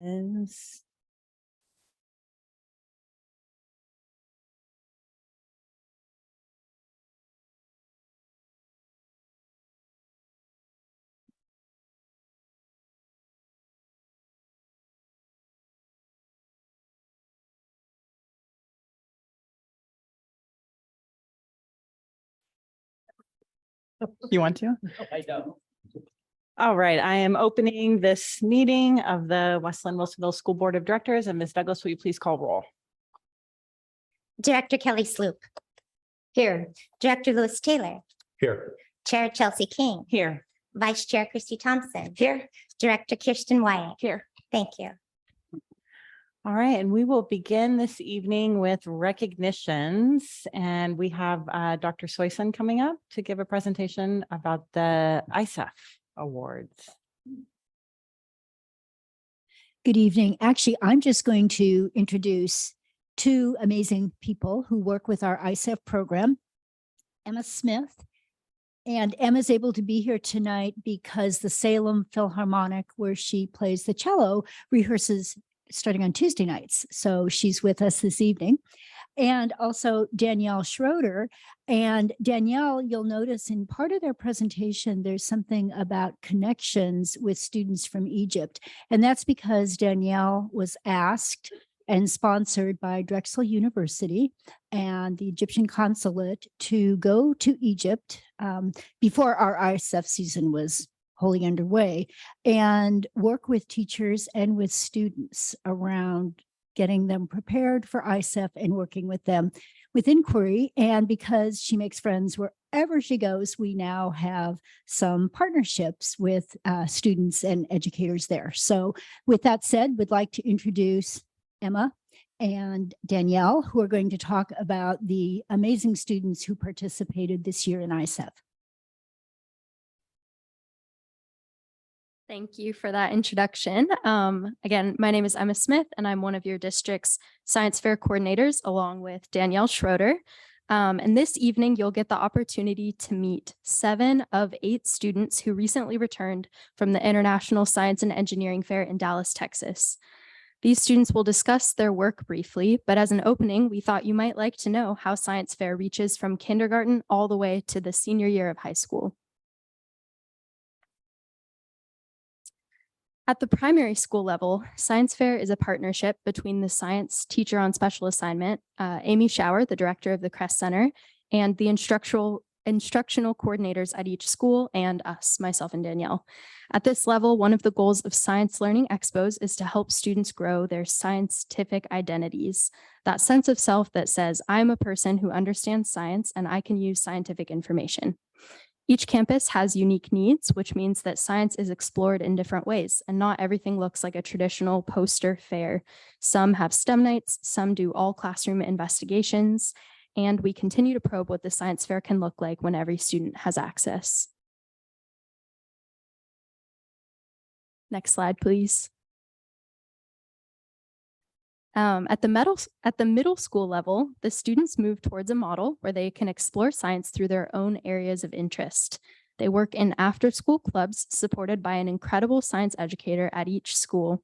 Is you want to? I don't. All right, I am opening this meeting of the West Linn-Wilsonville School Board of Directors, and Ms. Douglas, will you please call roll? Director Kelly Sloop. Here. Director Lewis Taylor. Here. Chair Chelsea King. Here. Vice Chair Christy Thompson. Here. Director Kirsten Wyatt. Here. Thank you. All right, and we will begin this evening with recognitions, and we have Dr. Soyson coming up to give a presentation about the ISEF awards. Good evening. Actually, I'm just going to introduce two amazing people who work with our ISEF program, Emma Smith. And Emma's able to be here tonight because the Salem Philharmonic, where she plays the cello, rehearses starting on Tuesday nights. So she's with us this evening. And also Danielle Schroeder. And Danielle, you'll notice in part of their presentation, there's something about connections with students from Egypt. And that's because Danielle was asked and sponsored by Drexel University and the Egyptian consulate to go to Egypt before our ISEF season was wholly underway and work with teachers and with students around getting them prepared for ISEF and working with them with inquiry. And because she makes friends wherever she goes, we now have some partnerships with students and educators there. So with that said, we'd like to introduce Emma and Danielle, who are going to talk about the amazing students who participated this year in ISEF. Thank you for that introduction. Again, my name is Emma Smith, and I'm one of your district's science fair coordinators, along with Danielle Schroeder. And this evening, you'll get the opportunity to meet 7 of 8 students who recently returned from the International Science and Engineering Fair in Dallas, Texas. These students will discuss their work briefly, but as an opening, we thought you might like to know how science fair reaches from kindergarten all the way to the senior year of high school. At the primary school level, Science Fair is a partnership between the science teacher on special assignment, Amy Schauer, the director of the Crest Center, and the instructional coordinators at each school, and us, myself and Danielle. At this level, one of the goals of Science Learning Expos is to help students grow their scientific identities, that sense of self that says, I'm a person who understands science and I can use scientific information. Each campus has unique needs, which means that science is explored in different ways, and not everything looks like a traditional poster fair. Some have STEM nights, some do all classroom investigations, and we continue to probe what the science fair can look like when every student has access. Next slide, please. At the middle school level, the students move towards a model where they can explore science through their own areas of interest. They work in after-school clubs supported by an incredible science educator at each school.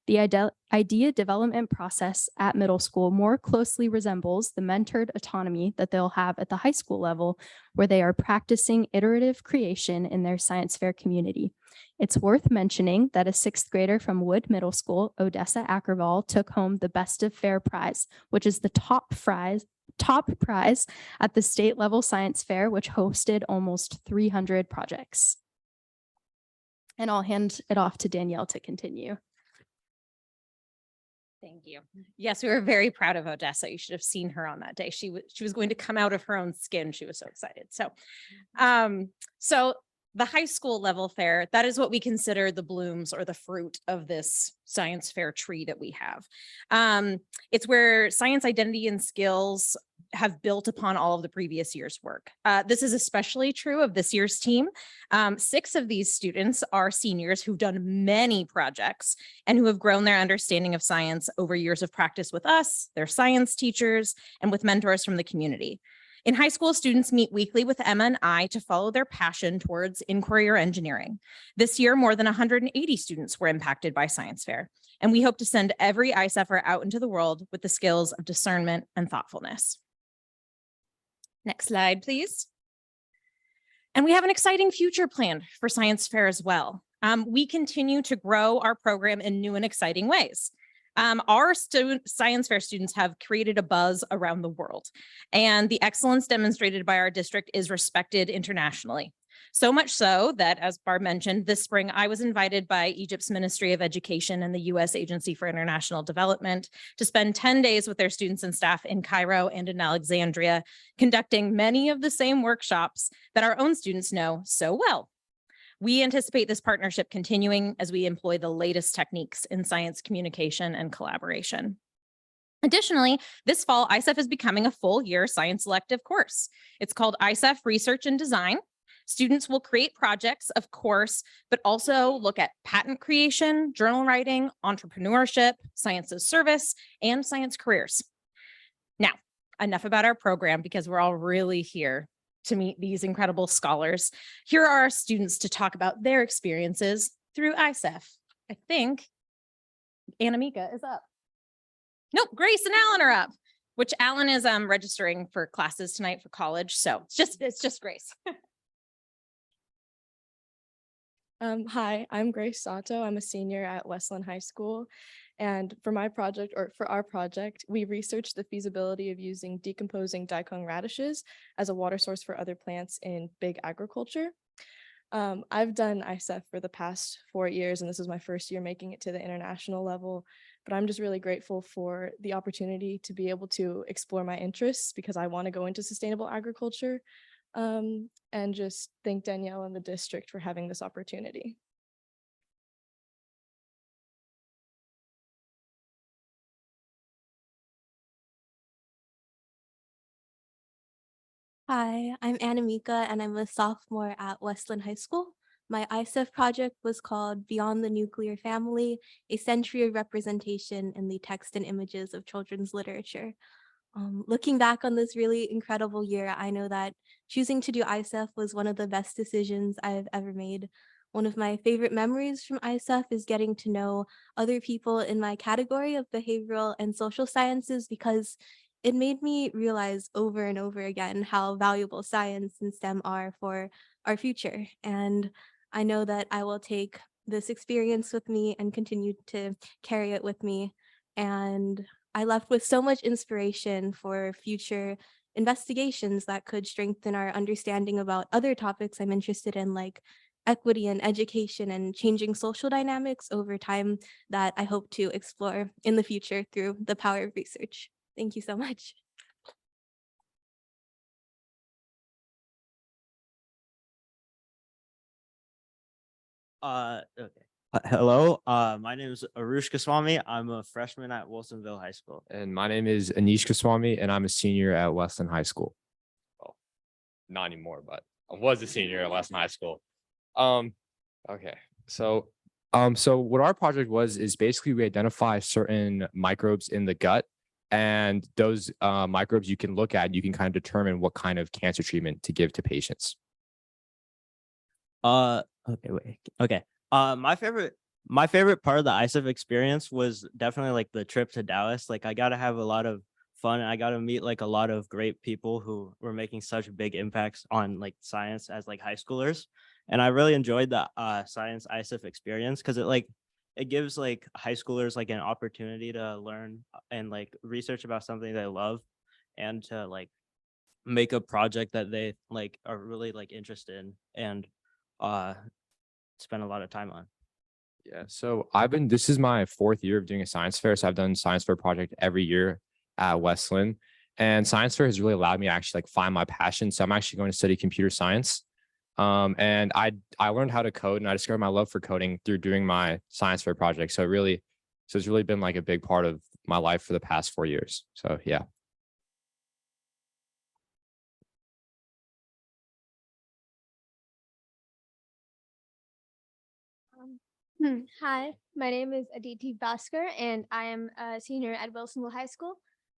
The idea development process at middle school more closely resembles the mentored autonomy that they'll have at the high school level, where they are practicing iterative creation in their science fair community. It's worth mentioning that a 6th grader from Wood Middle School, Odessa Ackerval, took home the Best of Fair prize, which is the top prize at the state level science fair, which hosted almost 300 projects. And I'll hand it off to Danielle to continue. Thank you. Yes, we were very proud of Odessa. You should have seen her on that day. She was going to come out of her own skin. She was so excited. So the high school level fair, that is what we consider the blooms or the fruit of this science fair tree that we have. It's where science identity and skills have built upon all of the previous year's work. This is especially true of this year's team. 6 of these students are seniors who've done many projects and who have grown their understanding of science over years of practice with us, their science teachers, and with mentors from the community. In high school, students meet weekly with Emma and I to follow their passion towards inquiry or engineering. This year, more than 180 students were impacted by Science Fair. And we hope to send every ISFer out into the world with the skills of discernment and thoughtfulness. Next slide, please. And we have an exciting future planned for Science Fair as well. We continue to grow our program in new and exciting ways. Our Science Fair students have created a buzz around the world, and the excellence demonstrated by our district is respected internationally. So much so that, as Barb mentioned, this spring I was invited by Egypt's Ministry of Education and the U.S. Agency for International Development to spend 10 days with their students and staff in Cairo and in Alexandria, conducting many of the same workshops that our own students know so well. We anticipate this partnership continuing as we employ the latest techniques in science communication and collaboration. Additionally, this fall, ISEF is becoming a full-year science elective course. It's called ISEF Research and Design. Students will create projects, of course, but also look at patent creation, journal writing, entrepreneurship, science as service, and science careers. Now, enough about our program because we're all really here to meet these incredible scholars. Here are our students to talk about their experiences through ISEF. I think Anamika is up. Nope, Grace and Alan are up, which Alan is registering for classes tonight for college. So it's just Grace. Hi, I'm Grace Sato. I'm a senior at Westland High School. And for our project, we researched the feasibility of using decomposing daikon radishes as a water source for other plants in big agriculture. I've done ISEF for the past 4 years, and this is my first year making it to the international level. But I'm just really grateful for the opportunity to be able to explore my interests because I want to go into sustainable agriculture. And just thank Danielle and the district for having this opportunity. Hi, I'm Anamika and I'm a sophomore at Westland High School. My ISEF project was called Beyond the Nuclear Family, a century of representation in the text and images of children's literature. Looking back on this really incredible year, I know that choosing to do ISEF was one of the best decisions I've ever made. One of my favorite memories from ISEF is getting to know other people in my category of behavioral and social sciences because it made me realize over and over again how valuable science and STEM are for our future. And I know that I will take this experience with me and continue to carry it with me. And I left with so much inspiration for future investigations that could strengthen our understanding about other topics I'm interested in, like equity and education and changing social dynamics over time that I hope to explore in the future through the power of research. Thank you so much. Okay. Hello, my name is Arush Goswami. I'm a freshman at Wilsonville High School. And my name is Anish Goswami, and I'm a senior at Westland High School. Well, not anymore, but I was a senior at Westland High School. Okay. So what our project was is basically we identify certain microbes in the gut, and those microbes you can look at, you can kind of determine what kind of cancer treatment to give to patients. Okay. My favorite part of the ISEF experience was definitely like the trip to Dallas. Like I got to have a lot of fun. I got to meet like a lot of great people who were making such big impacts on like science as like high schoolers. And I really enjoyed the science ISEF experience because it gives like high schoolers like an opportunity to learn and like research about something they love and to like make a project that they like are really like interested in and spend a lot of time on. Yeah, so this is my 4th year of doing a science fair. So I've done science fair project every year at Westland, and science fair has really allowed me to actually like find my passion. So I'm actually going to study computer science. And I learned how to code, and I discovered my love for coding through doing my science fair project. So it's really been like a big part of my life for the past 4 years. So yeah. Hi, my name is Aditi Bhaskar, and I am a senior at Wilsonville High School.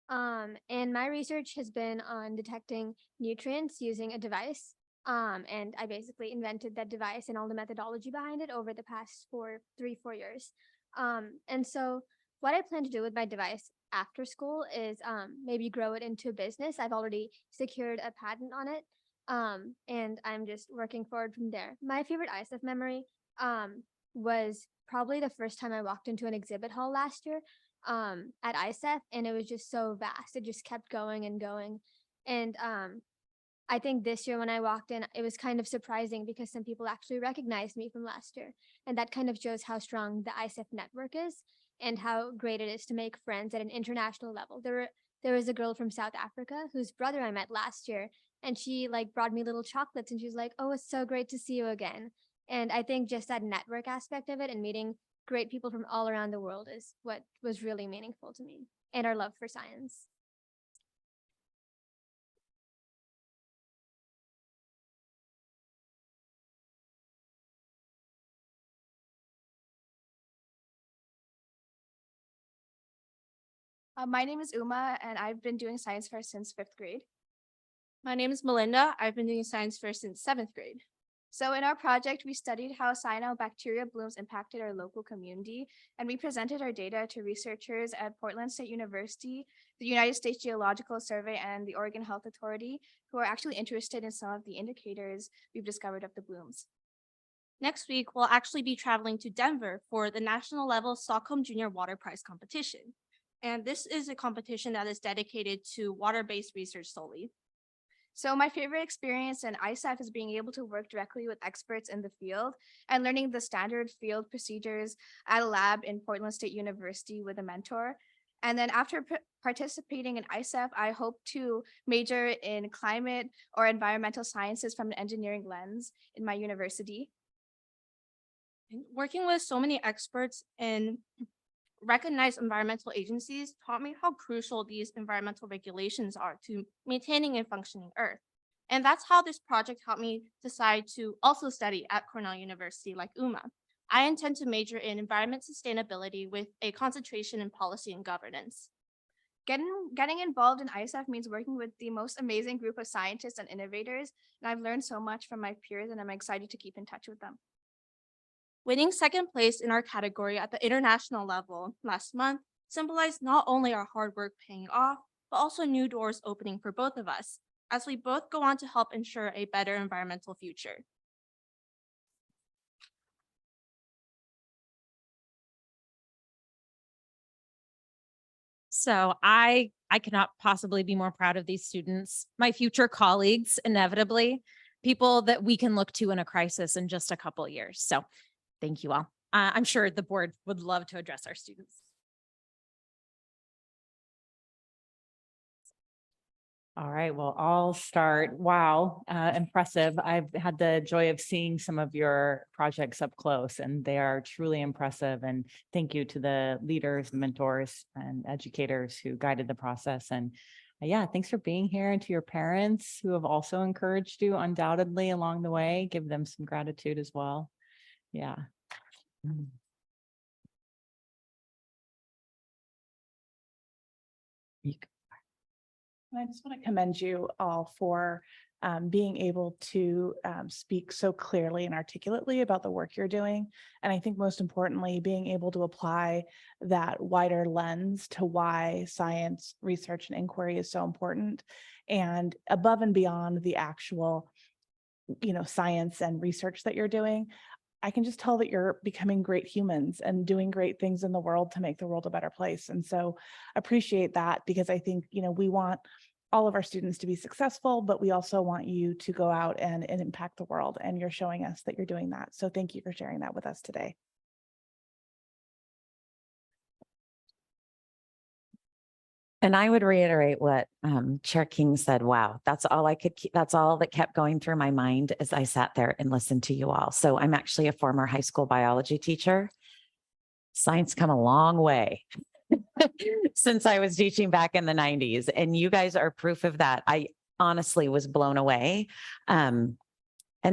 And my research has been on detecting nutrients using a device. And I basically invented that device and all the methodology behind it over the past 3-4 years. And so what I plan to do with my device after school is maybe grow it into a business. I've already secured a patent on it. And I'm just working forward from there. My favorite ISF memory was probably the first time I walked into an exhibit hall last year at ISF, and it was just so vast. It just kept going and going. And I think this year when I walked in, it was kind of surprising because some people actually recognized me from last year. And that kind of shows how strong the ISF network is and how great it is to make friends at an international level. There was a girl from South Africa whose brother I met last year, and she like brought me little chocolates and she was like, "Oh, it's so great to see you again." And I think just that network aspect of it and meeting great people from all around the world is what was really meaningful to me, and our love for science. My name is Uma, and I've been doing science fair since 5th grade. My name is Melinda. I've been doing science fair since 7th grade. So in our project, we studied how cyanobacteria blooms impacted our local community, and we presented our data to researchers at Portland State University, the United States Geological Survey, and the Oregon Health Authority, who are actually interested in some of the indicators we've discovered of the blooms. Next week, we'll actually be traveling to Denver for the national level Stockholm Junior Water Prize competition. And this is a competition that is dedicated to water-based research solely. So my favorite experience in ISAF is being able to work directly with experts in the field and learning the standard field procedures at a lab in Portland State University with a mentor. And then after participating in ISAF, I hope to major in climate or environmental sciences from an engineering lens in my university. Working with so many experts in recognized environmental agencies taught me how crucial these environmental regulations are to maintaining a functioning Earth. And that's how this project helped me decide to also study at Cornell University like Uma. I intend to major in environment sustainability with a concentration in policy and governance. Getting involved in ISAF means working with the most amazing group of scientists and innovators, and I've learned so much from my peers, and I'm excited to keep in touch with them. Winning second place in our category at the international level last month symbolized not only our hard work paying off, but also new doors opening for both of us, as we both go on to help ensure a better environmental future. So I cannot possibly be more proud of these students, my future colleagues, inevitably, people that we can look to in a crisis in just a couple of years. So thank you all. I'm sure the board would love to address our students. All right, well, I'll start. Wow, impressive. I've had the joy of seeing some of your projects up close, and they are truly impressive. And thank you to the leaders, mentors, and educators who guided the process. And yeah, thanks for being here, and to your parents who have also encouraged you undoubtedly along the way. Give them some gratitude as well. Yeah. I just want to commend you all for being able to speak so clearly and articulately about the work you're doing. And I think most importantly, being able to apply that wider lens to why science, research, and inquiry is so important. And above and beyond the actual, science and research that you're doing, I can just tell that you're becoming great humans and doing great things in the world to make the world a better place. And so appreciate that, because I think, we want all of our students to be successful, but we also want you to go out and impact the world. And you're showing us that you're doing that. So thank you for sharing that with us today. And I would reiterate what Chair King said. Wow, that's all that kept going through my mind as I sat there and listened to you all. So I'm actually a former high school biology teacher. Science come a long way since I was teaching back in the 90s. And you guys are proof of that. I honestly was blown away. And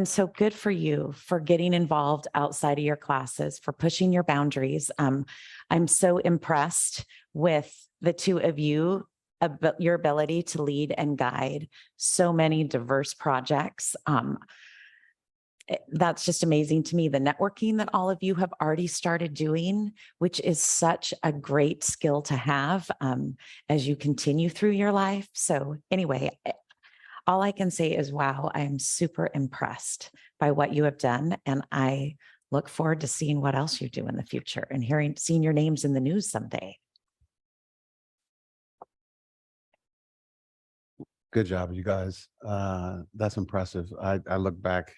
so good for you for getting involved outside of your classes, for pushing your boundaries. I'm so impressed with the two of you, about your ability to lead and guide so many diverse projects. that's just amazing to me. The networking that all of you have already started doing, which is such a great skill to have as you continue through your life. So anyway, all I can say is, wow, I am super impressed by what you have done. And I look forward to seeing what else you do in the future and seeing your names in the news someday. Good job, you guys. That's impressive. I look back,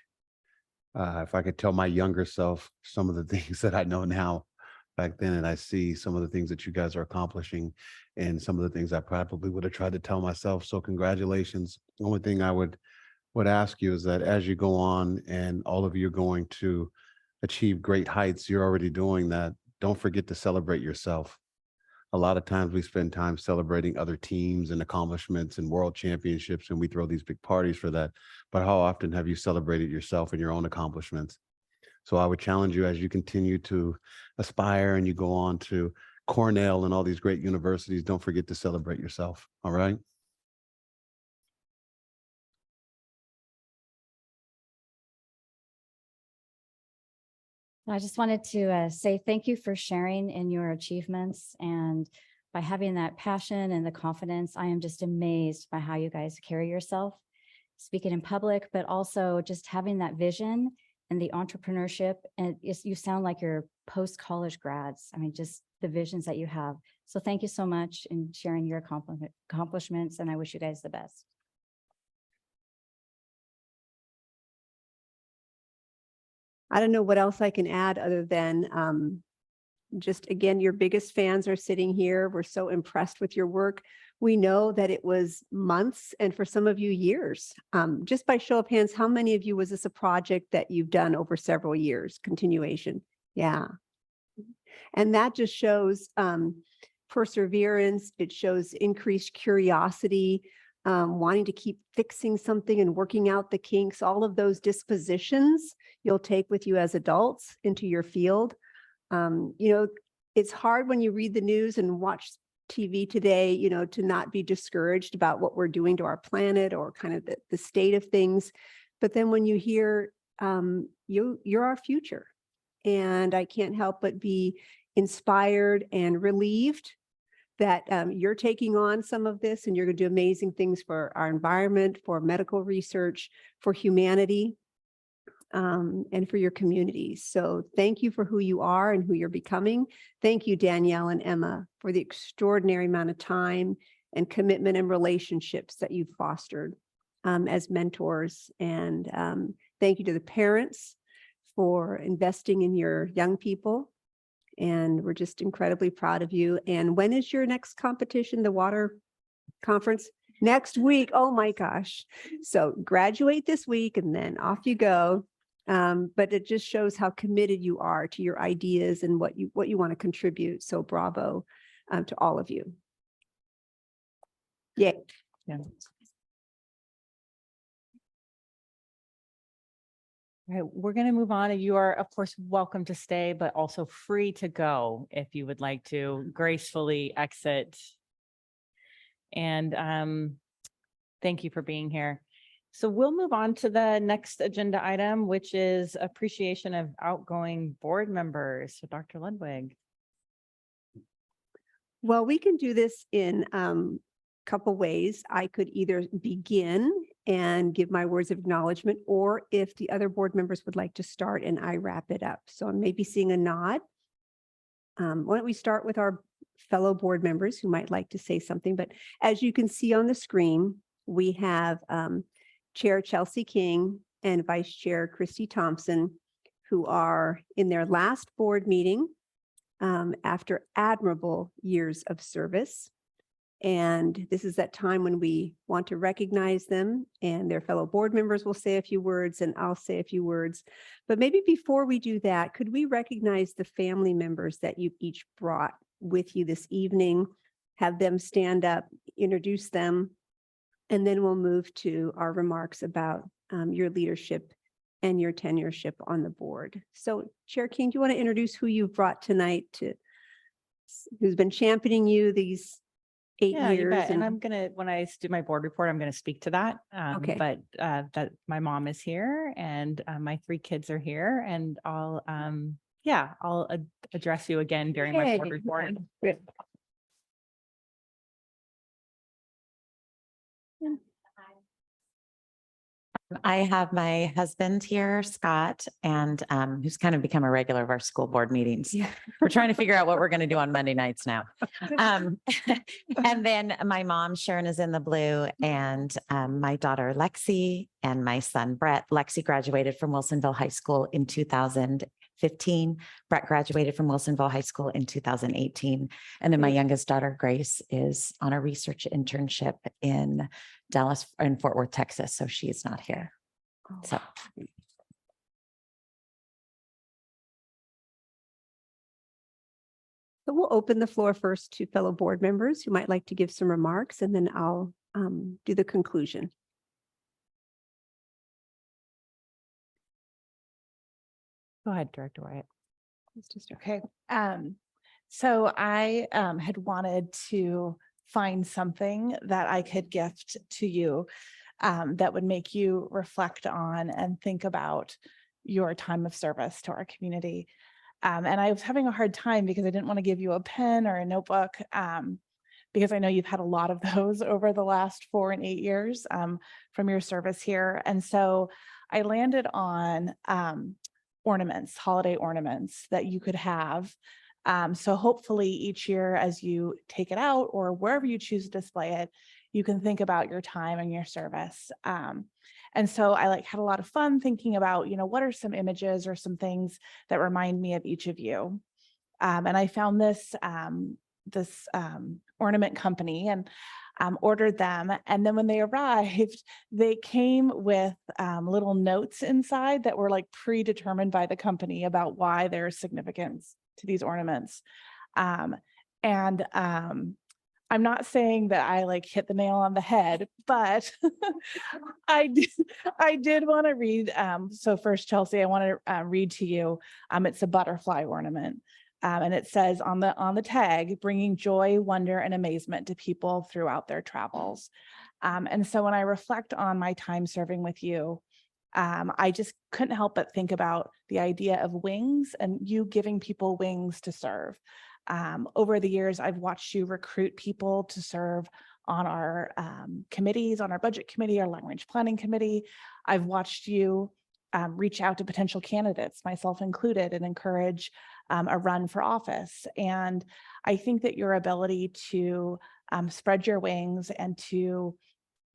if I could tell my younger self some of the things that I know now back then, and I see some of the things that you guys are accomplishing and some of the things I probably would have tried to tell myself. So congratulations. The only thing I would ask you is that as you go on and all of you are going to achieve great heights, you're already doing that. Don't forget to celebrate yourself. A lot of times we spend time celebrating other teams and accomplishments and world championships, and we throw these big parties for that. But how often have you celebrated yourself and your own accomplishments? So I would challenge you, as you continue to aspire and you go on to Cornell and all these great universities, don't forget to celebrate yourself. All right. I just wanted to say thank you for sharing in your achievements, and by having that passion and the confidence, I am just amazed by how you guys carry yourself, speaking in public, but also just having that vision and the entrepreneurship. And you sound like you're post-college grads. I mean, just the visions that you have. So thank you so much in sharing your accomplishments, and I wish you guys the best. I don't know what else I can add other than just, again, your biggest fans are sitting here. We're so impressed with your work. We know that it was months, and for some of you, years. Just by show of hands, how many of you was this a project that you've done over several years? Continuation. Yeah. And that just shows perseverance. It shows increased curiosity, wanting to keep fixing something and working out the kinks. All of those dispositions you'll take with you as adults into your field. You know, it's hard when you read the news and watch TV today, you know, to not be discouraged about what we're doing to our planet or kind of the state of things. But then when you hear you're our future, and I can't help but be inspired and relieved that you're taking on some of this, and you're going to do amazing things for our environment, for medical research, for humanity, and for your communities. So thank you for who you are and who you're becoming. Thank you, Danielle and Emma, for the extraordinary amount of time and commitment and relationships that you've fostered as mentors. And thank you to the parents for investing in your young people. And we're just incredibly proud of you. And when is your next competition, the water conference? Next week. Oh my gosh. So graduate this week and then off you go. But it just shows how committed you are to your ideas and what you want to contribute. So bravo to all of you. Yay. Yeah. All right, we're going to move on. You are, of course, welcome to stay, but also free to go if you would like to gracefully exit. And thank you for being here. So we'll move on to the next agenda item, which is appreciation of outgoing board members. So Dr. Ludwig. Well, we can do this in a couple ways. I could either begin and give my words of acknowledgement, or if the other board members would like to start and I wrap it up. So I'm maybe seeing a nod. Why don't we start with our fellow board members who might like to say something? But as you can see on the screen, we have Chair Chelsea King and Vice Chair Christy Thompson, who are in their last board meeting after admirable years of service. And this is that time when we want to recognize them, and their fellow board members will say a few words and I'll say a few words. But maybe before we do that, could we recognize the family members that you've each brought with you this evening, have them stand up, introduce them, and then we'll move to our remarks about your leadership and your tenureship on the board. So Chair King, do you want to introduce who you've brought tonight, who's been championing you these Yeah, you years. bet. And I'm gonna, when I do my board report, I'm gonna speak to that. Okay. But that my mom is here and my 3 kids are here, and I'll yeah, I'll address you again during my board Yay. report. I have my husband here, Scott, and who's kind of become a regular of our school board meetings. We're trying to figure out what we're going to do on Monday nights now. And then my mom, Sharon, is in the blue, and my daughter, Lexi, and my son, Brett. Lexi graduated from Wilsonville High School in 2015. Brett graduated from Wilsonville High School in 2018. And then my youngest daughter, Grace, is on a research internship in Dallas and Fort Worth, Texas. So she is not here. So. So we'll open the floor first to fellow board members who might like to give some remarks, and then I'll do the conclusion. Go ahead, Director Wyatt. Okay. So I had wanted to find something that I could gift to you that would make you reflect on and think about your time of service to our community. And I was having a hard time because I didn't want to give you a pen or a notebook because I know you've had a lot of those over the last 4 and 8 years from your service here. And so I landed on ornaments, holiday ornaments that you could have. So hopefully each year as you take it out or wherever you choose to display it, you can think about your time and your service. And so I had a lot of fun thinking about, what are some images or some things that remind me of each of you. And I found this ornament company and ordered them. And then when they arrived, they came with little notes inside that were predetermined by the company about why there's significance to these ornaments. I'm not saying that I hit the nail on the head, but I did want to read. So first, Chelsea, I want to read to you. It's a butterfly ornament. And it says on the tag, bringing joy, wonder, and amazement to people throughout their travels. And so when I reflect on my time serving with you, I just couldn't help but think about the idea of wings and you giving people wings to serve. Over the years, I've watched you recruit people to serve on our committees, on our budget committee, our long-range planning committee. I've watched you reach out to potential candidates, myself included, and encourage a run for office. And I think that your ability to spread your wings and to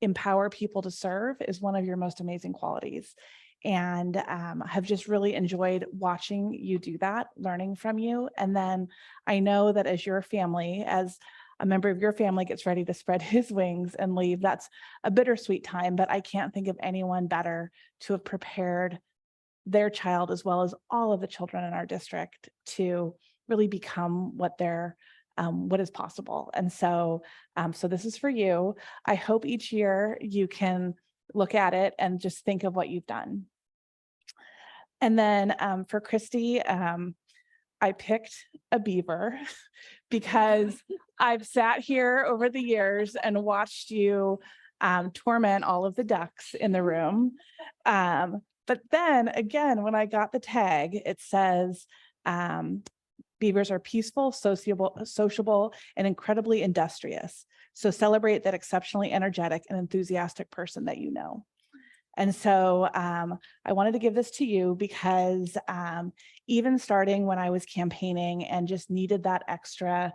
empower people to serve is one of your most amazing qualities. And have just really enjoyed watching you do that, learning from you. And then I know that as your family, as a member of your family gets ready to spread his wings and leave, that's a bittersweet time, but I can't think of anyone better to have prepared their child as well as all of the children in our district to really become what is possible. And so, so this is for you. I hope each year you can look at it and just think of what you've done. And then for Christy, I picked a beaver because I've sat here over the years and watched you torment all of the ducks in the room. But then again, when I got the tag, it says, beavers are peaceful, sociable, and incredibly industrious. So celebrate that exceptionally energetic and enthusiastic person that you know. And so I wanted to give this to you because even starting when I was campaigning and just needed that extra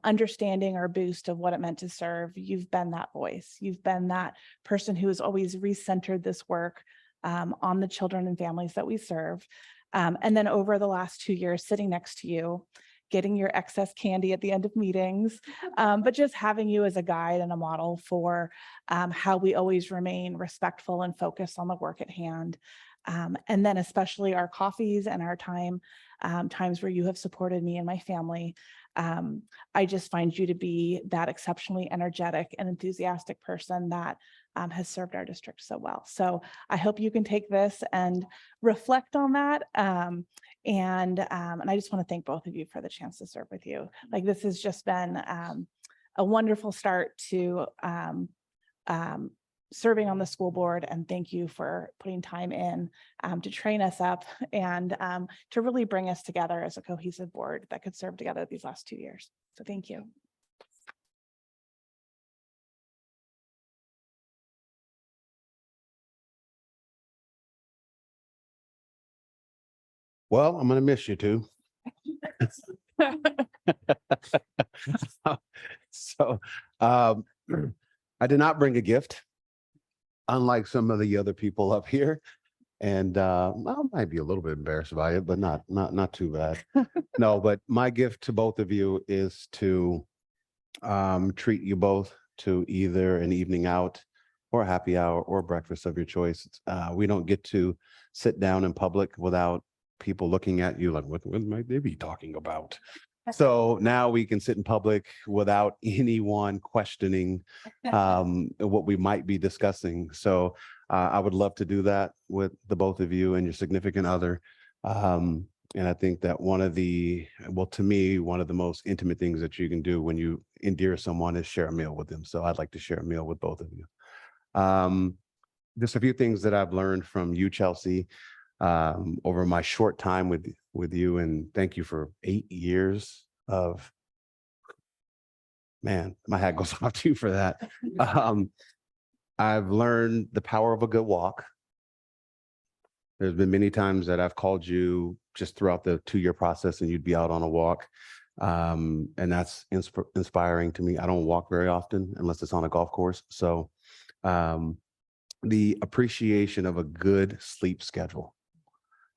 understanding or boost of what it meant to serve, you've been that voice. You've been that person who has always recentered this work on the children and families that we serve. And then over the last 2 years, sitting next to you, getting your excess candy at the end of meetings, but just having you as a guide and a model for how we always remain respectful and focused on the work at hand. And then especially our coffees and our times where you have supported me and my family. I just find you to be that exceptionally energetic and enthusiastic person that has served our district so well. So I hope you can take this and reflect on that. And I just want to thank both of you for the chance to serve with you. This has just been a wonderful start to serving on the school board. And thank you for putting time in to train us up and to really bring us together as a cohesive board that could serve together these last 2 years. So thank you. Well, I'm gonna miss you too. So I did not bring a gift, unlike some of the other people up here. And I might be a little bit embarrassed by it, but not too bad. No, but my gift to both of you is to treat you both to either an evening out or a happy hour or breakfast of your choice. We don't get to sit down in public without people looking at you like, what might they be talking about? So now we can sit in public without anyone questioning what we might be discussing. So I would love to do that with the both of you and your significant other. And I think that to me, one of the most intimate things that you can do when you endear someone is share a meal with them. So I'd like to share a meal with both of you. Just a few things that I've learned from you, Chelsea, over my short time with you, and thank you for 8 years of, man, my hat goes off to you for that. I've learned the power of a good walk. There's been many times that I've called you just throughout the 2-year process and you'd be out on a walk. And that's inspiring to me. I don't walk very often unless it's on a golf course. So the appreciation of a good sleep schedule.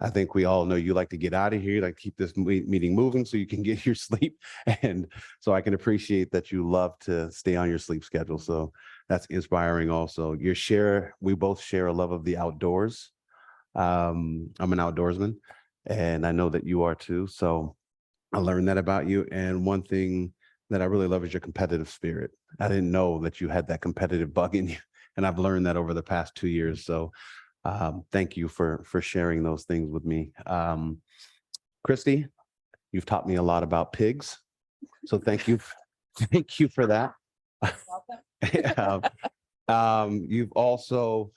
I think we all know you like to get out of here, like keep this meeting moving so you can get your sleep. And so I can appreciate that you love to stay on your sleep schedule. So that's inspiring also. We both share a love of the outdoors. I'm an outdoorsman and I know that you are too. So I learned that about you. And one thing that I really love is your competitive spirit. I didn't know that you had that competitive bug in you. And I've learned that over the past 2 years. So thank you for sharing those things with me. Christy, you've taught me a lot about pigs. So thank you. Thank you for that. You've also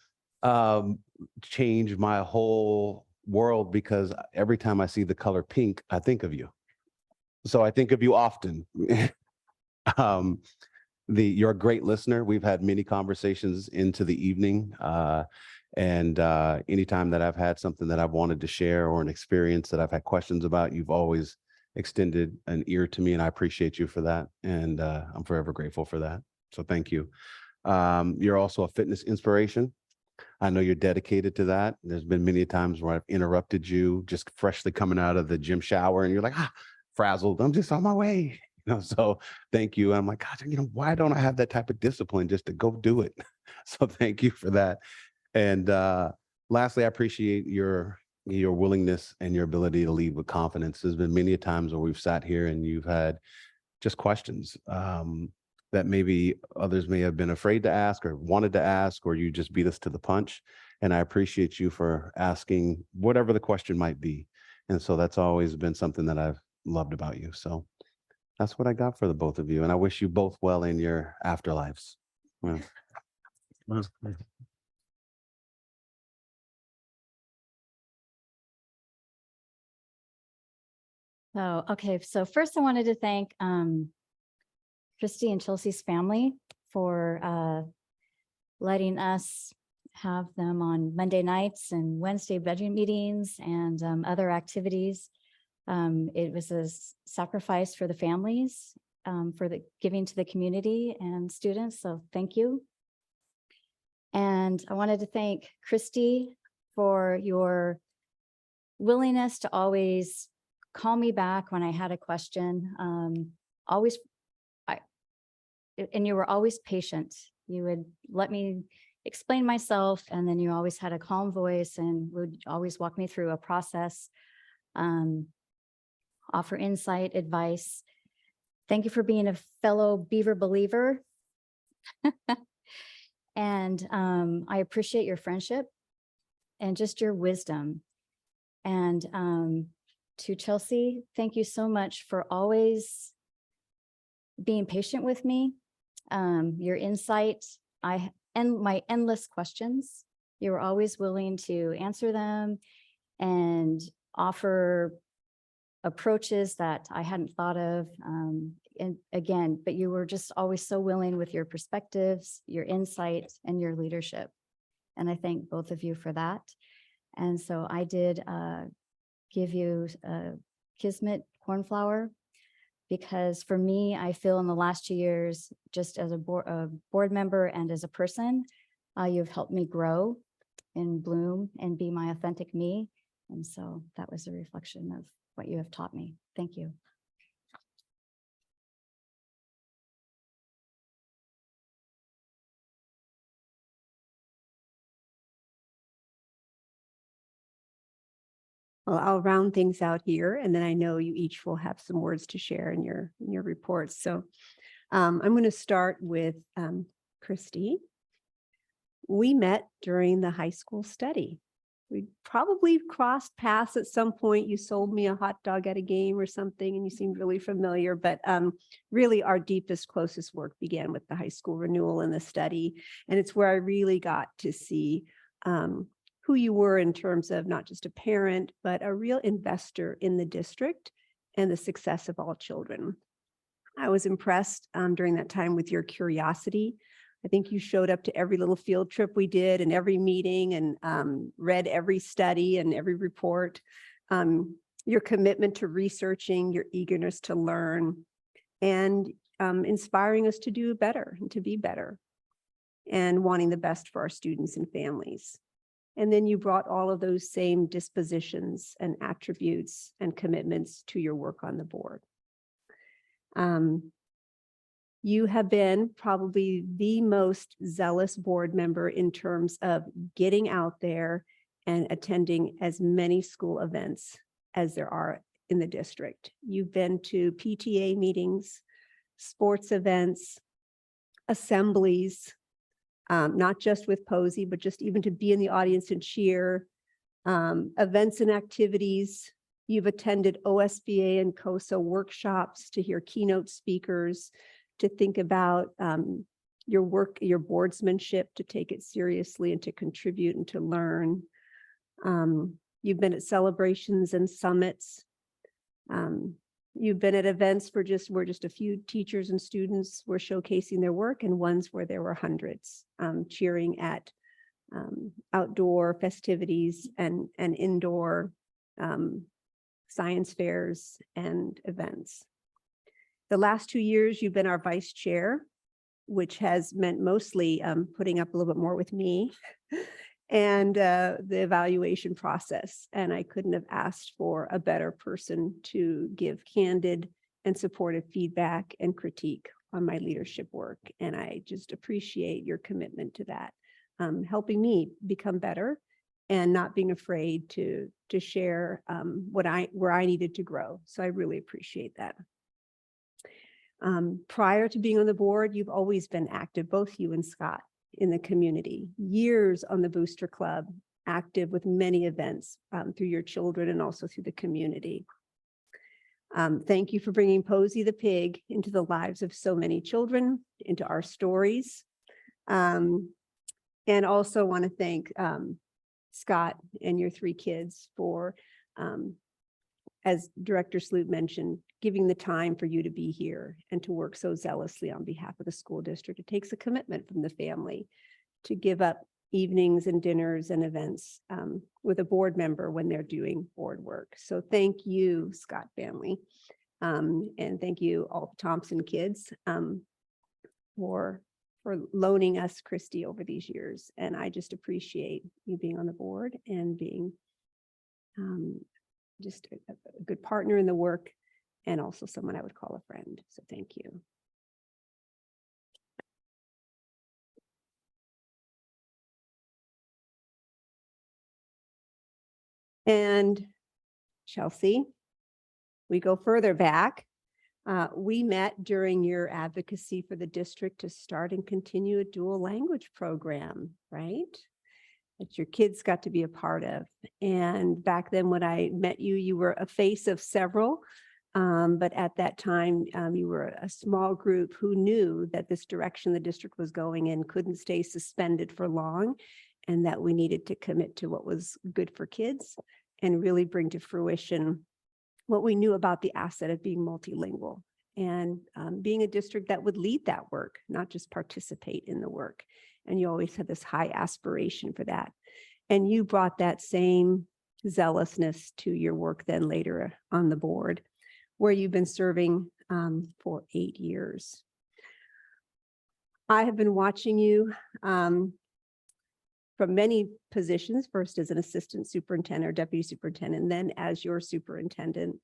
changed my whole world because every time I see the color pink, I think of you. So I think of you often. You're a great listener. We've had many conversations into the evening. And anytime that I've had something that I've wanted to share or an experience that I've had questions about, you've always extended an ear to me, and I appreciate you for that. And I'm forever grateful for that. So thank you. You're also a fitness inspiration. I know you're dedicated to that. There's been many times where I've interrupted you just freshly coming out of the gym shower and you're like, frazzled. I'm just on my way. So thank you. And I'm like, God, why don't I have that type of discipline just to go do it? So thank you for that. And lastly, I appreciate your willingness and your ability to lead with confidence. There's been many times where we've sat here and you've had just questions that maybe others may have been afraid to ask or wanted to ask, or you just beat us to the punch. And I appreciate you for asking whatever the question might be. And so that's always been something that I've loved about you. So that's what I got for the both of you. And I wish you both well in your afterlives. Yeah. So first I wanted to thank Christy and Chelsea's family for letting us have them on Monday nights and Wednesday budget meetings and other activities. It was a sacrifice for the families, for the giving to the community and students. So thank you. And I wanted to thank Christy for your willingness to always call me back when I had a question. And you were always patient. You would let me explain myself, and then you always had a calm voice and would always walk me through a process, offer insight, advice. Thank you for being a fellow Beaver believer. And I appreciate your friendship and just your wisdom. And to Chelsea, thank you so much for always being patient with me, your insight, and my endless questions. You were always willing to answer them and offer approaches that I hadn't thought of. And again, but you were just always so willing with your perspectives, your insight, and your leadership. And I thank both of you for that. And so I did give you a Kismet cornflower, because for me, I feel in the last 2 years, just as a board member and as a person, you've helped me grow and bloom and be my authentic me. And so that was a reflection of what you have taught me. Thank you. Well, I'll round things out here, and then I know you each will have some words to share in your reports. So I'm going to start with Christy. We met during the high school study. We probably crossed paths at some point. You sold me a hot dog at a game or something, and you seemed really familiar. But really, our deepest, closest work began with the high school renewal and the study. And it's where I really got to see who you were in terms of not just a parent, but a real investor in the district and the success of all children. I was impressed during that time with your curiosity. I think you showed up to every little field trip we did and every meeting, and read every study and every report. Your commitment to researching, your eagerness to learn, and inspiring us to do better and to be better, and wanting the best for our students and families. And then you brought all of those same dispositions and attributes and commitments to your work on the board. You have been probably the most zealous board member in terms of getting out there and attending as many school events as there are in the district. You've been to PTA meetings, sports events, assemblies, not just with Posey, but just even to be in the audience and cheer, events and activities. You've attended OSBA and COSA workshops to hear keynote speakers, to think about your work, your boardsmanship, to take it seriously and to contribute and to learn. You've been at celebrations and summits. You've been at events where just a few teachers and students were showcasing their work, and ones where there were hundreds cheering at outdoor festivities and indoor science fairs and events. The last 2 years, you've been our vice chair, which has meant mostly putting up a little bit more with me and the evaluation process. And I couldn't have asked for a better person to give candid and supportive feedback and critique on my leadership work. And I just appreciate your commitment to that, helping me become better and not being afraid to share where I needed to grow. So I really appreciate that. Prior to being on the board, you've always been active, both you and Scott, in the community. Years on the Booster Club, active with many events through your children and also through the community. Thank you for bringing Posey the pig into the lives of so many children, into our stories. And also want to thank Scott and your 3 kids for, as Director Sloot mentioned, giving the time for you to be here and to work so zealously on behalf of the school district. It takes a commitment from the family to give up evenings and dinners and events with a board member when they're doing board work. So thank you, Scott family. And thank you all the Thompson kids for loaning us Christy over these years. And I just appreciate you being on the board and being just a good partner in the work, and also someone I would call a friend. So thank you. And Chelsea, we go further back. We met during your advocacy for the district to start and continue a dual language program, right? That your kids got to be a part of. And back then when I met you, you were a face of several But at that time, you were a small group who knew that this direction the district was going in couldn't stay suspended for long, and that we needed to commit to what was good for kids and really bring to fruition what we knew about the asset of being multilingual and being a district that would lead that work, not just participate in the work. And you always had this high aspiration for that. And you brought that same zealousness to your work then later on the board, where you've been serving for 8 years. I have been watching you from many positions, first as an assistant superintendent or deputy superintendent, and then as your superintendent,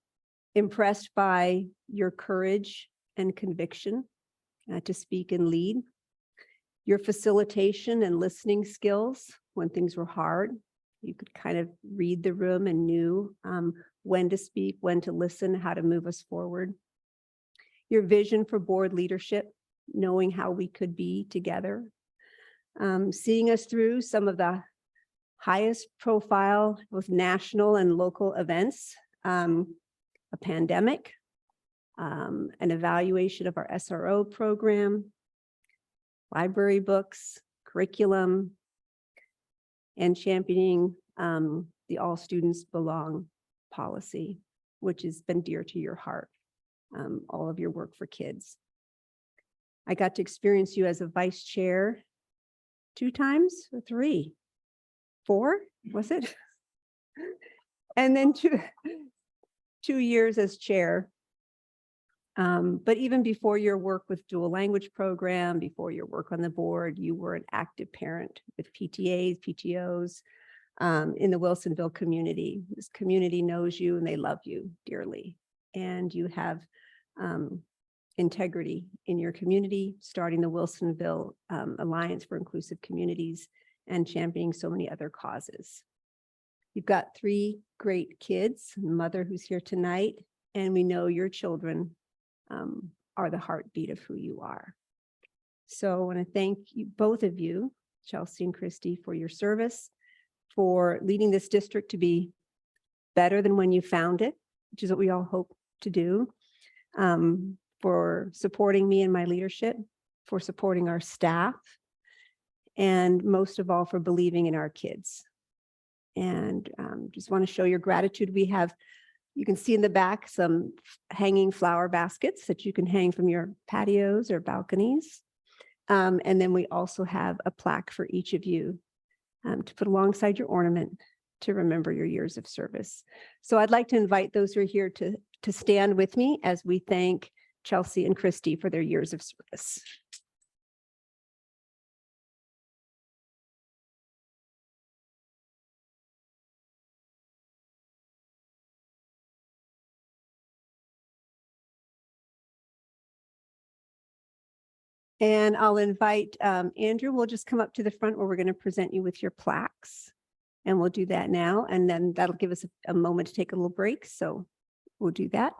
impressed by your courage and conviction to speak and lead, your facilitation and listening skills when things were hard. You could kind of read the room and knew when to speak, when to listen, how to move us forward. Your vision for board leadership, knowing how we could be together, seeing us through some of the highest profile, both national and local events, a pandemic, an evaluation of our SRO program, library books, curriculum, and championing the All Students Belong policy, which has been dear to your heart, all of your work for kids. I got to experience you as a vice chair 2 times or 3, 4, was it? And then 2 years as chair. But even before your work with dual language program, before your work on the board, you were an active parent with PTAs, PTOs in the Wilsonville community. This community knows you and they love you dearly. And you have integrity in your community, starting the Wilsonville Alliance for Inclusive Communities and championing so many other causes. You've got 3 great kids, a mother who's here tonight, and we know your children are the heartbeat of who you are. So I want to thank you, both of you, Chelsea and Christy, for your service, for leading this district to be better than when you found it, which is what we all hope to do, for supporting me in my leadership, for supporting our staff, and most of all, for believing in our kids. And just want to show your gratitude. We have, you can see in the back, some hanging flower baskets that you can hang from your patios or balconies. And then we also have a plaque for each of you to put alongside your ornament to remember your years of service. So I'd like to invite those who are here to stand with me as we thank Chelsea and Christy for their years of service. And I'll invite Andrew, we'll just come up to the front where we're going to present you with your plaques. And we'll do that now. And then that'll give us a moment to take a little break. So we'll do that.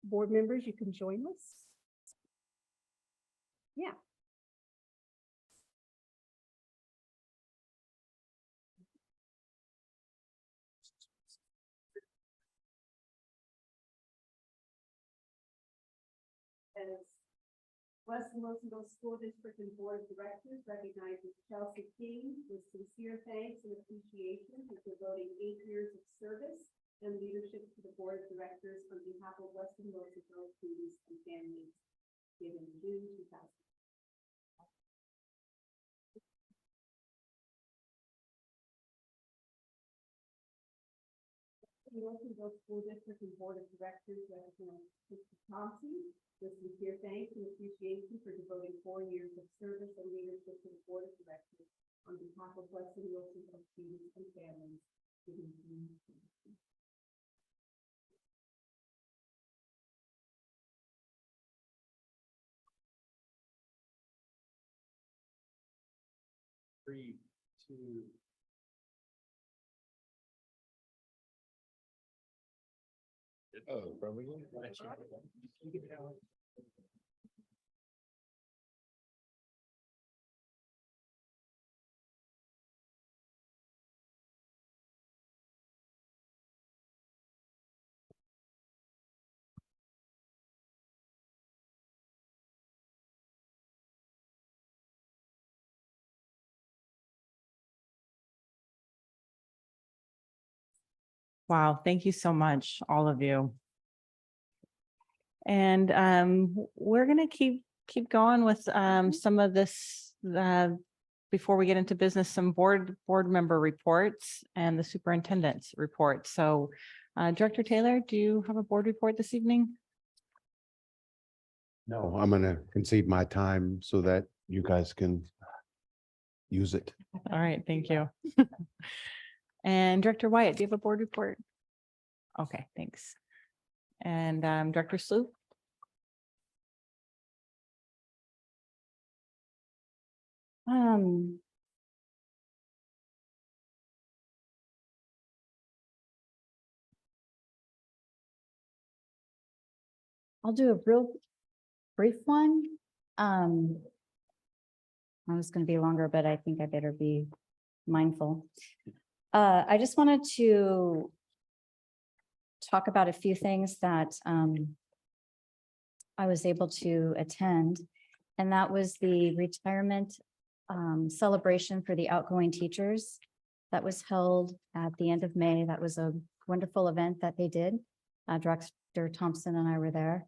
Board members, you can join us. Yeah. As Linn-Wilsonville School District and Board of Directors recognizes Chelsea King with sincere thanks and appreciation for devoting 8 years of service and leadership to the Board of Directors on behalf of Linn-Wilsonville students and families, given June 2000. Linn-Wilsonville School District and Board of Directors recognize Mr. Thompson with sincere thanks and appreciation for devoting 4 years of service and leadership to the Board of Directors on behalf of Linn-Wilsonville students and families. Three, 2. Oh, from again? Wow, thank you so much, all of you. And we're gonna keep going with some of this before we get into business, some board member reports and the superintendent's report. So Director Taylor, do you have a board report this evening? No, I'm gonna concede my time so that you guys can use it. All right, thank you. And Director Wyatt, do you have a board report? Okay, thanks. And Director Sloop? I'll do a real brief one. I was going to be longer, but I think I better be mindful. I just wanted to talk about a few things that I was able to attend, and that was the retirement celebration for the outgoing teachers that was held at the end of May. That was a wonderful event that they did. Director Thompson and I were there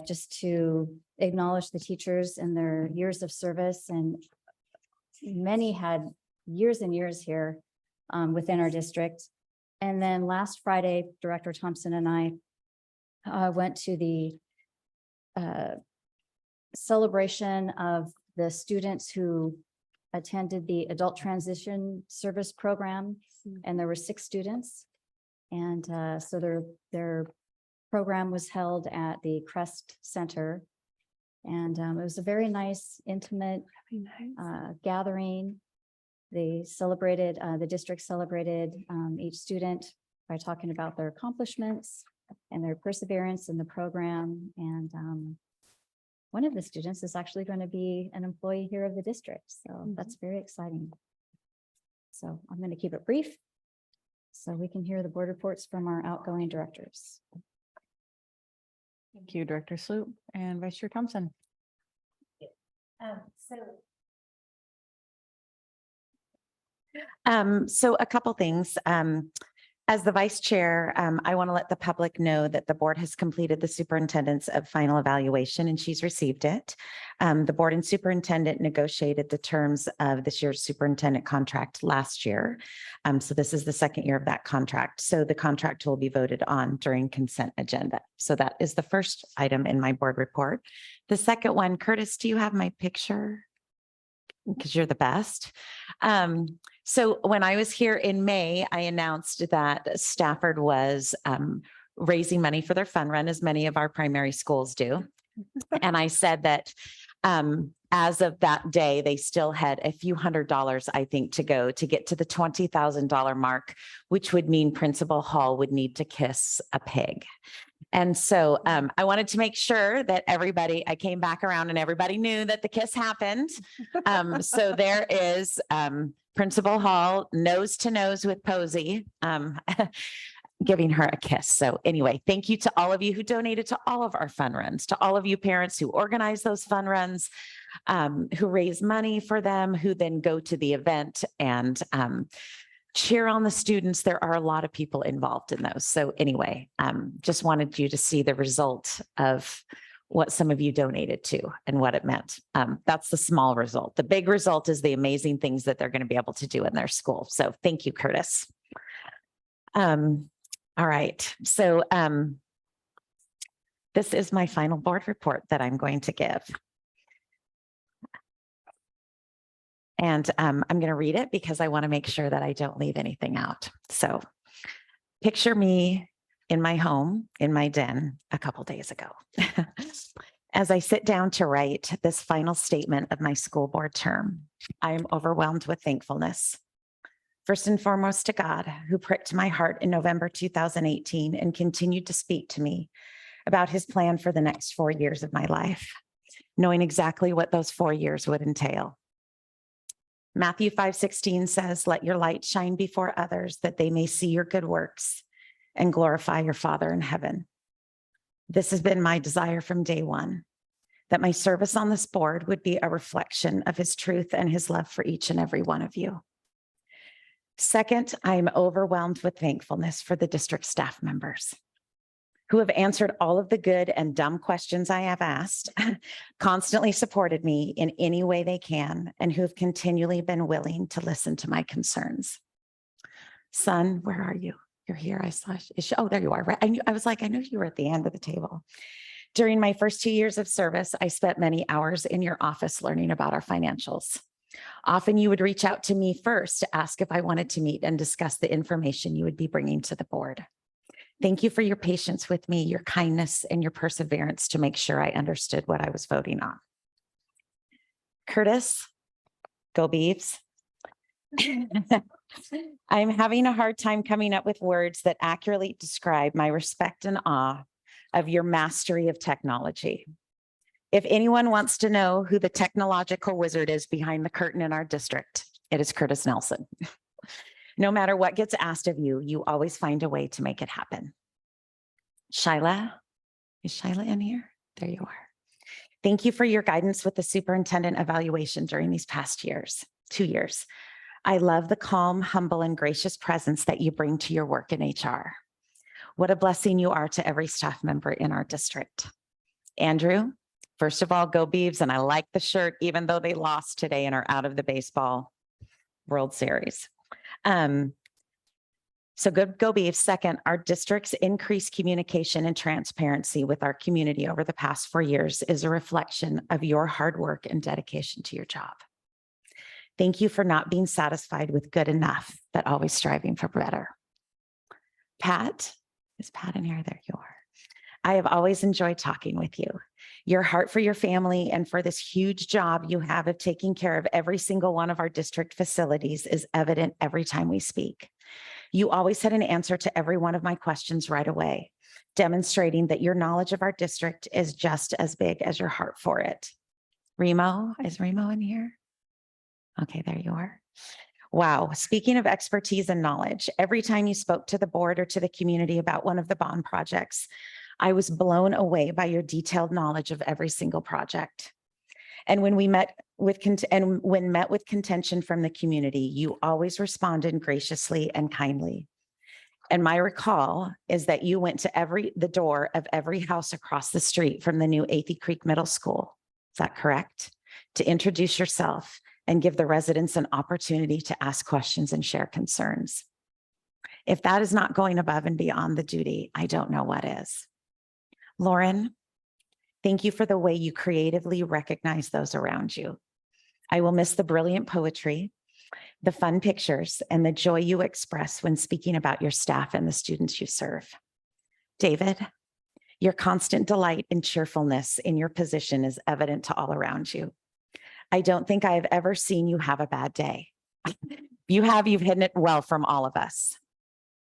just to acknowledge the teachers and their years of service, and many had years and years here within our district. And then last Friday, Director Thompson and I went to the celebration of the students who attended the adult transition service program, and there were 6 students. And so their program was held at the Crest Center, and it was a very nice, intimate gathering. They celebrated, the district celebrated each student by talking about their accomplishments and their perseverance in the program. And one of the students is actually going to be an employee here of the district. So that's very exciting. So I'm going to keep it brief so we can hear the board reports from our outgoing directors. Thank you, Director Sloop and Vice Chair Thompson. So a couple things. As the vice chair, I want to let the public know that the board has completed the superintendent's final evaluation, and she's received it. The board and superintendent negotiated the terms of this year's superintendent contract last year. So this is the second year of that contract. So the contract will be voted on during consent agenda. So that is the first item in my board report. The second one, Curtis, do you have my picture? Because you're the best. So when I was here in May, I announced that Stafford was raising money for their fun run, as many of our primary schools do. And I said that as of that day, they still had a few $100s, I think, to go to get to the $20,000 mark, which would mean Principal Hall would need to kiss a pig. And so I wanted to make sure that I came back around and everybody knew that the kiss happened. So there is Principal Hall nose to nose with Posey, giving her a kiss. So anyway, thank you to all of you who donated to all of our fun runs, to all of you parents who organize those fun runs, who raise money for them, who then go to the event and cheer on the students. There are a lot of people involved in those. So anyway, just wanted you to see the result of what some of you donated to and what it meant. That's the small result. The big result is the amazing things that they're going to be able to do in their school. So thank you, Curtis. All right. So this is my final board report that I'm going to give. And I'm going to read it because I want to make sure that I don't leave anything out. So picture me in my home, in my den a couple days ago. As I sit down to write this final statement of my school board term, I am overwhelmed with thankfulness. First and foremost to God, who pricked my heart in November 2018 and continued to speak to me about his plan for the next 4 years of my life, knowing exactly what those 4 years would entail. Matthew 5:16 says, "Let your light shine before others that they may see your good works and glorify your Father in heaven." This has been my desire from day one, that my service on this board would be a reflection of his truth and his love for each and every one of you. Second, I'm overwhelmed with thankfulness for the district staff members who have answered all of the good and dumb questions I have asked, constantly supported me in any way they can, and who have continually been willing to listen to my concerns. Son, where are you? You're here. I saw. Oh, there you are. Right. I was like, I knew you were at the end of the table. During my first 2 years of service, I spent many hours in your office learning about our financials. Often you would reach out to me first to ask if I wanted to meet and discuss the information you would be bringing to the board. Thank you for your patience with me, your kindness, and your perseverance to make sure I understood what I was voting on. Curtis, go Beavs. I'm having a hard time coming up with words that accurately describe my respect and awe of your mastery of technology. If anyone wants to know who the technological wizard is behind the curtain in our district, it is Curtis Nelson. No matter what gets asked of you, you always find a way to make it happen. Shyla, is Shyla in here? There you are. Thank you for your guidance with the superintendent evaluation during these past 2 years. I love the calm, humble, and gracious presence that you bring to your work in HR. What a blessing you are to every staff member in our district. Andrew, first of all, go Beavs, and I like the shirt, even though they lost today and are out of the baseball World Series. So go Beavs. Second, our district's increased communication and transparency with our community over the past 4 years is a reflection of your hard work and dedication to your job. Thank you for not being satisfied with good enough, but always striving for better. Pat, is Pat in here? There you are. I have always enjoyed talking with you. Your heart for your family and for this huge job you have of taking care of every single one of our district facilities is evident every time we speak. You always had an answer to every one of my questions right away, demonstrating that your knowledge of our district is just as big as your heart for it. Remo, is Remo in here? Okay, there you are. Wow. Speaking of expertise and knowledge, every time you spoke to the board or to the community about one of the bond projects, I was blown away by your detailed knowledge of every single project. And when met with contention from the community, you always responded graciously and kindly. And my recall is that you went to the door of every house across the street from the new Athey Creek Middle School. Is that correct? To introduce yourself and give the residents an opportunity to ask questions and share concerns. If that is not going above and beyond the duty, I don't know what is. Lauren, thank you for the way you creatively recognize those around you. I will miss the brilliant poetry, the fun pictures, and the joy you express when speaking about your staff and the students you serve. David, your constant delight and cheerfulness in your position is evident to all around you. I don't think I have ever seen you have a bad day. You've hidden it well from all of us.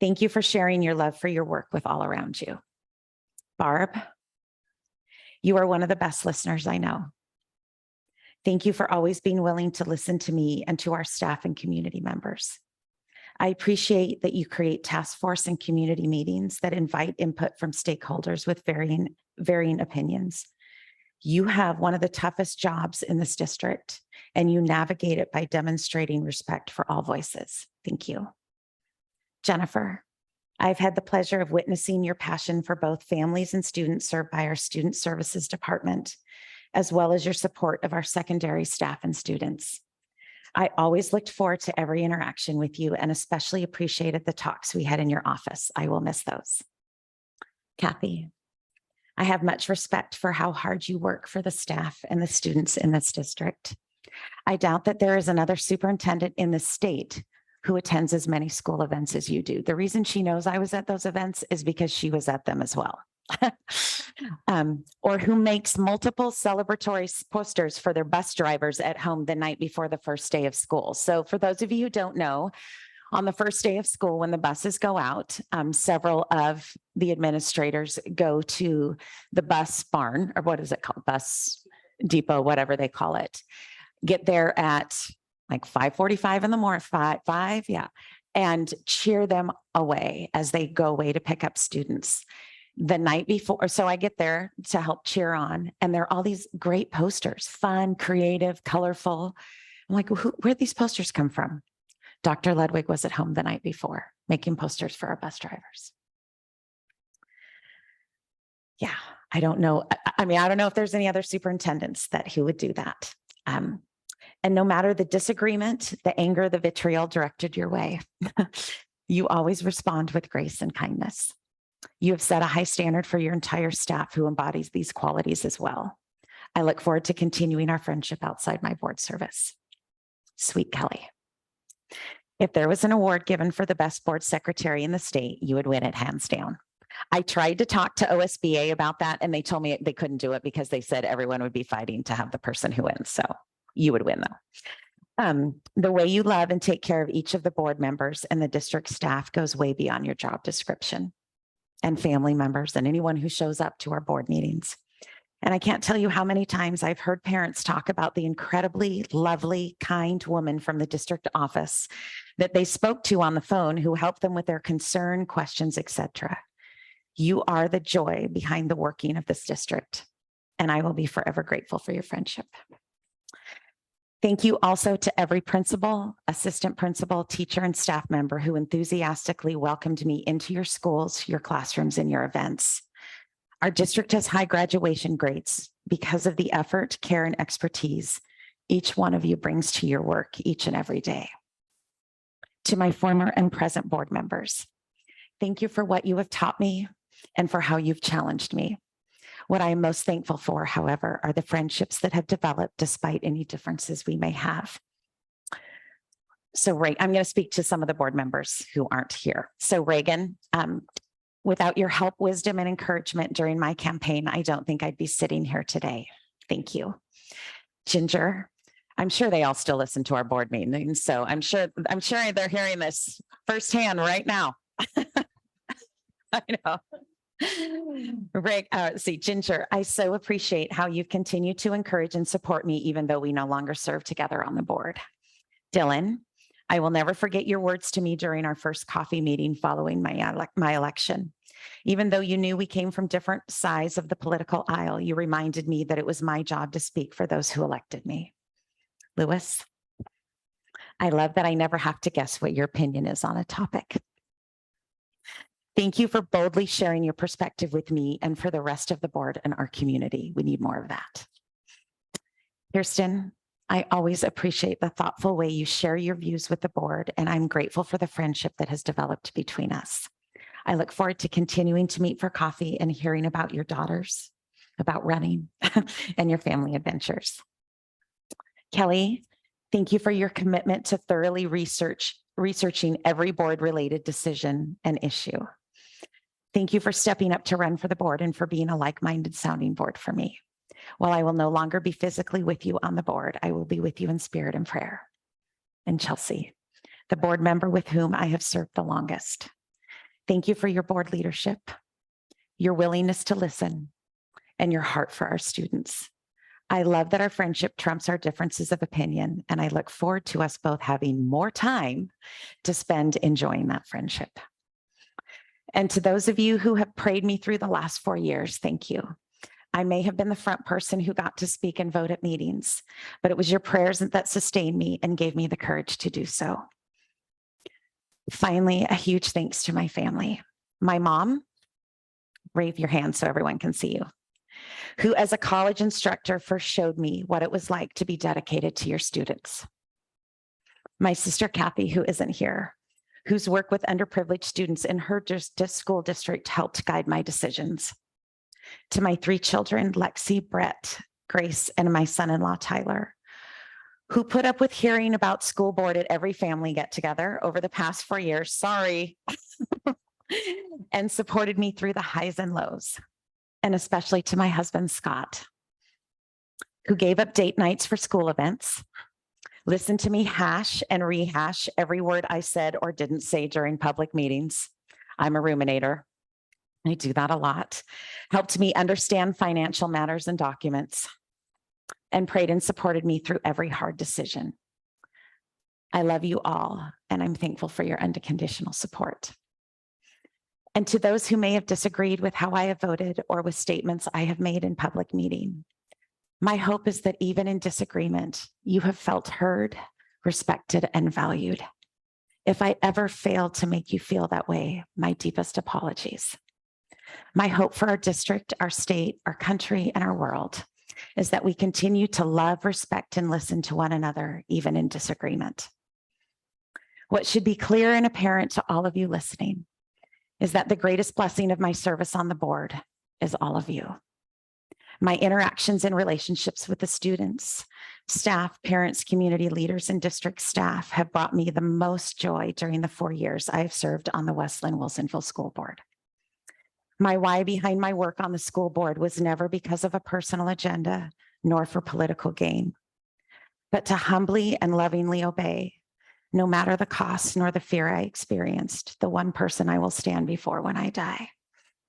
Thank you for sharing your love for your work with all around you. Barb, you are one of the best listeners I know. Thank you for always being willing to listen to me and to our staff and community members. I appreciate that you create task force and community meetings that invite input from stakeholders with varying opinions. You have one of the toughest jobs in this district, and you navigate it by demonstrating respect for all voices. Thank you. Jennifer, I've had the pleasure of witnessing your passion for both families and students served by our Student Services Department, as well as your support of our secondary staff and students. I always looked forward to every interaction with you and especially appreciated the talks we had in your office. I will miss those. Kathy, I have much respect for how hard you work for the staff and the students in this district. I doubt that there is another superintendent in the state who attends as many school events as you do. The reason she knows I was at those events is because she was at them as well. Or who makes multiple celebratory posters for their bus drivers at home the night before the first day of school. So for those of you who don't know, on the first day of school, when the buses go out, several of the administrators go to the bus barn, or what is it called? Bus depot, whatever they call it. Get there at like 5:45 in the morning, five, yeah, and cheer them away as they go away to pick up students. The night before, so I get there to help cheer on, and there are all these great posters, fun, creative, colorful. I'm like, where'd these posters come from? Dr. Ludwig was at home the night before, making posters for our bus drivers. Yeah, I don't know. I mean, I don't know if there's any other superintendents who would do that. And no matter the disagreement, the anger, the vitriol directed your way, you always respond with grace and kindness. You have set a high standard for your entire staff who embodies these qualities as well. I look forward to continuing our friendship outside my board service. Sweet Kelly. If there was an award given for the best board secretary in the state, you would win it hands down. I tried to talk to OSBA about that and they told me they couldn't do it because they said everyone would be fighting to have the person who wins. So you would win though. The way you love and take care of each of the board members and the district staff goes way beyond your job description, and family members and anyone who shows up to our board meetings. And I can't tell you how many times I've heard parents talk about the incredibly lovely, kind woman from the district office that they spoke to on the phone who helped them with their concern, questions, etc. You are the joy behind the working of this district, and I will be forever grateful for your friendship. Thank you also to every principal, assistant principal, teacher, and staff member who enthusiastically welcomed me into your schools, your classrooms, and your events. Our district has high graduation grades because of the effort, care, and expertise each one of you brings to your work each and every day. To my former and present board members, thank you for what you have taught me and for how you've challenged me. What I am most thankful for, however, are the friendships that have developed despite any differences we may have. So I'm going to speak to some of the board members who aren't here. So Reagan, without your help, wisdom, and encouragement during my campaign, I don't think I'd be sitting here today. Thank you. Ginger, I'm sure they all still listen to our board meetings, so I'm sure they're hearing this firsthand right now. I know. Ginger, I so appreciate how you've continued to encourage and support me, even though we no longer serve together on the board. Dylan, I will never forget your words to me during our first coffee meeting following my election. Even though you knew we came from different sides of the political aisle, you reminded me that it was my job to speak for those who elected me. Lewis, I love that I never have to guess what your opinion is on a topic. Thank you for boldly sharing your perspective with me and for the rest of the board and our community. We need more of that. Kirsten, I always appreciate the thoughtful way you share your views with the board, and I'm grateful for the friendship that has developed between us. I look forward to continuing to meet for coffee and hearing about your daughters, about running, and your family adventures. Kelly, thank you for your commitment to thoroughly researching every board-related decision and issue. Thank you for stepping up to run for the board and for being a like-minded sounding board for me. While I will no longer be physically with you on the board, I will be with you in spirit and prayer. And Chelsea, the board member with whom I have served the longest. Thank you for your board leadership, your willingness to listen, and your heart for our students. I love that our friendship trumps our differences of opinion, and I look forward to us both having more time to spend enjoying that friendship. And to those of you who have prayed me through the last 4 years, thank you. I may have been the front person who got to speak and vote at meetings, but it was your prayers that sustained me and gave me the courage to do so. Finally, a huge thanks to my family. My mom, wave your hand so everyone can see you, who as a college instructor first showed me what it was like to be dedicated to your students. My sister Kathy, who isn't here, whose work with underprivileged students in her school district helped guide my decisions. To my 3 children, Lexi, Brett, Grace, and my son-in-law, Tyler, who put up with hearing about school board at every family get-together over the past 4 years, sorry, and supported me through the highs and lows. And especially to my husband, Scott, who gave up date nights for school events, listened to me hash and rehash every word I said or didn't say during public meetings. I'm a ruminator. I do that a lot. Helped me understand financial matters and documents, and prayed and supported me through every hard decision. I love you all, and I'm thankful for your unconditional support. And to those who may have disagreed with how I have voted or with statements I have made in public meeting, my hope is that even in disagreement, you have felt heard, respected, and valued. If I ever failed to make you feel that way, my deepest apologies. My hope for our district, our state, our country, and our world is that we continue to love, respect, and listen to one another, even in disagreement. What should be clear and apparent to all of you listening is that the greatest blessing of my service on the board is all of you. My interactions and relationships with the students, staff, parents, community leaders, and district staff have brought me the most joy during the 4 years I have served on the West Linn-Wilsonville School Board. My why behind my work on the school board was never because of a personal agenda, nor for political gain, but to humbly and lovingly obey, no matter the cost nor the fear I experienced, the one person I will stand before when I die,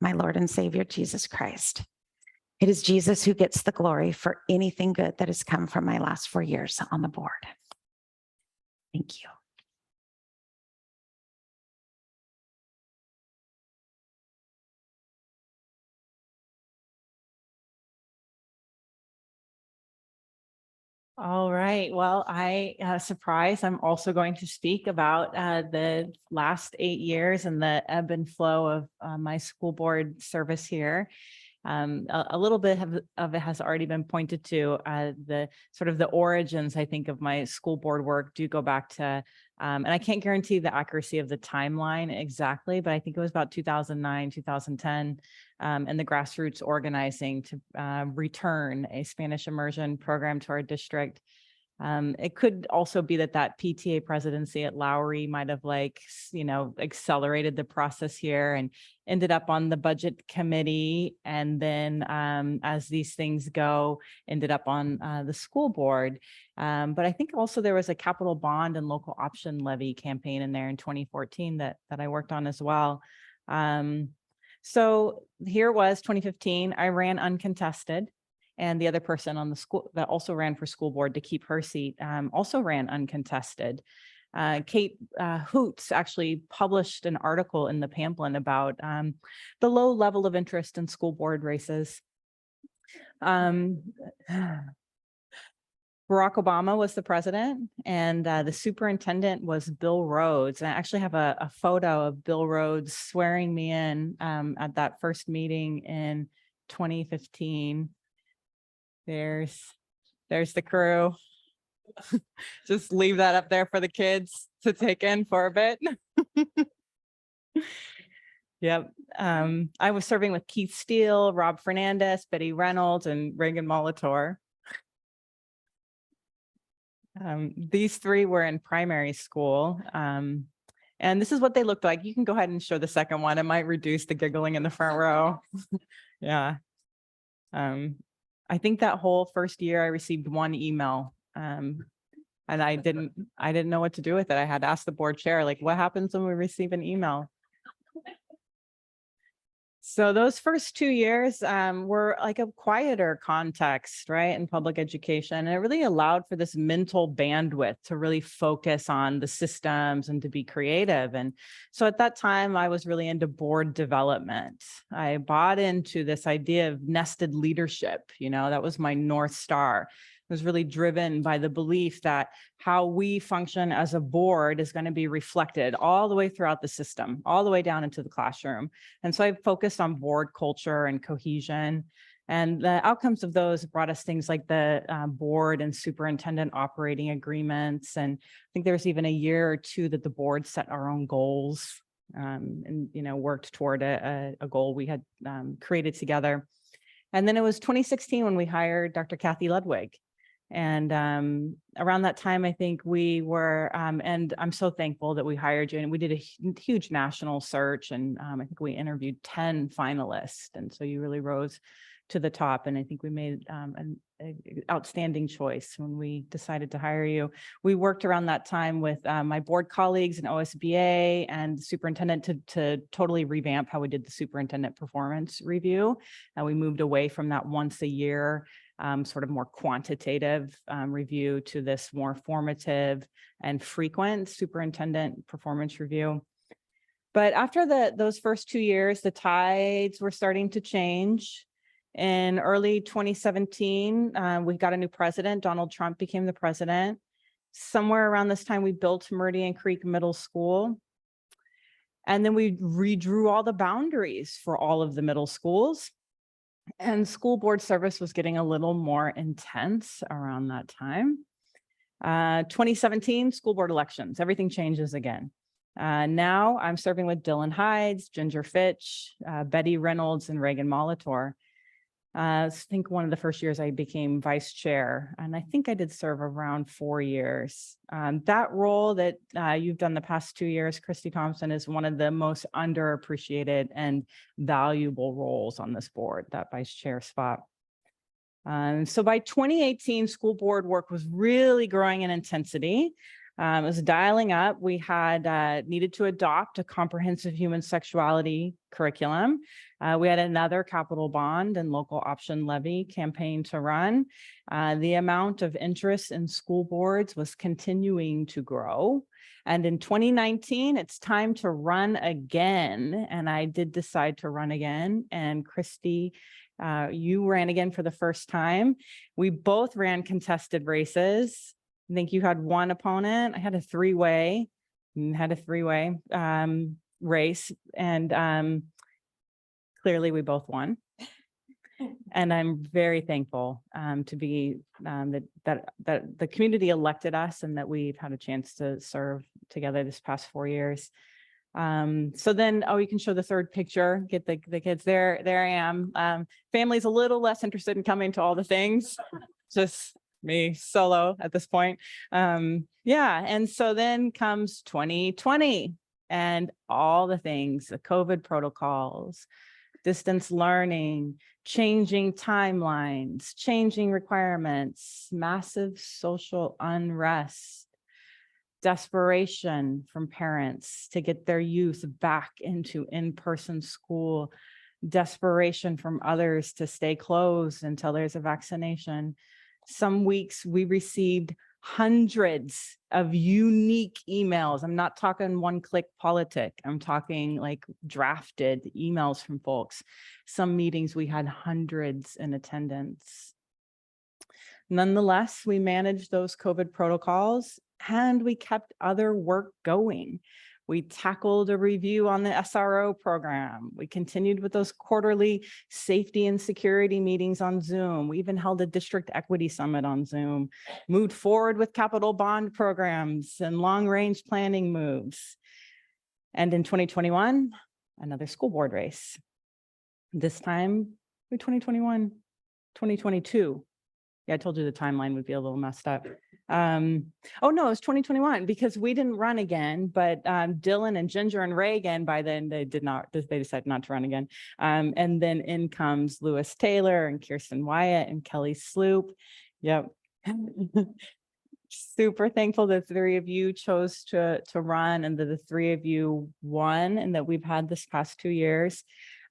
my Lord and Savior, Jesus Christ. It is Jesus who gets the glory for anything good that has come from my last 4 years on the board. Thank you. All right. Well, surprise, I'm also going to speak about the last 8 years and the ebb and flow of my school board service here. A little bit of it has already been pointed to. The sort of the origins, I think, of my school board work do go back to, and I can't guarantee the accuracy of the timeline exactly, but I think it was about 2009, 2010, and the grassroots organizing to return a Spanish immersion program to our district. It could also be that PTA presidency at Lowry might have accelerated the process here and ended up on the budget committee. And then as these things go, ended up on the school board. But I think also there was a capital bond and local option levy campaign in there in 2014 that I worked on as well. So here was 2015, I ran uncontested. And the other person on the school that also ran for school board to keep her seat also ran uncontested. Kate Hoots actually published an article in the Pamphlet about the low level of interest in school board races. Barack Obama was the president, and the superintendent was Bill Rhodes. And I actually have a photo of Bill Rhodes swearing me in at that first meeting in 2015. There's the crew. Just leave that up there for the kids to take in for a bit. Yep. I was serving with Keith Steele, Rob Fernandez, Betty Reynolds, and Reagan Molitor. These three were in primary school. And this is what they looked like. You can go ahead and show the second one. It might reduce the giggling in the front row. Yeah. I think that whole first year I received one email and I didn't know what to do with it. I had to ask the board chair, like, what happens when we receive an email? So those first 2 years were like a quieter context, right, in public education. And it really allowed for this mental bandwidth to really focus on the systems and to be creative. And so at that time, I was really into board development. I bought into this idea of nested leadership. That was my North Star. Was really driven by the belief that how we function as a board is going to be reflected all the way throughout the system, all the way down into the classroom. And so I focused on board culture and cohesion. And the outcomes of those brought us things like the board and superintendent operating agreements. And I think there was even a year or two that the board set our own goals and worked toward a goal we had created together. And then it was 2016 when we hired Dr. Kathy Ludwig. And around that time, I think we were, and I'm so thankful that we hired you, and we did a huge national search, and I think we interviewed 10 finalists. And so you really rose to the top. And I think we made an outstanding choice when we decided to hire you. We worked around that time with my board colleagues and OSBA and the superintendent to totally revamp how we did the superintendent performance review. And we moved away from that once a year sort of more quantitative review to this more formative and frequent superintendent performance review. But after those first 2 years, the tides were starting to change. In early 2017, we got a new president. Donald Trump became the president. Somewhere around this time, we built Meridian Creek Middle School. And then we redrew all the boundaries for all of the middle schools. And school board service was getting a little more intense around that time. 2017, school board elections, everything changes again. Now I'm serving with Dylan Hides, Ginger Fitch, Betty Reynolds, and Reagan Molitor. I think one of the first years I became vice chair, and I think I did serve around 4 years. That role that you've done the past 2 years, Christy Thompson, is one of the most underappreciated and valuable roles on this board, that vice chair spot. So by 2018, school board work was really growing in intensity. It was dialing up. We had needed to adopt a comprehensive human sexuality curriculum. We had another capital bond and local option levy campaign to run. The amount of interest in school boards was continuing to grow. And in 2019, it's time to run again. And I did decide to run again. And Christy, you ran again for the first time. We both ran contested races. I think you had one opponent. I had a three-way race, and clearly we both won. And I'm very thankful to be that the community elected us and that we've had a chance to serve together this past 4 years. So then, you can show the third picture, get the kids there. There I am. Family's a little less interested in coming to all the things, just me solo at this point. Yeah. And so then comes 2020 and all the things, the COVID protocols, distance learning, changing timelines, changing requirements, massive social unrest, desperation from parents to get their youth back into in-person school, desperation from others to stay closed until there's a vaccination. Some weeks we received hundreds of unique emails. I'm not talking one-click politic. I'm talking like drafted emails from folks. Some meetings we had hundreds in attendance. Nonetheless, we managed those COVID protocols and we kept other work going. We tackled a review on the SRO program. We continued with those quarterly safety and security meetings on Zoom. We even held a district equity summit on Zoom, moved forward with capital bond programs and long-range planning moves. And in 2021, another school board race. This time, 2022. Yeah, I told you the timeline would be a little messed up. Oh no, it was 2021 because we didn't run again, but Dylan and Ginger and Reagan, by then they decided not to run again. And then in comes Lewis Taylor and Kirsten Wyatt and Kelly Sloop. Yep. Super thankful that the three of you chose to run and that the three of you won and that we've had this past 2 years.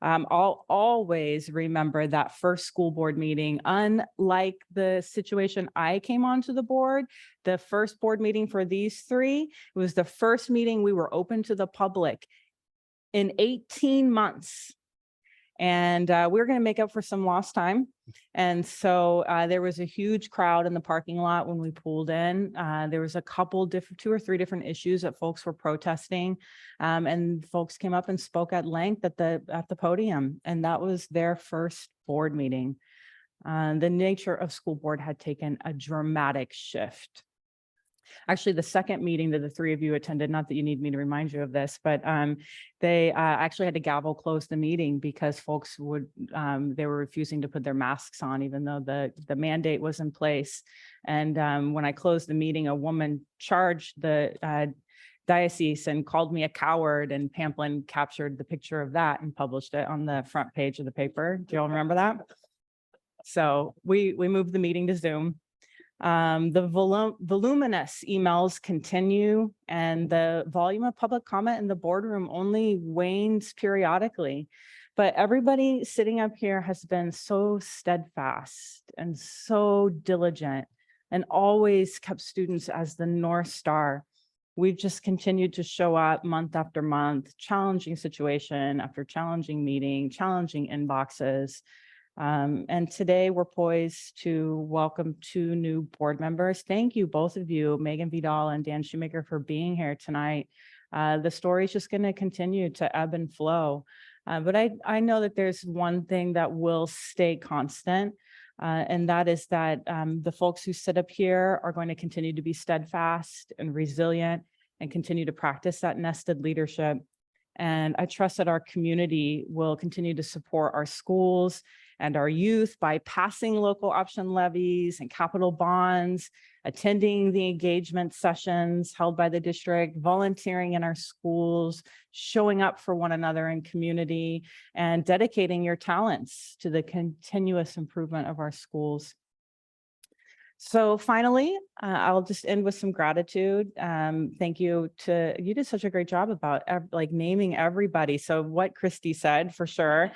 I'll always remember that first school board meeting. Unlike the situation I came onto the board, the first board meeting for these three, it was the first meeting we were open to the public in 18 months. And we were going to make up for some lost time. And so there was a huge crowd in the parking lot when we pulled in. There was a couple different, 2 or 3 different issues that folks were protesting. And folks came up and spoke at length at the podium. And that was their first board meeting. The nature of school board had taken a dramatic shift. Actually, the second meeting that the three of you attended, not that you need me to remind you of this, but they actually had to gavel close the meeting because folks they were refusing to put their masks on, even though the mandate was in place. And when I closed the meeting, a woman charged the diocese and called me a coward, and Pamplin captured the picture of that and published it on the front page of the paper. Do you all remember that? So we moved the meeting to Zoom. The voluminous emails continue, and the volume of public comment in the boardroom only wanes periodically. But everybody sitting up here has been so steadfast and so diligent and always kept students as the North Star. We've just continued to show up month after month, challenging situation after challenging meeting, challenging inboxes. And today we're poised to welcome 2 new board members. Thank you, both of you, Megan Vidal and Dan Shoemaker, for being here tonight. The story is just going to continue to ebb and flow. But I know that there's one thing that will stay constant, and that is that the folks who sit up here are going to continue to be steadfast and resilient and continue to practice that nested leadership. And I trust that our community will continue to support our schools and our youth by passing local option levies and capital bonds, attending the engagement sessions held by the district, volunteering in our schools, showing up for one another in community, and dedicating your talents to the continuous improvement of our schools. So finally, I'll just end with some gratitude. Thank you you did such a great job about naming everybody. So what Christy said, for sure.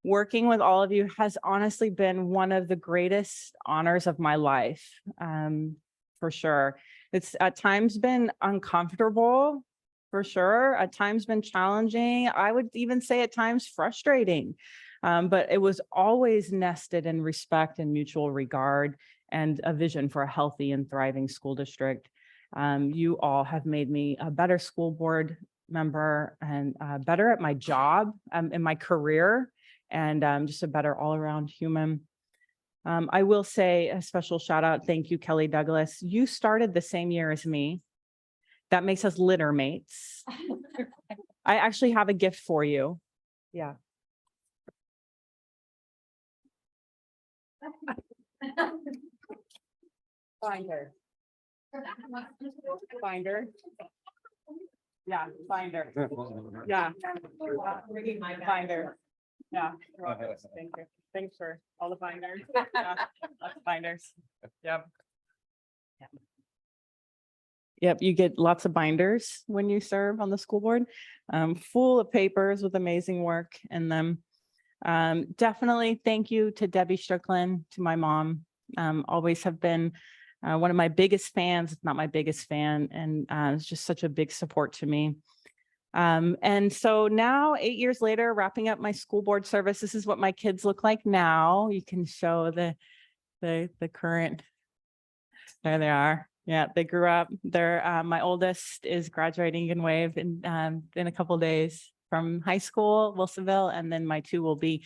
Working with all of you has honestly been one of the greatest honors of my life, for sure. It's at times been uncomfortable, for sure. At times been challenging. I would even say at times frustrating. But it was always nested in respect and mutual regard and a vision for a healthy and thriving school district. You all have made me a better school board member and better at my job, in my career, and just a better all-around human. I will say a special shout out. Thank you, Kelly Douglas. You started the same year as me. That makes us litter mates. I actually have a gift for you. Yeah. Binder. Binder. Yeah, binder. Yeah. My binder. Yeah. Thank you. Thanks for all the binders. Yeah, lots of binders. Yep. Yep, you get lots of binders when you serve on the school board, full of papers with amazing work in them. Definitely thank you to Debbie Strickland, to my mom. Always have been one of my biggest fans, if not my biggest fan, and it's just such a big support to me. And so now, 8 years later, wrapping up my school board service, this is what my kids look like now. You can show the current. There they are. Yeah, they grew up. They're my oldest is graduating in WAVE in a couple of days from high school, Wilsonville, and then my 2 will be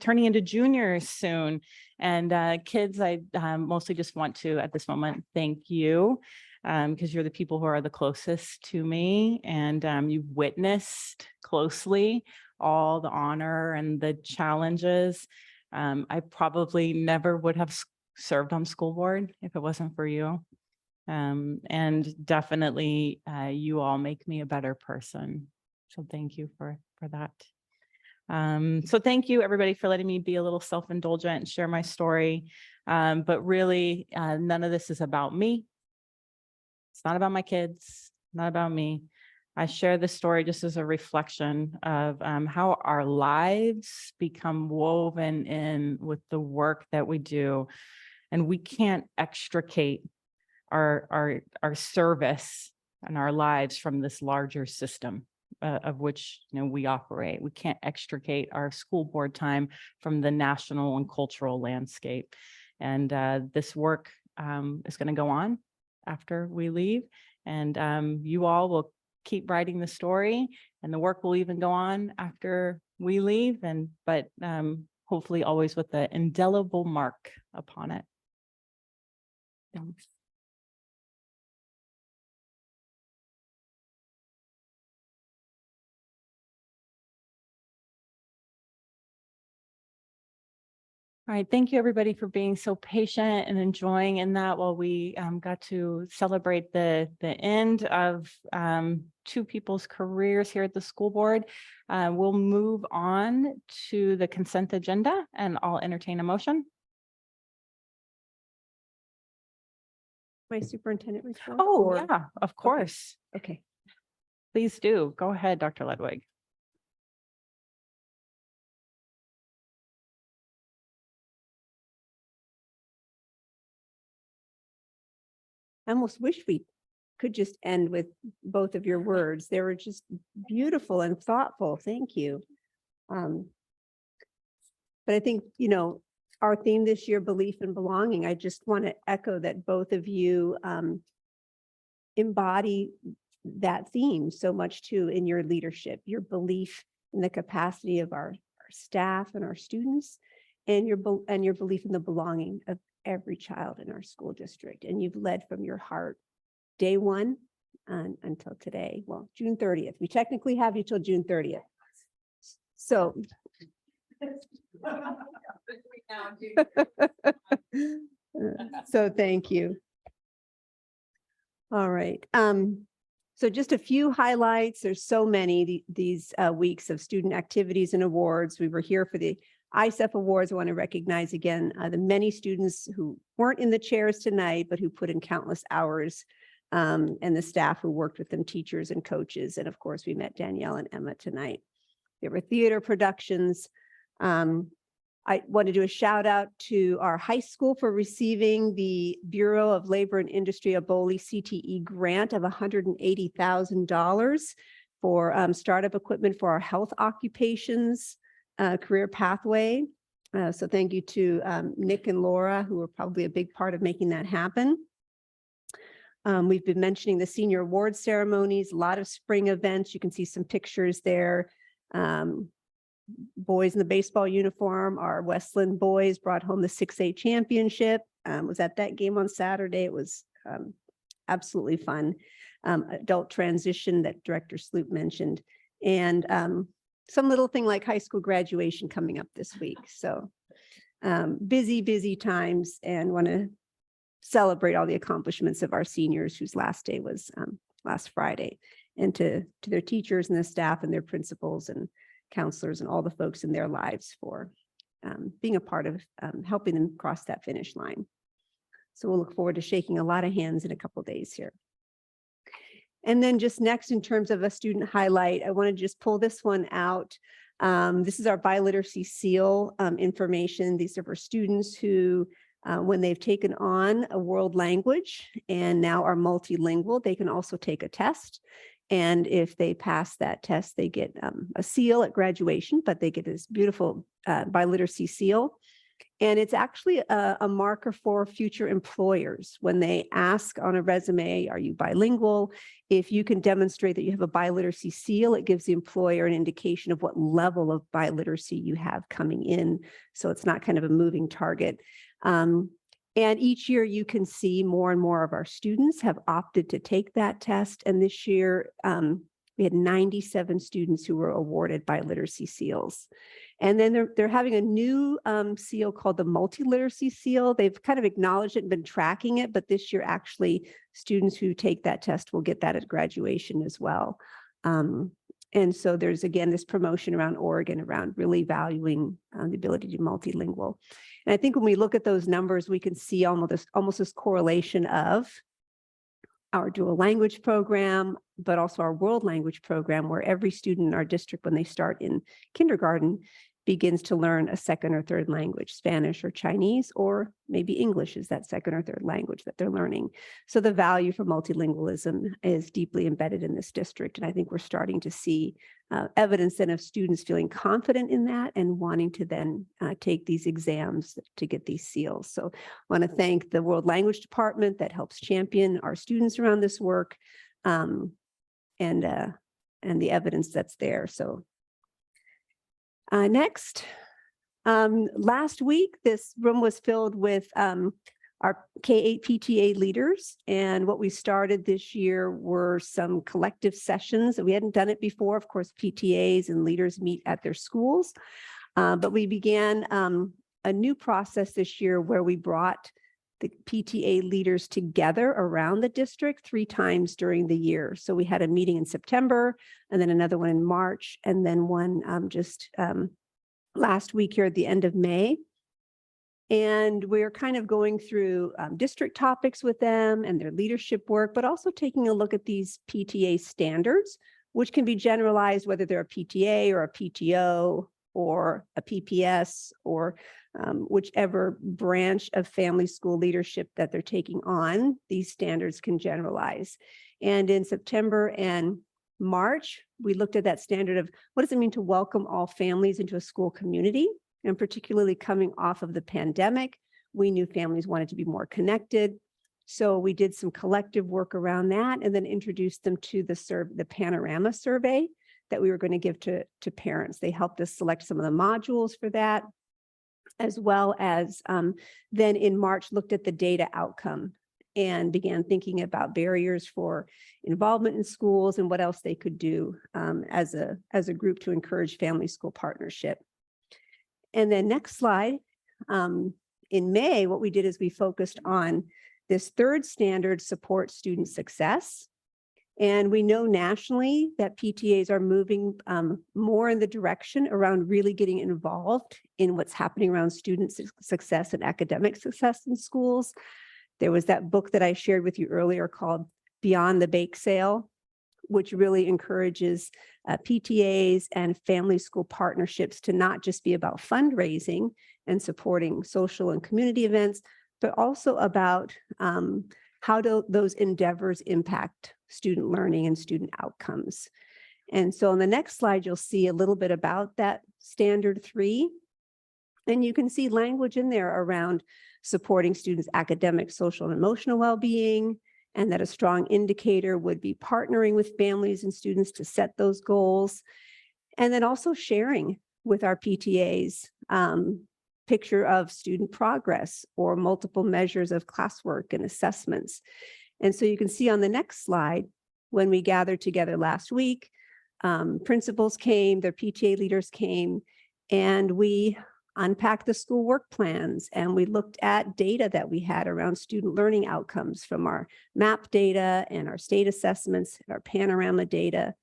turning into juniors soon. And kids, I mostly just want to, at this moment, thank you, because you're the people who are the closest to me, and you've witnessed closely all the honor and the challenges. I probably never would have served on school board if it wasn't for you. And definitely you all make me a better person. So thank you for that. So thank you everybody for letting me be a little self-indulgent and share my story. But really none of this is about me. It's not about my kids, not about me. I share this story just as a reflection of how our lives become woven in with the work that we do. And we can't extricate our service and our lives from this larger system of which we operate. We can't extricate our school board time from the national and cultural landscape. And this work is going to go on after we leave. And you all will keep writing the story, and the work will even go on after we leave. But hopefully always with the indelible mark upon it. Thanks. All right, thank you everybody for being so patient and enjoying in that while we got to celebrate the end of 2 people's careers here at the school board. We'll move on to the consent agenda, and I'll entertain a motion. My superintendent report? Oh, yeah, of course. Okay. Please do. Go ahead, Dr. Ledwig. I almost wish we could just end with both of your words. They were just beautiful and thoughtful. Thank you. But I think, you know, our theme this year, belief and belonging, I just want to echo that both of you embody that theme so much too in your leadership, your belief in the capacity of our staff and our students, and your belief in the belonging of every child in our school district. And you've led from your heart day one until today. Well, June 30th. We technically have you till June 30th. So so thank you. All right. So just a few highlights. There's so many these weeks of student activities and awards. We were here for the ISEF Awards. I want to recognize again the many students who weren't in the chairs tonight, but who put in countless hours, and the staff who worked with them, teachers and coaches. And of course, we met Danielle and Emma tonight. There were theater productions. I want to do a shout out to our high school for receiving the Bureau of Labor and Industry Aboli CTE grant of $180,000 for startup equipment for our health occupations career pathway. So thank you to Nick and Laura, who were probably a big part of making that happen. We've been mentioning the senior award ceremonies, a lot of spring events. You can see some pictures there. Boys in the baseball uniform, our Westland boys brought home the 6A championship. Was at that game on Saturday. It was absolutely fun. Adult transition that Director Sloop mentioned, and some little thing like high school graduation coming up this week. So busy times, and want to celebrate all the accomplishments of our seniors whose last day was last Friday, and to their teachers and the staff and their principals and counselors and all the folks in their lives for being a part of helping them cross that finish line. So we'll look forward to shaking a lot of hands in a couple of days here. And then just next, in terms of a student highlight, I want to just pull this one out. This is our biliteracy seal information. These are for students who, when they've taken on a world language and now are multilingual, they can also take a test. And if they pass that test, they get a seal at graduation, but they get this beautiful biliteracy seal. And it's actually a marker for future employers. When they ask on a resume, are you bilingual? If you can demonstrate that you have a biliteracy seal, it gives the employer an indication of what level of biliteracy you have coming in. So it's not kind of a moving target. And each year you can see more and more of our students have opted to take that test. And this year we had 97 students who were awarded biliteracy seals. And then they're having a new seal called the multiliteracy seal. They've kind of acknowledged it and been tracking it, but this year actually students who take that test will get that at graduation as well. And so there's, again, this promotion around Oregon around really valuing the ability to be multilingual. And I think when we look at those numbers, we can see almost this correlation of our dual language program, but also our world language program, where every student in our district, when they start in kindergarten, begins to learn a second or third language, Spanish or Chinese, or maybe English is that second or third language that they're learning. So the value for multilingualism is deeply embedded in this district. And I think we're starting to see evidence then of students feeling confident in that and wanting to then take these exams to get these seals. So I want to thank the World Language Department that helps champion our students around this work, and the evidence that's there. So next, last week, this room was filled with our K-8 PTA leaders. And what we started this year were some collective sessions. We hadn't done it before. Of course, PTAs and leaders meet at their schools. But we began a new process this year where we brought the PTA leaders together around the district 3 times during the year. So we had a meeting in September, and then another one in March, and then one just last week here at the end of May. And we're kind of going through district topics with them and their leadership work, but also taking a look at these PTA standards, which can be generalized whether they're a PTA or a PTO or a PPS or whichever branch of family school leadership that they're taking on. These standards can generalize. And in September and March, we looked at that standard of what does it mean to welcome all families into a school community? And particularly coming off of the pandemic, we knew families wanted to be more connected. So we did some collective work around that and then introduced them to the Panorama survey that we were going to give to parents. They helped us select some of the modules for that, as well as then in March looked at the data outcome and began thinking about barriers for involvement in schools and what else they could do as a group to encourage family-school partnership. And then next slide, in May, what we did is we focused on this third standard, support student success. And we know nationally that PTAs are moving more in the direction around really getting involved in what's happening around student success and academic success in schools. There was that book that I shared with you earlier called Beyond the Bake Sale, which really encourages PTAs and family school partnerships to not just be about fundraising and supporting social and community events, but also about how do those endeavors impact student learning and student outcomes. And so on the next slide, you'll see a little bit about that standard 3. And you can see language in there around supporting students' academic, social, and emotional well-being, and that a strong indicator would be partnering with families and students to set those goals. And then also sharing with our PTAs picture of student progress or multiple measures of classwork and assessments. And so you can see on the next slide, when we gathered together last week, principals came, their PTA leaders came, and we unpacked the school work plans and we looked at data that we had around student learning outcomes from our MAP data and our state assessments, our Panorama data,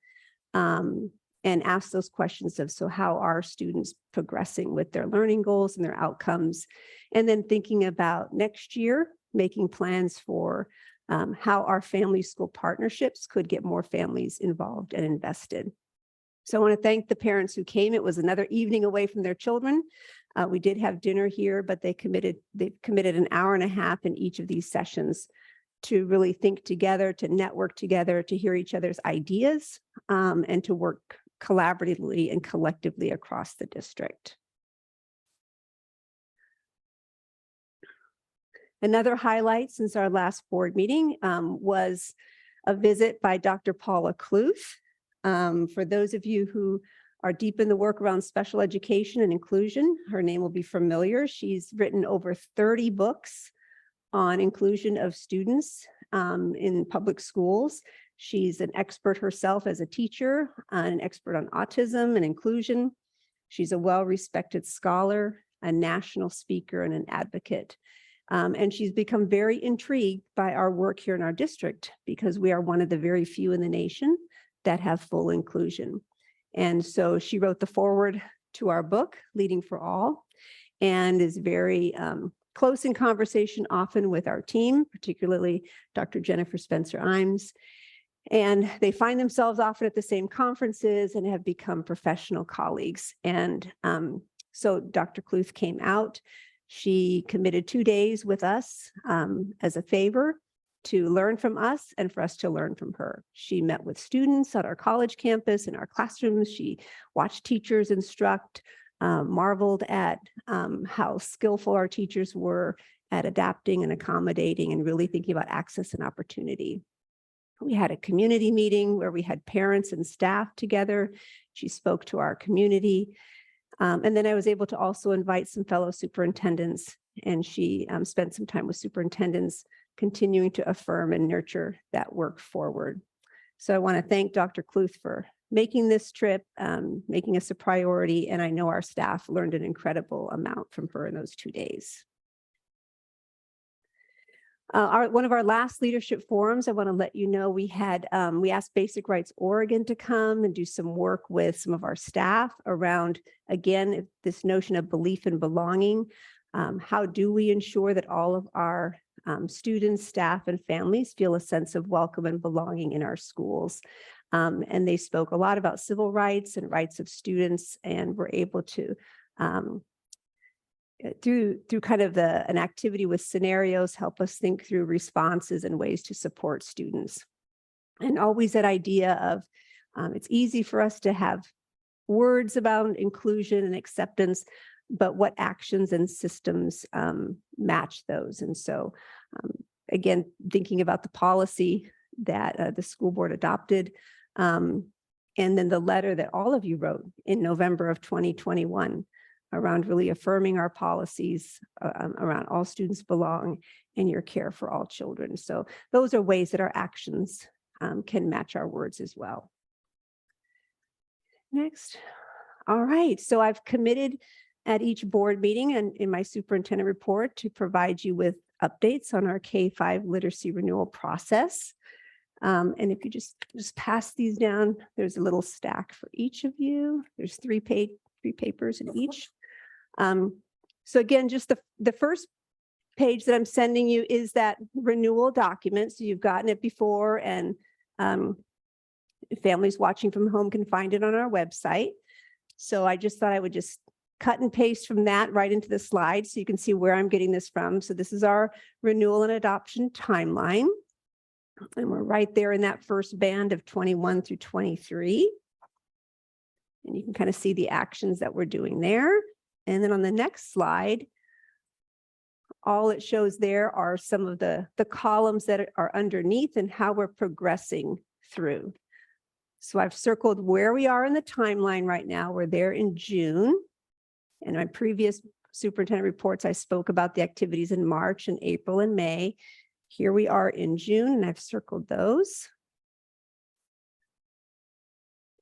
and asked those questions of, so how are students progressing with their learning goals and their outcomes? And then thinking about next year, making plans for how our family school partnerships could get more families involved and invested. So I want to thank the parents who came. It was another evening away from their children. We did have dinner here, but they've committed an hour and a half in each of these sessions to really think together, to network together, to hear each other's ideas, and to work collaboratively and collectively across the district. Another highlight since our last board meeting was a visit by Dr. Paula Kluth. For those of you who are deep in the work around special education and inclusion, her name will be familiar. She's written over 30 books on inclusion of students in public schools. She's an expert herself as a teacher, an expert on autism and inclusion. She's a well-respected scholar, a national speaker, and an advocate. And she's become very intrigued by our work here in our district because we are one of the very few in the nation that have full inclusion. And so she wrote the foreword to our book, Leading for All, and is very close in conversation often with our team, particularly Dr. Jennifer Spencer-Imes. And they find themselves often at the same conferences and have become professional colleagues. And so Dr. Kluth came out. She committed 2 days with us as a favor to learn from us and for us to learn from her. She met with students at our college campus, in our classrooms. She watched teachers instruct, marveled at how skillful our teachers were at adapting and accommodating and really thinking about access and opportunity. We had a community meeting where we had parents and staff together. She spoke to our community. And then I was able to also invite some fellow superintendents, and she spent some time with superintendents, continuing to affirm and nurture that work forward. So I want to thank Dr. Kluth for making this trip, making us a priority, and I know our staff learned an incredible amount from her in those 2 days. One of our last leadership forums, I want to let you know we asked Basic Rights Oregon to come and do some work with some of our staff around, again, this notion of belief and belonging. How do we ensure that all of our students, staff, and families feel a sense of welcome and belonging in our schools? And they spoke a lot about civil rights and rights of students, and were able to through kind of an activity with scenarios, help us think through responses and ways to support students. And always that idea of it's easy for us to have words about inclusion and acceptance, but what actions and systems match those. And so again, thinking about the policy that the school board adopted, and then the letter that all of you wrote in November of 2021 around really affirming our policies around all students belong and your care for all children. So those are ways that our actions can match our words as well. Next. All right, so I've committed at each board meeting and in my superintendent report to provide you with updates on our K-5 literacy renewal process. And if you just pass these down, there's a little stack for each of you. There's three papers in each. So again, just the first page that I'm sending you is that renewal document. So you've gotten it before, and families watching from home can find it on our website. So I just thought I would just cut and paste from that right into the slide so you can see where I'm getting this from. So this is our renewal and adoption timeline. And we're right there in that first band of 21 through 23. And you can kind of see the actions that we're doing there. And then on the next slide, all it shows there are some of the columns that are underneath and how we're progressing through. So I've circled where we are in the timeline right now. We're there in June. In my previous superintendent reports, I spoke about the activities in March and April and May. Here we are in June, and I've circled those.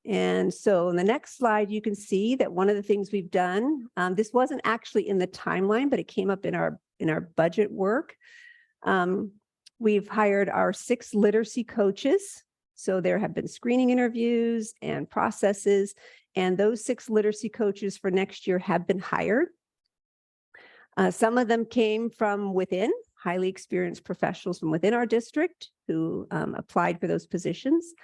And so in the next slide, you can see that one of the things we've done, this wasn't actually in the timeline, but it came up in our budget work. We've hired our 6 literacy coaches. So there have been screening interviews and processes, and those 6 literacy coaches for next year have been hired. Some of them came from within, highly experienced professionals from within our district who applied for those positions.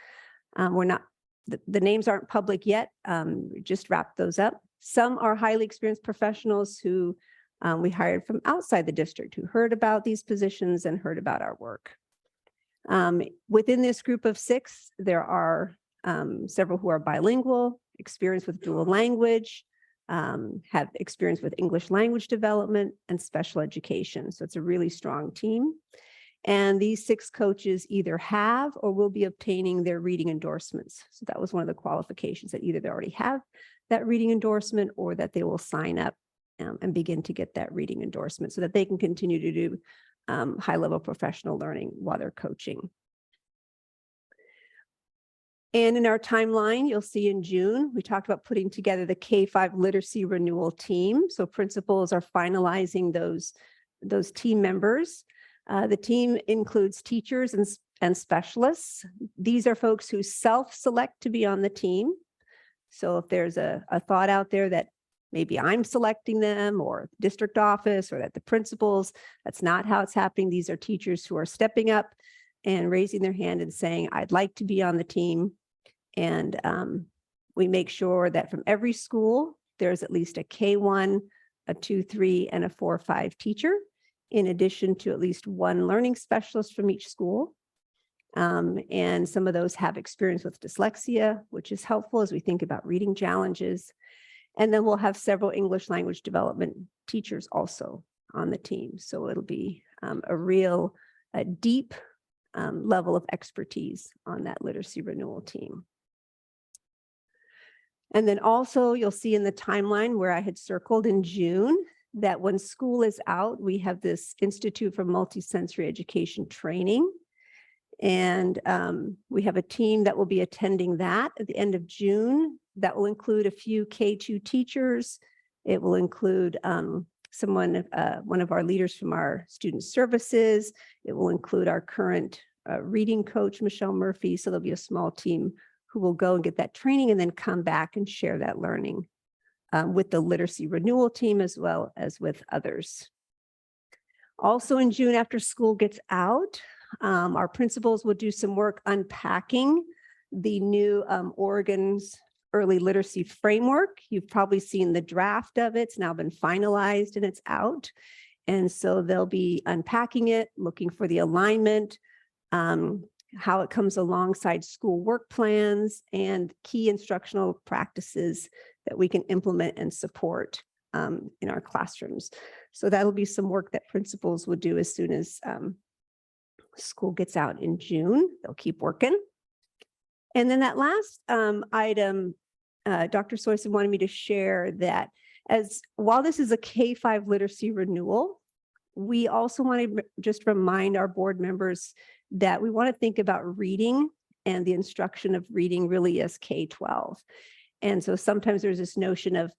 The names aren't public yet. We just wrapped those up. Some are highly experienced professionals who we hired from outside the district who heard about these positions and heard about our work. Within this group of 6, there are several who are bilingual, experienced with dual language, have experience with English language development and special education. So it's a really strong team. And these 6 coaches either have or will be obtaining their reading endorsements. So that was one of the qualifications, that either they already have that reading endorsement or that they will sign up and begin to get that reading endorsement so that they can continue to do high-level professional learning while they're coaching. And in our timeline, you'll see in June, we talked about putting together the K-5 literacy renewal team. So principals are finalizing those team members. The team includes teachers and specialists. These are folks who self-select to be on the team. So if there's a thought out there that maybe I'm selecting them or district office or that the principals, that's not how it's happening. These are teachers who are stepping up and raising their hand and saying, I'd like to be on the team. And we make sure that from every school, there's at least a K1, a 2-3, and a 4-5 teacher, in addition to at least 1 learning specialist from each school. And some of those have experience with dyslexia, which is helpful as we think about reading challenges. And then we'll have several English language development teachers also on the team. So it'll be a real deep level of expertise on that literacy renewal team. And then also you'll see in the timeline where I had circled in June that when school is out, we have this Institute for Multisensory Education training. And we have a team that will be attending that at the end of June. That will include a few K2 teachers. It will include one of our leaders from our student services. It will include our current reading coach, Michelle Murphy. So there'll be a small team who will go and get that training and then come back and share that learning with the literacy renewal team as well as with others. Also in June, after school gets out, our principals will do some work unpacking the new Oregon's early literacy framework. You've probably seen the draft of it. It's now been finalized and it's out. And so they'll be unpacking it, looking for the alignment, how it comes alongside school work plans and key instructional practices that we can implement and support in our classrooms. So that'll be some work that principals will do as soon as school gets out in June. They'll keep working. And then that last item, Dr. Soyson wanted me to share that while this is a K-5 literacy renewal, we also want to just remind our board members that we want to think about reading and the instruction of reading really as K-12. And so sometimes there's this notion of,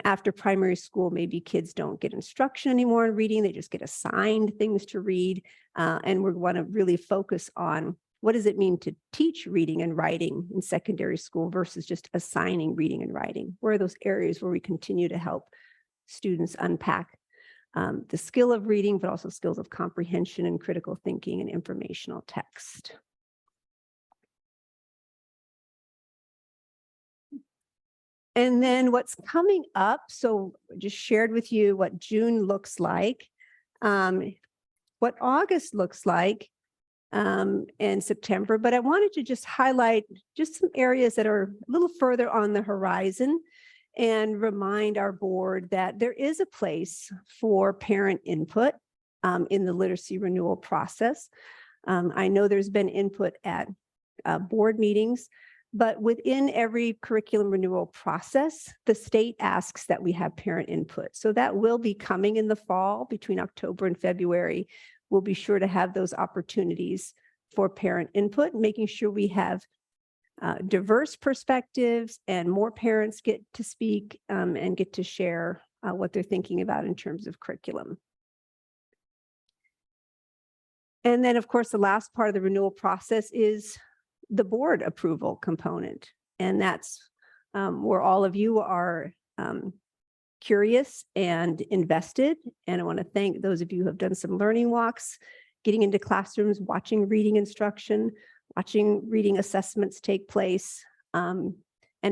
after primary school, maybe kids don't get instruction anymore in reading, they just get assigned things to read. And we want to really focus on what does it mean to teach reading and writing in secondary school versus just assigning reading and writing? Where are those areas where we continue to help students unpack the skill of reading, but also skills of comprehension and critical thinking and informational text? And then what's coming up, so I just shared with you what June looks like, what August looks like, and September, but I wanted to just highlight just some areas that are a little further on the horizon and remind our board that there is a place for parent input in the literacy renewal process. I know there's been input at board meetings, but within every curriculum renewal process, the state asks that we have parent input. So that will be coming in the fall between October and February. We'll be sure to have those opportunities for parent input, making sure we have diverse perspectives and more parents get to speak and get to share what they're thinking about in terms of curriculum. And then, of course, the last part of the renewal process is the board approval component. And that's where all of you are curious and invested. And I want to thank those of you who have done some learning walks, getting into classrooms, watching reading instruction, watching reading assessments take place, and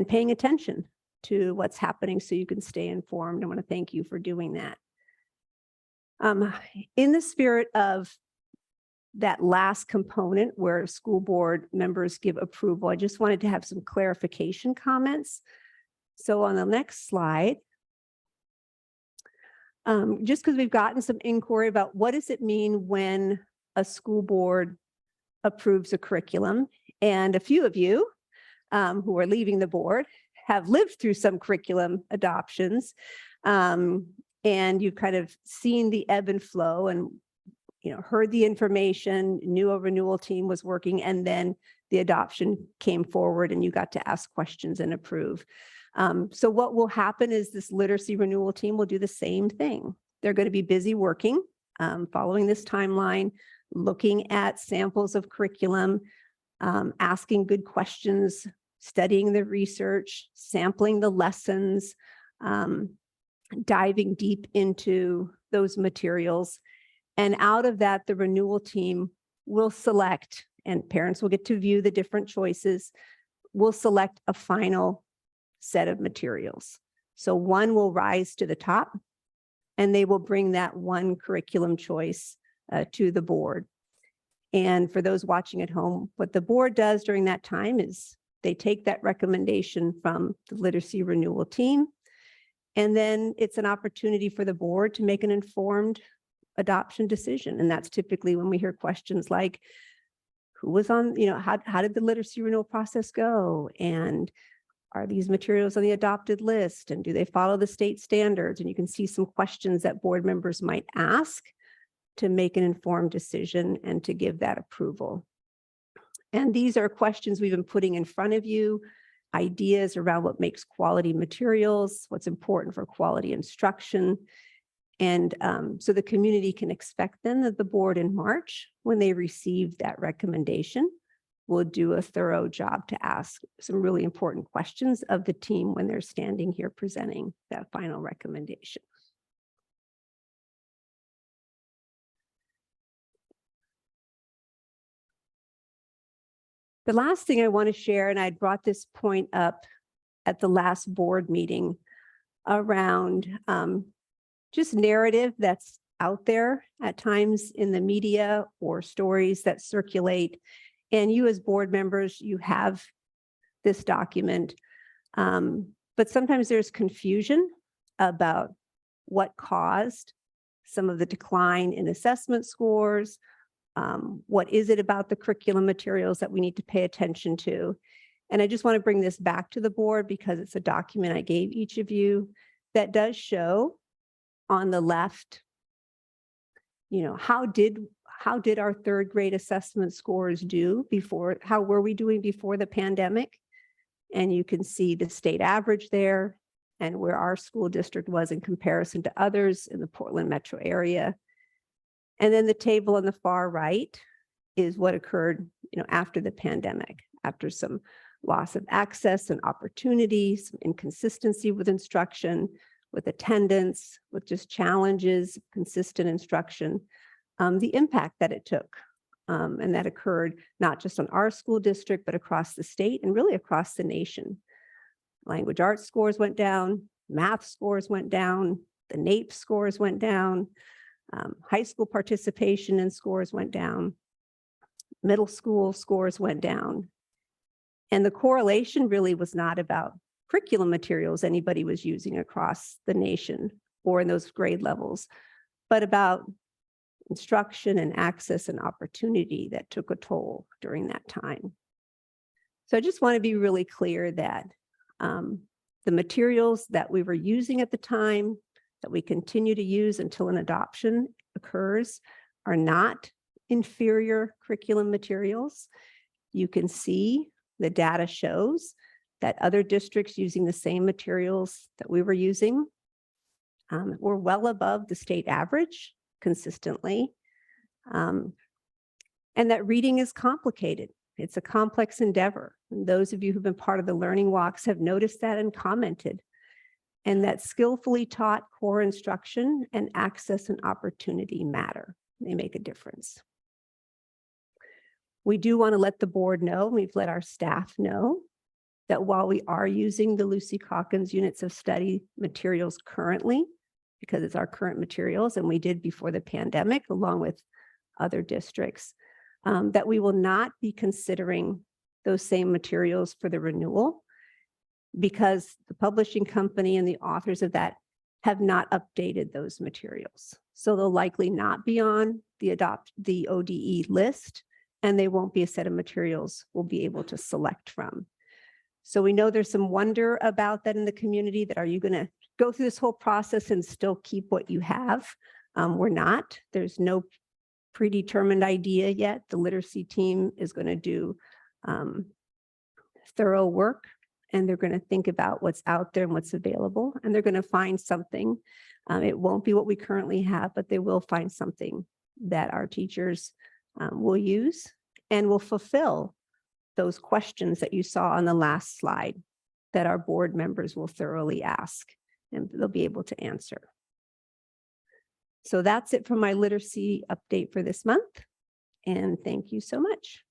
paying attention to what's happening so you can stay informed. I want to thank you for doing that. In the spirit of that last component where school board members give approval, I just wanted to have some clarification comments. So on the next slide, just because we've gotten some inquiry about what does it mean when a school board approves a curriculum, and a few of you who are leaving the board have lived through some curriculum adoptions, and you've kind of seen the ebb and flow and heard the information, knew a renewal team was working, and then the adoption came forward and you got to ask questions and approve. So what will happen is this literacy renewal team will do the same thing. They're going to be busy working, following this timeline, looking at samples of curriculum, asking good questions, studying the research, sampling the lessons, diving deep into those materials. And out of that, the renewal team will select, and parents will get to view the different choices, will select a final set of materials. So one will rise to the top, and they will bring that one curriculum choice to the board. And for those watching at home, what the board does during that time is they take that recommendation from the literacy renewal team, and then it's an opportunity for the board to make an informed adoption decision. And that's typically when we hear questions like, who was on, how did the literacy renewal process go? And are these materials on the adopted list? And do they follow the state standards? And you can see some questions that board members might ask to make an informed decision and to give that approval. And these are questions we've been putting in front of you, ideas around what makes quality materials, what's important for quality instruction. And so the community can expect then that the board in March, when they receive that recommendation, will do a thorough job to ask some really important questions of the team when they're standing here presenting that final recommendation. The last thing I want to share, and I brought this point up at the last board meeting around just narrative that's out there at times in the media or stories that circulate. And you as board members, you have this document, but sometimes there's confusion about what caused some of the decline in assessment scores. What is it about the curriculum materials that we need to pay attention to? And I just want to bring this back to the board because it's a document I gave each of you that does show on the left, how did our third grade assessment scores do before, how were we doing before the pandemic? And you can see the state average there and where our school district was in comparison to others in the Portland metro area. And then the table on the far right is what occurred, after the pandemic, after some loss of access and opportunity, some inconsistency with instruction, with attendance, with just challenges, consistent instruction, the impact that it took. And that occurred not just on our school district, but across the state and really across the nation. Language arts scores went down, math scores went down, the NAEP scores went down, high school participation and scores went down, middle school scores went down. And the correlation really was not about curriculum materials anybody was using across the nation or in those grade levels, but about instruction and access and opportunity that took a toll during that time. So I just want to be really clear that the materials that we were using at the time, that we continue to use until an adoption occurs, are not inferior curriculum materials. You can see the data shows that other districts using the same materials that we were using were well above the state average consistently. And that reading is complicated. It's a complex endeavor. And those of you who've been part of the learning walks have noticed that and commented. And that skillfully taught core instruction and access and opportunity matter. They make a difference. We do want to let the board know, we've let our staff know, that while we are using the Lucy Calkins units of study materials currently, because it's our current materials, and we did before the pandemic, along with other districts, that we will not be considering those same materials for the renewal because the publishing company and the authors of that have not updated those materials. So they'll likely not be on the ODE list, and they won't be a set of materials we'll be able to select from. So we know there's some wonder about that in the community, that are you going to go through this whole process and still keep what you have? We're not. There's no predetermined idea yet. The literacy team is going to do thorough work, and they're going to think about what's out there and what's available, and they're going to find something. It won't be what we currently have, but they will find something that our teachers will use and will fulfill those questions that you saw on the last slide that our board members will thoroughly ask, and they'll be able to answer. So that's it for my literacy update for this month. And thank you so much.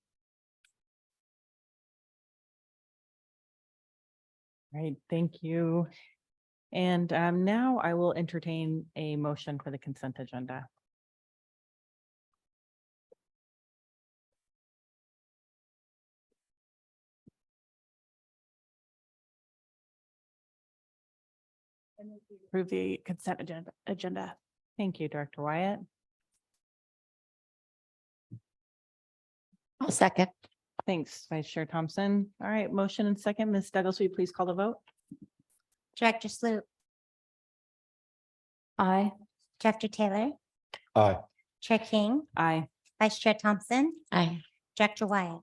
Right, thank you. And now I will entertain a motion for the consent agenda. Approve the consent agenda. Thank you, Director Wyatt. I'll second. Thanks, Vice Chair Thompson. All right, motion and second. Ms. Douglas, will you please call the vote? Director Sloot, Aye. Director Taylor, Aye. Chair King, Aye. Vice Chair Thompson. Aye. Director Wyatt.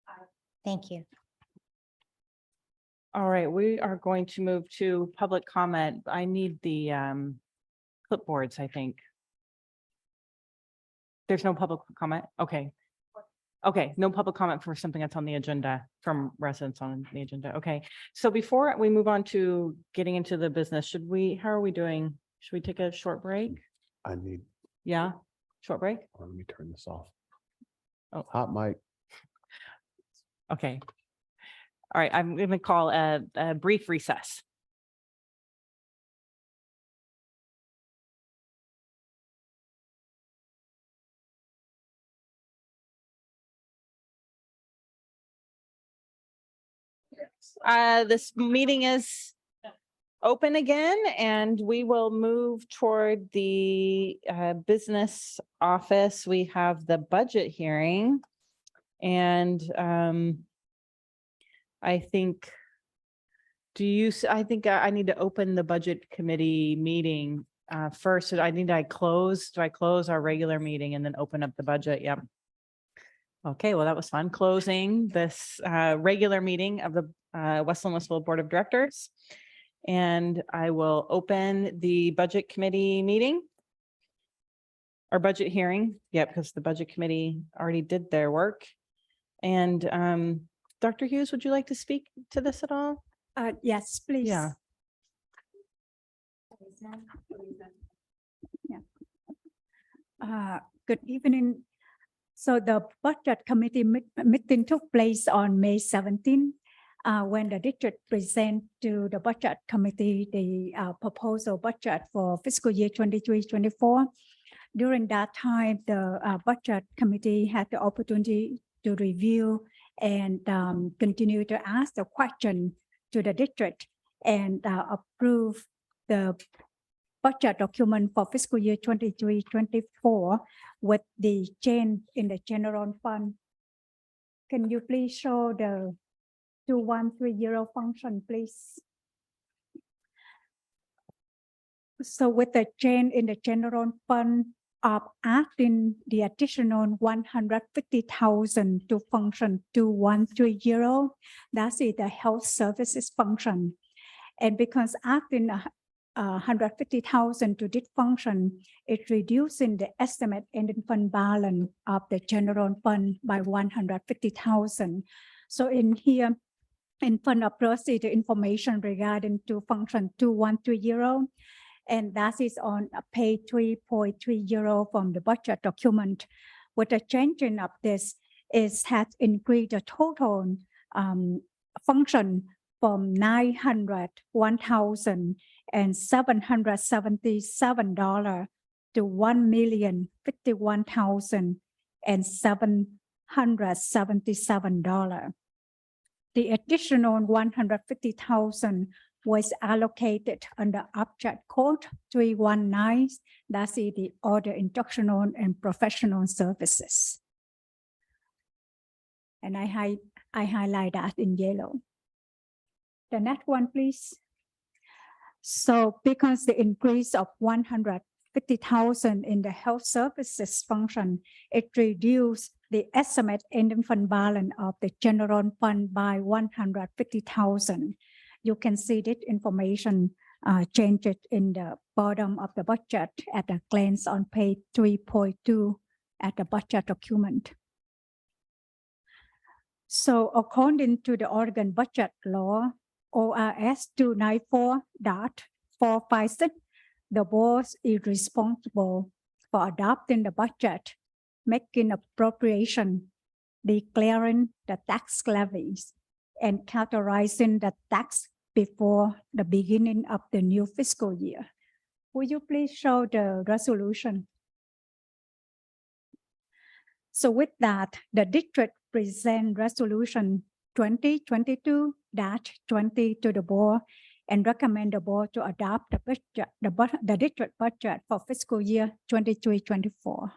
Aye. Thank you. All right, we are going to move to public comment. I need the clipboards, I think. There's no public comment? Okay. Okay, no public comment for something that's on the agenda from residents on the agenda. Okay, so before we move on to getting into the business, how are we doing? Should we take a short break? I need, Yeah, short break? let me turn this off. Oh. Hot mic. Okay. All right, I'm going to call a brief recess. This meeting is open again, and we will move toward the business office. We have the budget hearing. And I think, I think I need to open the budget committee meeting first. Do I close our regular meeting and then open up the budget? Yep. Okay, well, that was fun. Closing this regular meeting of the West Linn-Wilsonville Board of Directors. And I will open the budget committee meeting. Our budget hearing. Yep, because the budget committee already did their work. And Dr. Hughes, would you like to speak to this at all? Yes, please. Yeah. Good evening. So the budget committee meeting took place on May 17, when the district present to the budget committee the proposal budget for fiscal year 23-24. During that time, the budget committee had the opportunity to review and continue to ask the question to the district and approve the budget document for fiscal year 23-24 with the change in the general fund. Can you please show the 2130 function, please? So with the change in the general fund of adding the additional 150,000 to function 2130, that's the health services function. And because adding 150,000 to this function, it reducing the estimate ending fund balance of the general fund by 150,000. So in here, in fund of proceeds, the information regarding to function 2130, and that is on page 3.30 from the budget document. With the changing of this is has increased the total function from $901,777 to $1,051,777. The additional 150,000 was allocated under object code 319. That's the order instructional and professional services. And I highlight that in yellow. The next one, please. So because the increase of 150,000 in the health services function, it reduced the estimate ending fund balance of the general fund by 150,000. You can see this information changed in the bottom of the budget at a glance on page 3.2 at the budget document. So according to the Oregon budget law, ORS 294.456, the board is responsible for adopting the budget, making appropriation, declaring the tax levies, and categorizing the tax before the beginning of the new fiscal year. Will you please show the resolution? So with that, the district present resolution 2022-20 to the board and recommend the board to adopt the budget, the district budget for fiscal year 23-24.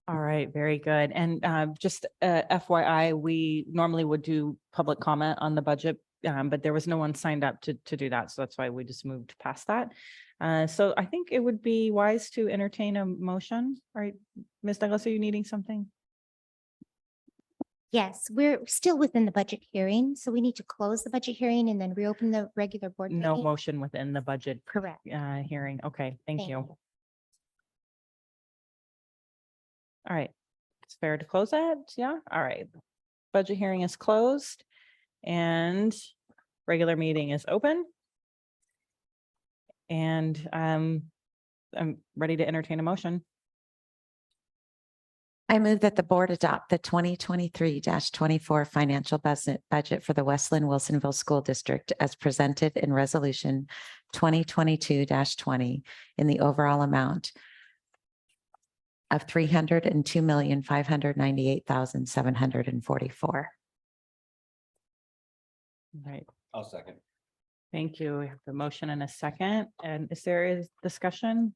All right, very good. And just FYI, we normally would do public comment on the budget, but there was no one signed up to do that. So that's why we just moved past that. So I think it would be wise to entertain a motion. All right, Ms. Douglas, are you needing something? Yes, we're still within the budget hearing, so we need to close the budget hearing and then reopen the regular board No meeting. motion within the budget Correct. hearing. Okay, thank you. All right, it's fair to close that. Yeah, all right. Budget hearing is closed and regular meeting is open. And I'm ready to entertain a motion. I move that the board adopt the 2023-24 financial budget for the West Linn-Wilsonville School District as presented in resolution 2022-20 in the overall amount of $302,598,744. Right. I'll second. Thank you. We have the motion and a second. And is there is discussion?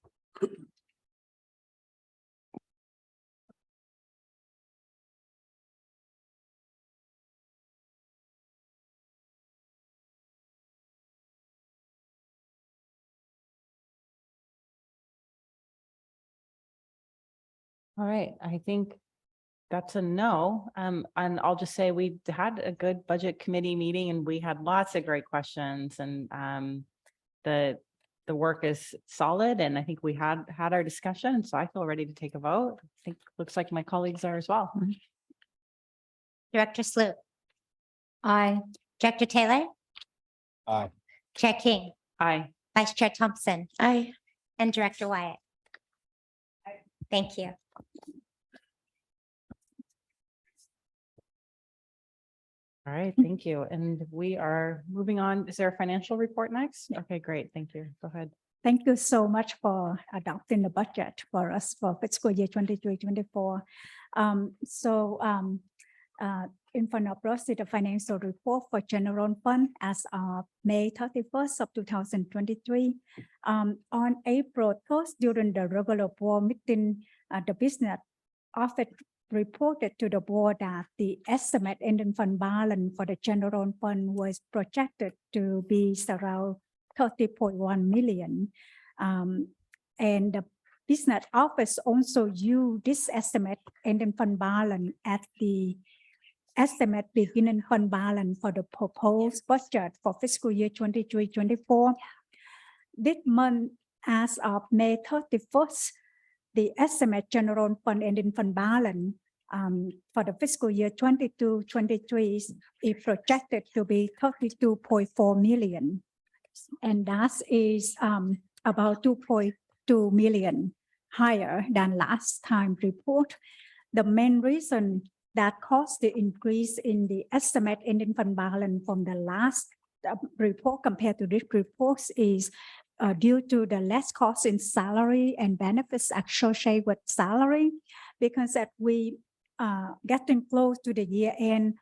All right, I think that's a no. And I'll just say we had a good budget committee meeting and we had lots of great questions and the work is solid and I think we had our discussion. So I feel ready to take a vote. I think looks like my colleagues are as well. Director Sloot. Aye. Director Taylor. Aye. Chair King. Aye. Vice Chair Thompson. Aye. And Director Wyatt. Thank you. All right, thank you. And we are moving on. Is there a financial report next? Okay, great. Thank you. Go ahead. Thank you so much for adopting the budget for us for fiscal year 23-24. In front of us is the financial report for general fund as of May 31st of 2023. On April 1st, during the regular board meeting, the business office reported to the board that the estimate ending fund balance for the general fund was projected to be around 30.1 million. And the business office also used this estimate ending fund balance at the estimate beginning fund balance for the proposed budget for fiscal year 23-24. This month, as of May 31st, the estimate general fund ending fund balance for the fiscal year 22-23 is projected to be 32.4 million. And that is about 2.2 million higher than last time report. The main reason that caused the increase in the estimate ending fund balance from the last report compared to this report is due to the less cost in salary and benefits associated with salary, because that we getting close to the year end,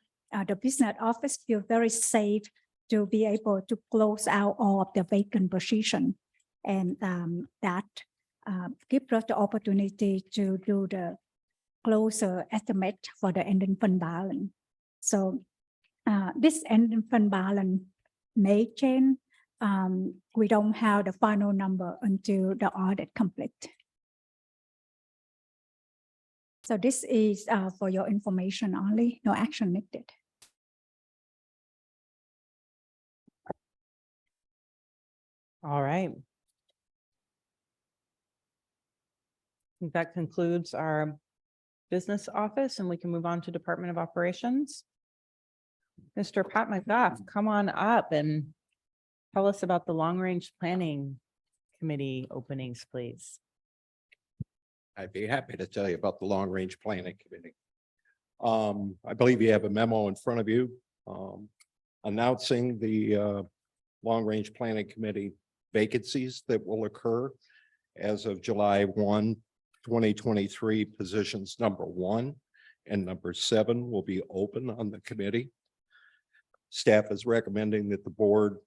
the business office feel very safe to be able to close out all of the vacant position, and that gives us the opportunity to do the closer estimate for the ending fund balance. So this ending fund balance may change. We don't have the final number until the audit complete. So this is for your information only, no action needed. All right. I think that concludes our business office and we can move on to Department of Operations. Mr. Pat McGuff, come on up and tell us about the Long Range Planning Committee openings, please. I'd be happy to tell you about the Long Range Planning Committee. I believe you have a memo in front of you announcing the Long Range Planning Committee vacancies that will occur as of July 1, 2023. Positions number 1 and number 7 will be open on the committee. Staff is recommending that the board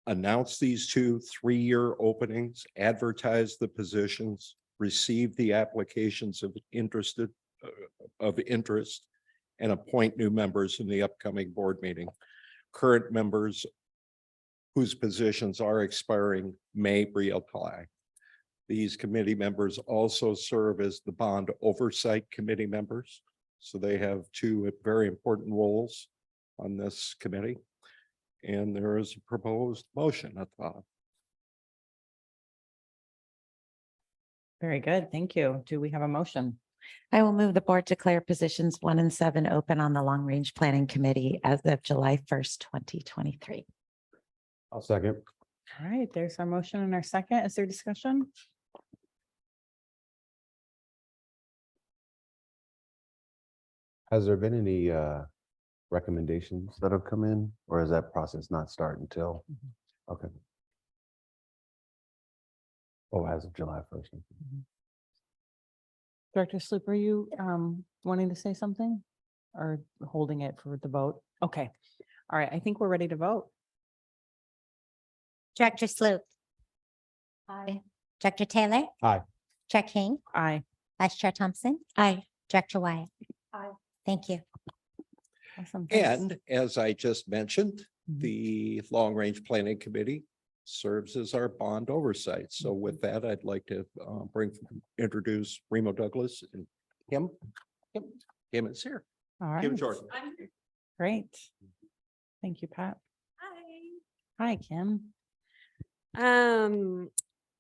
announce these 2 3-year openings, advertise the positions, receive the applications of interest, and appoint new members in the upcoming board meeting. Current members whose positions are expiring may reapply. These committee members also serve as the Bond Oversight Committee members. So they have 2 very important roles on this committee. And there is a proposed motion at the bottom. Very good. Thank you. Do we have a motion? I will move the board declare positions 1 and 7 open on the Long Range Planning Committee as of July 1st, 2023. I'll second. All right, there's our motion and our second. Is there discussion? Has there been any recommendations that have come in, or is that process not start until? Okay. Oh, as of July 1st. Director Sloop, are you wanting to say something or holding it for the vote? Okay. All right, I think we're ready to vote. Director Sloop. Aye. Director Taylor. Aye. Chair King. Aye. Vice Chair Thompson. Aye. Director Wyatt. Aye. Thank you. Awesome. Thanks. And as I just mentioned, Mhm. the Long Range Planning Committee serves as our bond oversight. So with that, I'd like to introduce Remo Douglas and Kim. Kim is here. All Kim right. Jordan. Great. Thank you, Pat. Hi, Kim.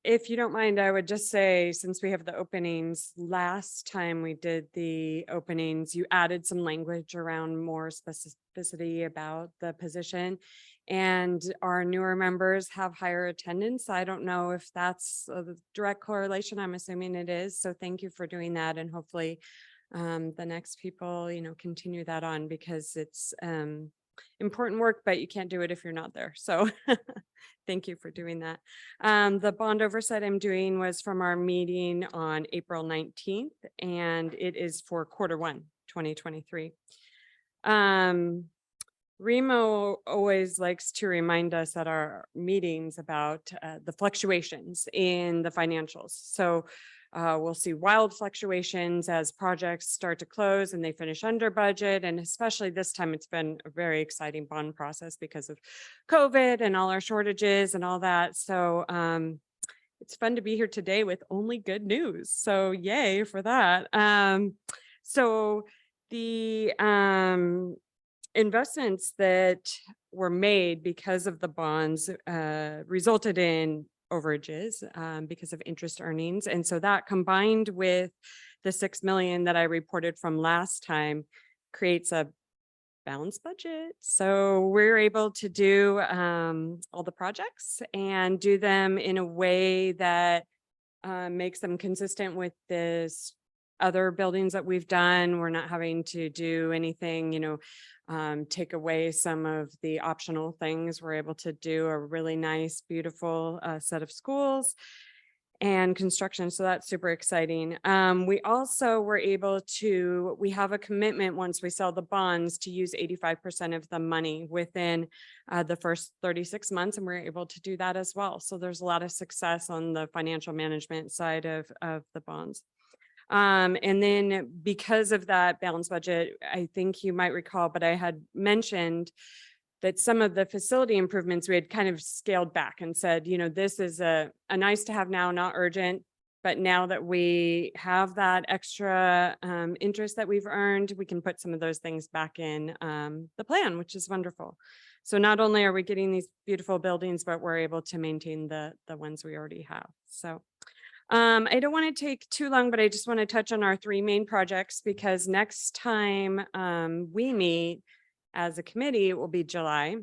If you don't mind, I would just say, since we have the openings, last time we did the openings, you added some language around more specificity about the position. And our newer members have higher attendance. I don't know if that's a direct correlation. I'm assuming it is. So thank you for doing that. And hopefully the next people, continue that on, because it's important work, but you can't do it if you're not there. So thank you for doing that. The bond oversight I'm doing was from our meeting on April 19th, and it is for Q1 2023. Remo always likes to remind us at our meetings about the fluctuations in the financials. So we'll see wild fluctuations as projects start to close and they finish under budget. And especially this time, it's been a very exciting bond process because of COVID and all our shortages and all that. So it's fun to be here today with only good news. So yay for that. So the investments that were made because of the bonds resulted in overages because of interest earnings. And so that, combined with the 6 million that I reported from last time, creates a balanced budget. So we're able to do all the projects and do them in a way that makes them consistent with this other buildings that we've done. We're not having to do anything, take away some of the optional things. We're able to do a really nice, beautiful set of schools and construction. So that's super exciting. We also were able to, we have a commitment once we sell the bonds to use 85% of the money within the first 36 months. And we're able to do that as well. So there's a lot of success on the financial management side of the bonds. And then because of that balanced budget, I think you might recall, but I had mentioned that some of the facility improvements we had kind of scaled back and said, this is a nice to have now, not urgent. But now that we have that extra interest that we've earned, we can put some of those things back in the plan, which is wonderful. So not only are we getting these beautiful buildings, but we're able to maintain the ones we already have. So I don't want to take too long, but I just want to touch on our 3 main projects, because next time we meet as a committee, it will be July.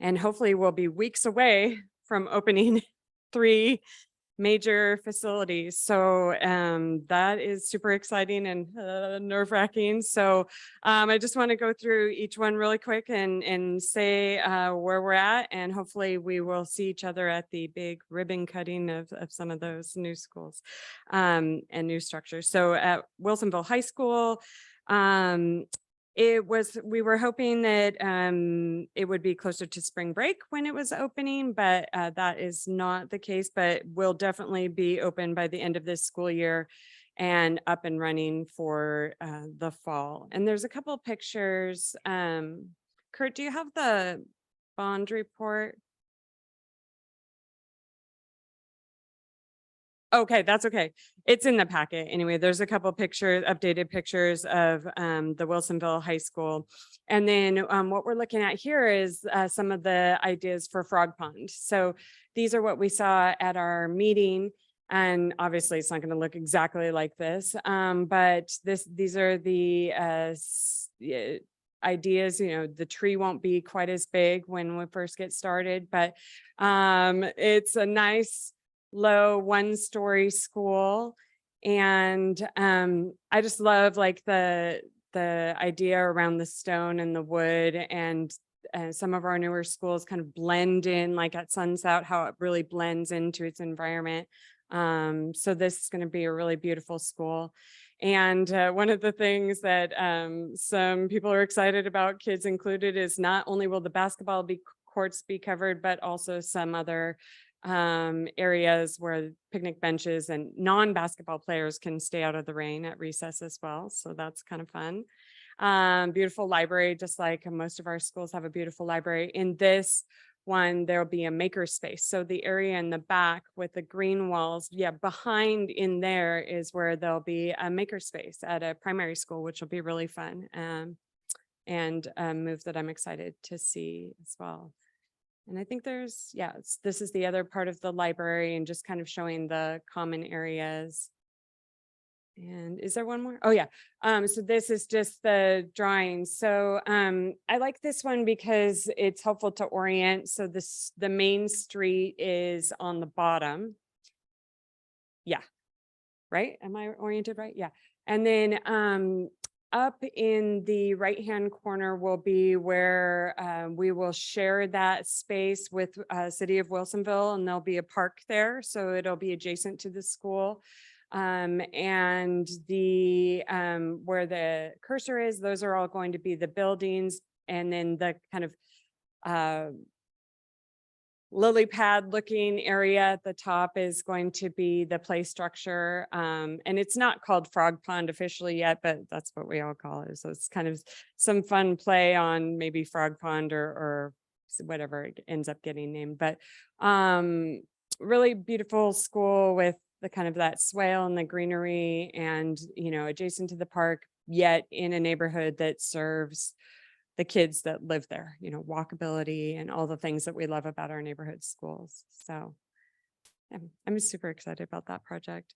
And hopefully we'll be weeks away from opening 3 major facilities. So that is super exciting and nerve-wracking. So I just want to go through each one really quick and say where we're at, and hopefully we will see each other at the big ribbon cutting of some of those new schools and new structures. So at Wilsonville High School, we were hoping that it would be closer to spring break when it was opening, but that is not the case, but will definitely be open by the end of this school year and up and running for the fall. And there's a couple of pictures. Kurt, do you have the bond report? Okay, that's okay. It's in the packet. Anyway, there's a couple pictures, updated pictures of the Wilsonville High School. And then what we're looking at here is some of the ideas for Frog Pond. So these are what we saw at our meeting. And obviously it's not going to look exactly like this, but these are the ideas. The tree won't be quite as big when we first get started, but it's a nice low 1-story school. And I just love like the idea around the stone and the wood, and some of our newer schools kind of blend in, like at Sunset, how it really blends into its environment. So this is going to be a really beautiful school. And one of the things that some people are excited about, kids included, is not only will the basketball courts be covered, but also some other areas where picnic benches and non-basketball players can stay out of the rain at recess as well. So that's kind of fun. Beautiful library, just like most of our schools have a beautiful library. In this one, there'll be a maker space. So the area in the back with the green walls, behind in there is where there'll be a maker space at a primary school, which will be really fun. And a move that I'm excited to see as well. And I think there's, this is the other part of the library and just kind of showing the common areas. And is there one more? Oh yeah. So this is just the drawing. So I like this one because it's helpful to orient. So the main street is on the bottom. Yeah. Right? Am I oriented right? Yeah. And then up in the right-hand corner will be where we will share that space with City of Wilsonville, and there'll be a park there. So it'll be adjacent to the school. And the where the cursor is, those are all going to be the buildings. And then the kind of lily pad looking area at the top is going to be the play structure. And it's not called Frog Pond officially yet, but that's what we all call it. So it's kind of some fun play on maybe Frog Pond or whatever it ends up getting named. But really beautiful school with the kind of that swale and the greenery and, you know, adjacent to the park, yet in a neighborhood that serves the kids that live there, you know, walkability and all the things that we love about our neighborhood schools. So I'm super excited about that project.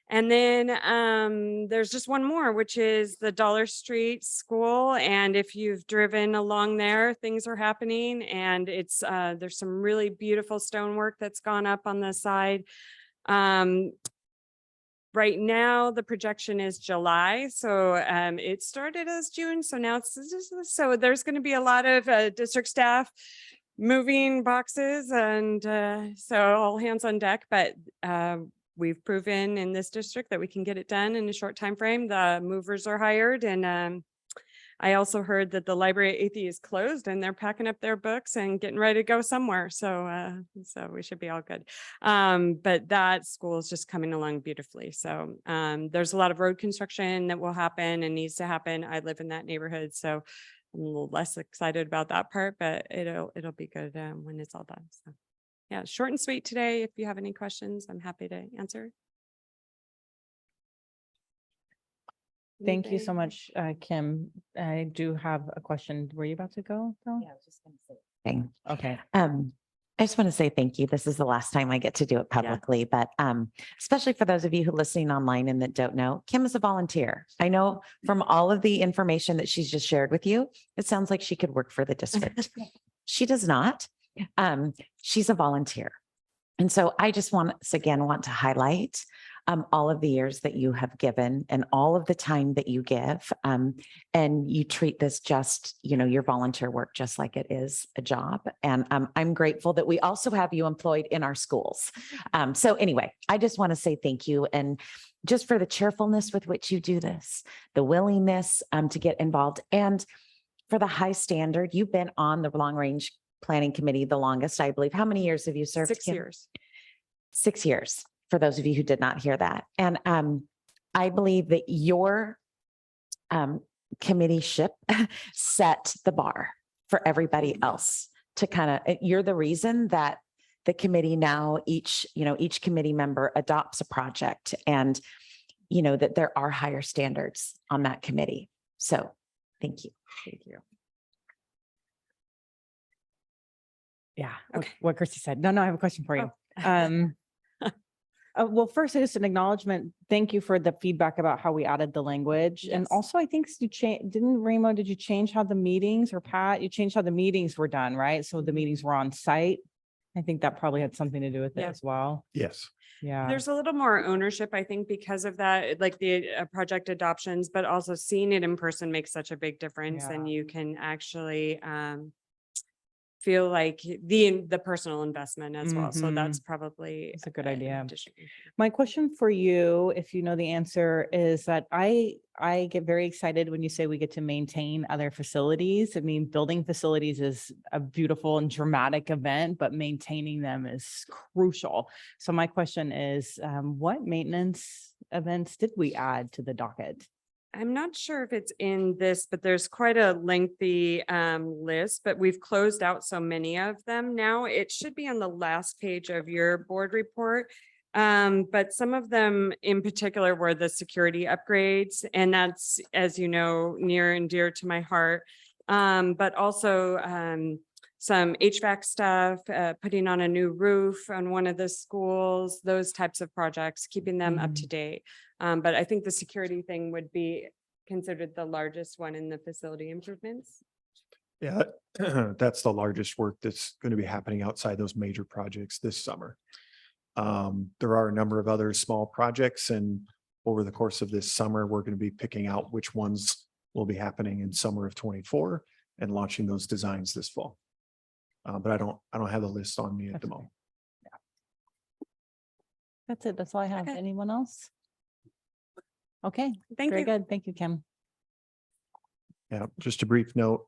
And then there's just one more, which is the Dollar Street School. And if you've driven along there, things are happening. And it's there's some really beautiful stonework that's gone up on the side. Right now, the projection is July, so it started as June, so now it's so there's going to be a lot of district staff moving boxes, and so all hands on deck. But we've proven in this district that we can get it done in a short time frame. The movers are hired, and I also heard that the library at 8th is closed and they're packing up their books and getting ready to go somewhere. So so we should be all good. But that school is just coming along beautifully. So there's a lot of road construction that will happen and needs to happen. I live in that neighborhood, so I'm a little less excited about that part, but it'll be good when it's all done. So yeah, short and sweet today. If you have any questions, I'm happy to answer. Thank you so much, Kim. I do have a question. Were you about to go, though? Yeah, I was just going to say. Thing. Okay. I just want to say thank you. This is the last time I get to do it publicly, but especially for those of you who are listening online and that don't know, Kim is a volunteer. I know from all of the information that she's just shared with you, it sounds like she could work for the district. She does not. She's a volunteer. And so I just want to highlight all of the years that you have given and all of the time that you give. And you treat this just, you know, your volunteer work just like it is a job. And I'm grateful that we also have you employed in our schools. So anyway, I just want to say thank you. And just for the cheerfulness with which you do this, the willingness to get involved, and for the high standard. You've been on the long range planning committee the longest, I believe. How many years have you served? 6 years. 6 years. For those of you who did not hear that. And I believe that your committeeship set the bar for everybody else to kind of, you're the reason that the committee now, each committee member adopts a project, and, you know, that there are higher standards on that committee. So thank you. Thank you. Yeah. Okay. What Christy said. No, I have a question for you. Well, first, just an acknowledgement. Thank you for the feedback about how we added the language. And also, I think you didn't Remo, did you change how the meetings, or Pat, you changed how the meetings were done, right? So the meetings were on site. I think that probably had something to do with it as well. Yes. Yeah. There's a little more ownership, I think, because of that, like the project adoptions, but also seeing it in person makes such a big difference. And you can actually feel like the personal investment as well. So that's Mhm. probably It's a good an idea. addition. My question for you, if you know the answer, is that I get very excited when you say we get to maintain other facilities. I mean, building facilities is a beautiful and dramatic event, but maintaining them is crucial. So my question is, what maintenance events did we add to the docket? I'm not sure if it's in this, but there's quite a lengthy list, but we've closed out so many of them now. It should be on the last page of your board report. But some of them in particular were the security upgrades, and that's, as you know, near and dear to my heart. But also some HVAC stuff, putting on a new roof on one of the schools, those types of projects, keeping them up to date. But I think the security thing would be considered the largest one in the facility improvements. Yeah, that's the largest work that's going to be happening outside those major projects this summer. There are a number of other small projects, and over the course of this summer, we're going to be picking out which ones will be happening in summer of 24 and launching those designs this fall. But I don't have the list on me at the moment. That's it. That's all I have. Okay. Anyone else? Okay, Thank very you. good. Thank you, Kim. Yeah, just a brief note.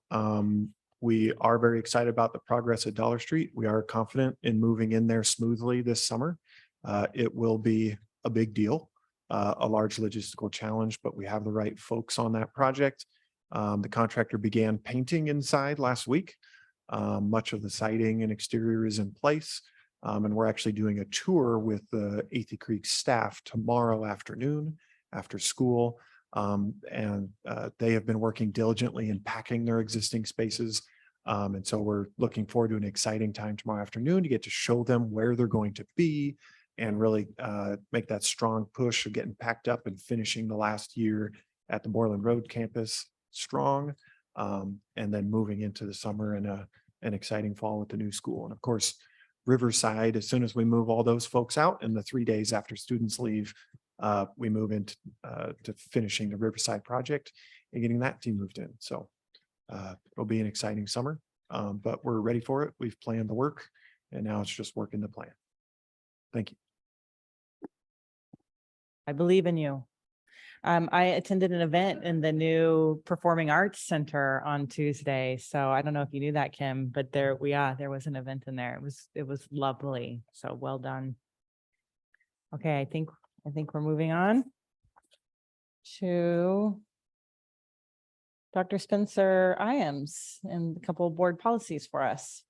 We are very excited about the progress at Dollar Street. We are confident in moving in there smoothly this summer. It will be a big deal, a large logistical challenge, but we have the right folks on that project. The contractor began painting inside last week. Much of the siding and exterior is in place. And we're actually doing a tour with the Athey Creek staff tomorrow afternoon after school. They have been working diligently in packing their existing spaces. And so we're looking forward to an exciting time tomorrow afternoon to get to show them where they're going to be and really make that strong push of getting packed up and finishing the last year at the Moreland Road campus strong. And then moving into the summer and an exciting fall at the new school. And of course, Riverside, as soon as we move all those folks out in the 3 days after students leave, we move into to finishing the Riverside project and getting that team moved in. So it'll be an exciting summer, but we're ready for it. We've planned the work and now it's just working the plan. Thank you. I believe in you. I attended an event in the new Performing Arts Center on Tuesday. So I don't know if you knew that, Kim, but there was an event in there. It was lovely. So well done. Okay, I think we're moving on to Dr. Spencer Iams and a couple of board policies for us.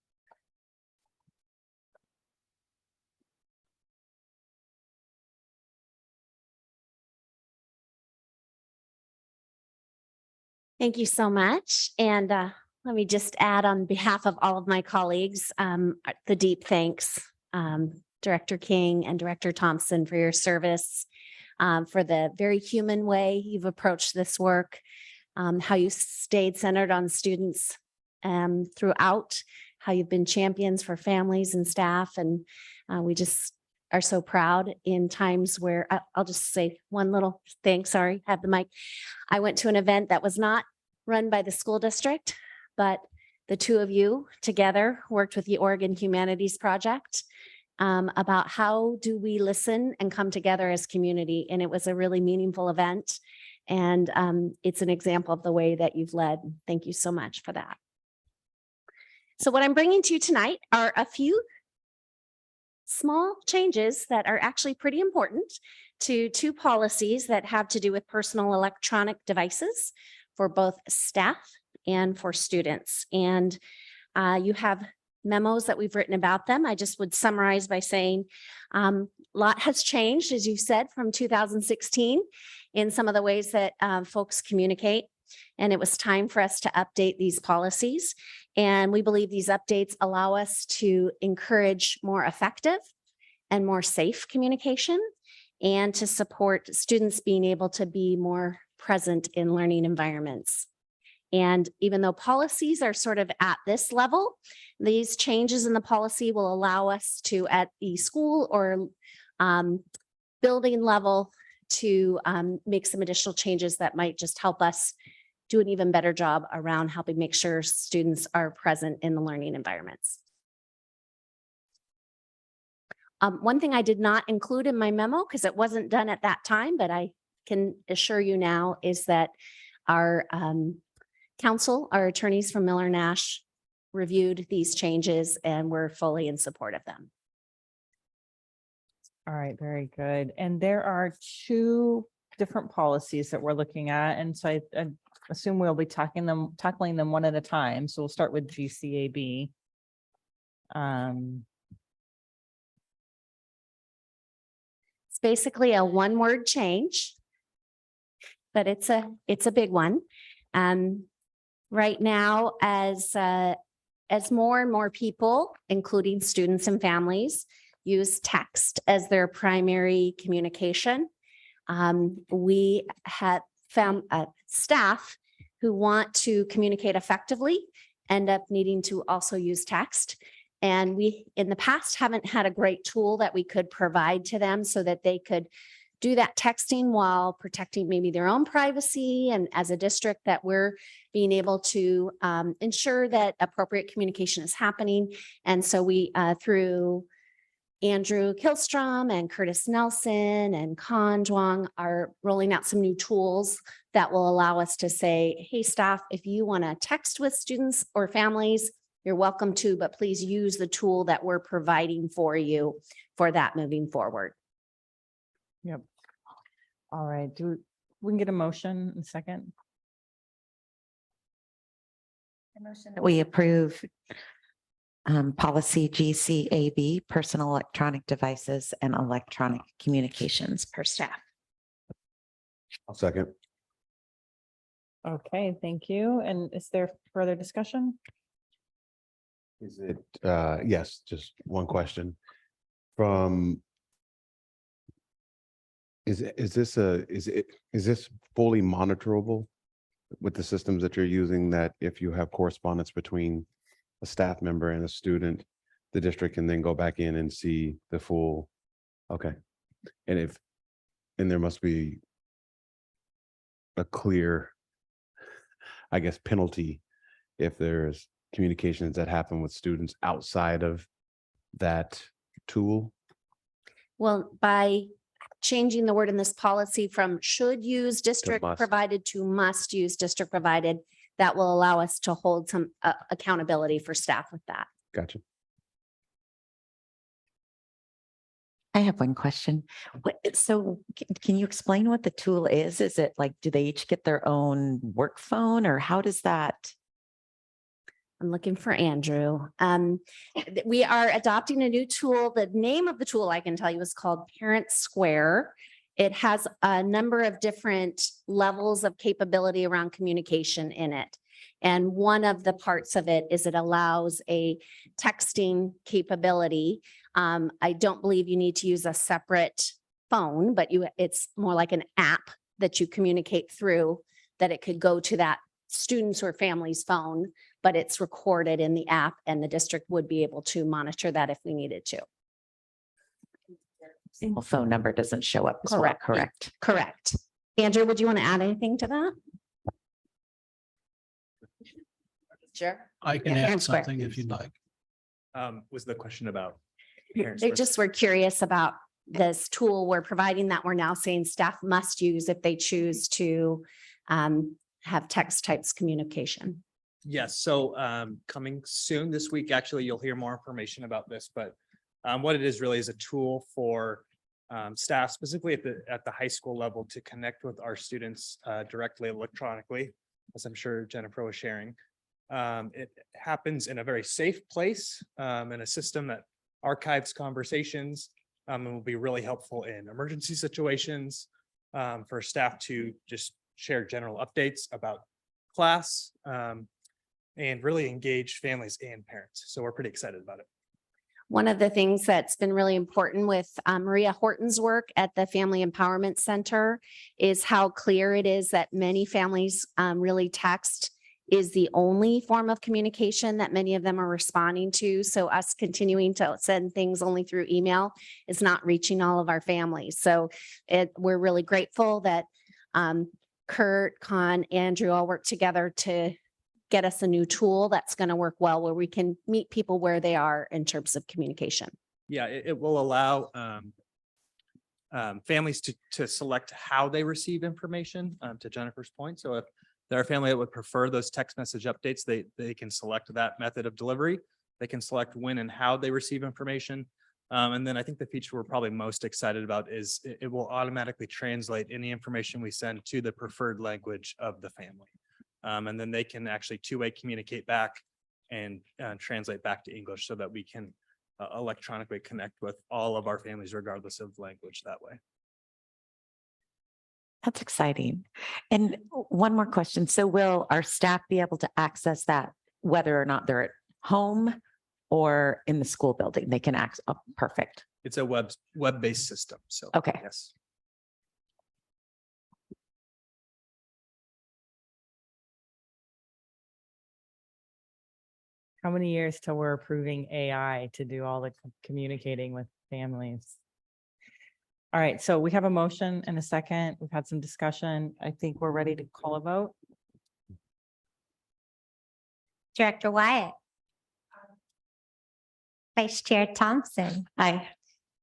Thank you so much. And let me just add on behalf of all of my colleagues, the deep thanks, Director King and Director Thompson, for your service, for the very human way you've approached this work, how you stayed centered on students throughout, how you've been champions for families and staff. And we just are so proud in times where I'll just say one little thing. Sorry, have the mic. I went to an event that was not run by the school district, but the two of you together worked with the Oregon Humanities Project about how do we listen and come together as community. And it was a really meaningful event. And it's an example of the way that you've led. Thank you so much for that. So what I'm bringing to you tonight are a few small changes that are actually pretty important to two policies that have to do with personal electronic devices for both staff and for students. And you have memos that we've written about them. I just would summarize by saying a lot has changed, as you said, from 2016 in some of the ways that folks communicate. And it was time for us to update these policies. And we believe these updates allow us to encourage more effective and more safe communication and to support students being able to be more present in learning environments. And even though policies are sort of at this level, these changes in the policy will allow us to, at the school or building level, to make some additional changes that might just help us do an even better job around helping make sure students are present in the learning environments. One thing I did not include in my memo because it wasn't done at that time, but I can assure you now is that our counsel, our attorneys from Miller Nash reviewed these changes and were fully in support of them. All right, very good. And there are two different policies that we're looking at. And so I assume we'll be tackling them one at a time. So we'll start with GCAB. It's basically a one-word change, but it's a big one. Right now, as more and more people, including students and families, use text as their primary communication, we have found staff who want to communicate effectively end up needing to also use text. And we, in the past, haven't had a great tool that we could provide to them so that they could do that texting while protecting maybe their own privacy. And as a district that we're being able to ensure that appropriate communication is happening. And so we, through Andrew Kilstrom and Curtis Nelson and Con Zhuang, are rolling out some new tools that will allow us to say, hey, staff, if you want to text with students or families, you're welcome to, but please use the tool that we're providing for you for that moving forward. Yep. All right. We can get a motion in a second? We approve policy GCAB, personal electronic devices and electronic communications per staff. I'll second. Okay, thank you. And is there further discussion? Is it, yes, just one question from, is this fully monitorable with the systems that you're using, that if you have correspondence between a staff member and a student, the district can then go back in and see the full, okay. And there must be a clear, I guess, penalty if there's communications that happen with students outside of that tool? Well, by changing the word in this policy from should use district must. provided to must use district provided, that will allow us to hold some accountability for staff with that. Gotcha. I have one question. So can you explain what the tool is? Is it like, do they each get their own work phone, or how does that? I'm looking for Andrew. We are adopting a new tool. The name of the tool I can tell you is called Parent Square. It has a number of different levels of capability around communication in it. And one of the parts of it is it allows a texting capability. I don't believe you need to use a separate phone, but it's more like an app that you communicate through, that it could go to that student's or family's phone, but it's recorded in the app and the district would be able to monitor that if we needed to. Single phone number doesn't show up as well, Correct. correct? Correct. Andrew, would you want to add anything to that? Sure. I can Yeah, add Parent Square. something if you'd like. Was the question about? They just were curious about this tool we're providing that we're now saying staff must use if they choose to have text types communication. Yes, so coming soon this week, actually, you'll hear more information about this, but what it is really is a tool for staff, specifically at the high school level, to connect with our students directly electronically, as I'm sure Jennifer was sharing. It happens in a very safe place, in a system that archives conversations, and will be really helpful in emergency situations, for staff to just share general updates about class, and really engage families and parents. So we're pretty excited about it. One of the things that's been really important with Maria Horton's work at the Family Empowerment Center is how clear it is that many families really text is the only form of communication that many of them are responding to. So us continuing to send things only through email is not reaching all of our families. So we're really grateful that Kurt, Con, Andrew all work together to get us a new tool that's going to work well, where we can meet people where they are in terms of communication. Yeah, it will allow families to select how they receive information, to Jennifer's point. So if they're a family that would prefer those text message updates, they can select that method of delivery. They can select when and how they receive information. And then I think the feature we're probably most excited about is it will automatically translate any information we send to the preferred language of the family. And then they can actually two-way communicate back and translate back to English so that we can electronically connect with all of our families regardless of language that way. That's exciting. And one more question. So will our staff be able to access that whether or not they're at home or in the school building? They can access. Oh, perfect. It's a web-based system. So okay. Yes. How many years till we're approving AI to do all the communicating with families? All right, so we have a motion and a second. We've had some discussion. I think we're ready to call a vote. Director Wyatt. Vice Chair Thompson. Aye.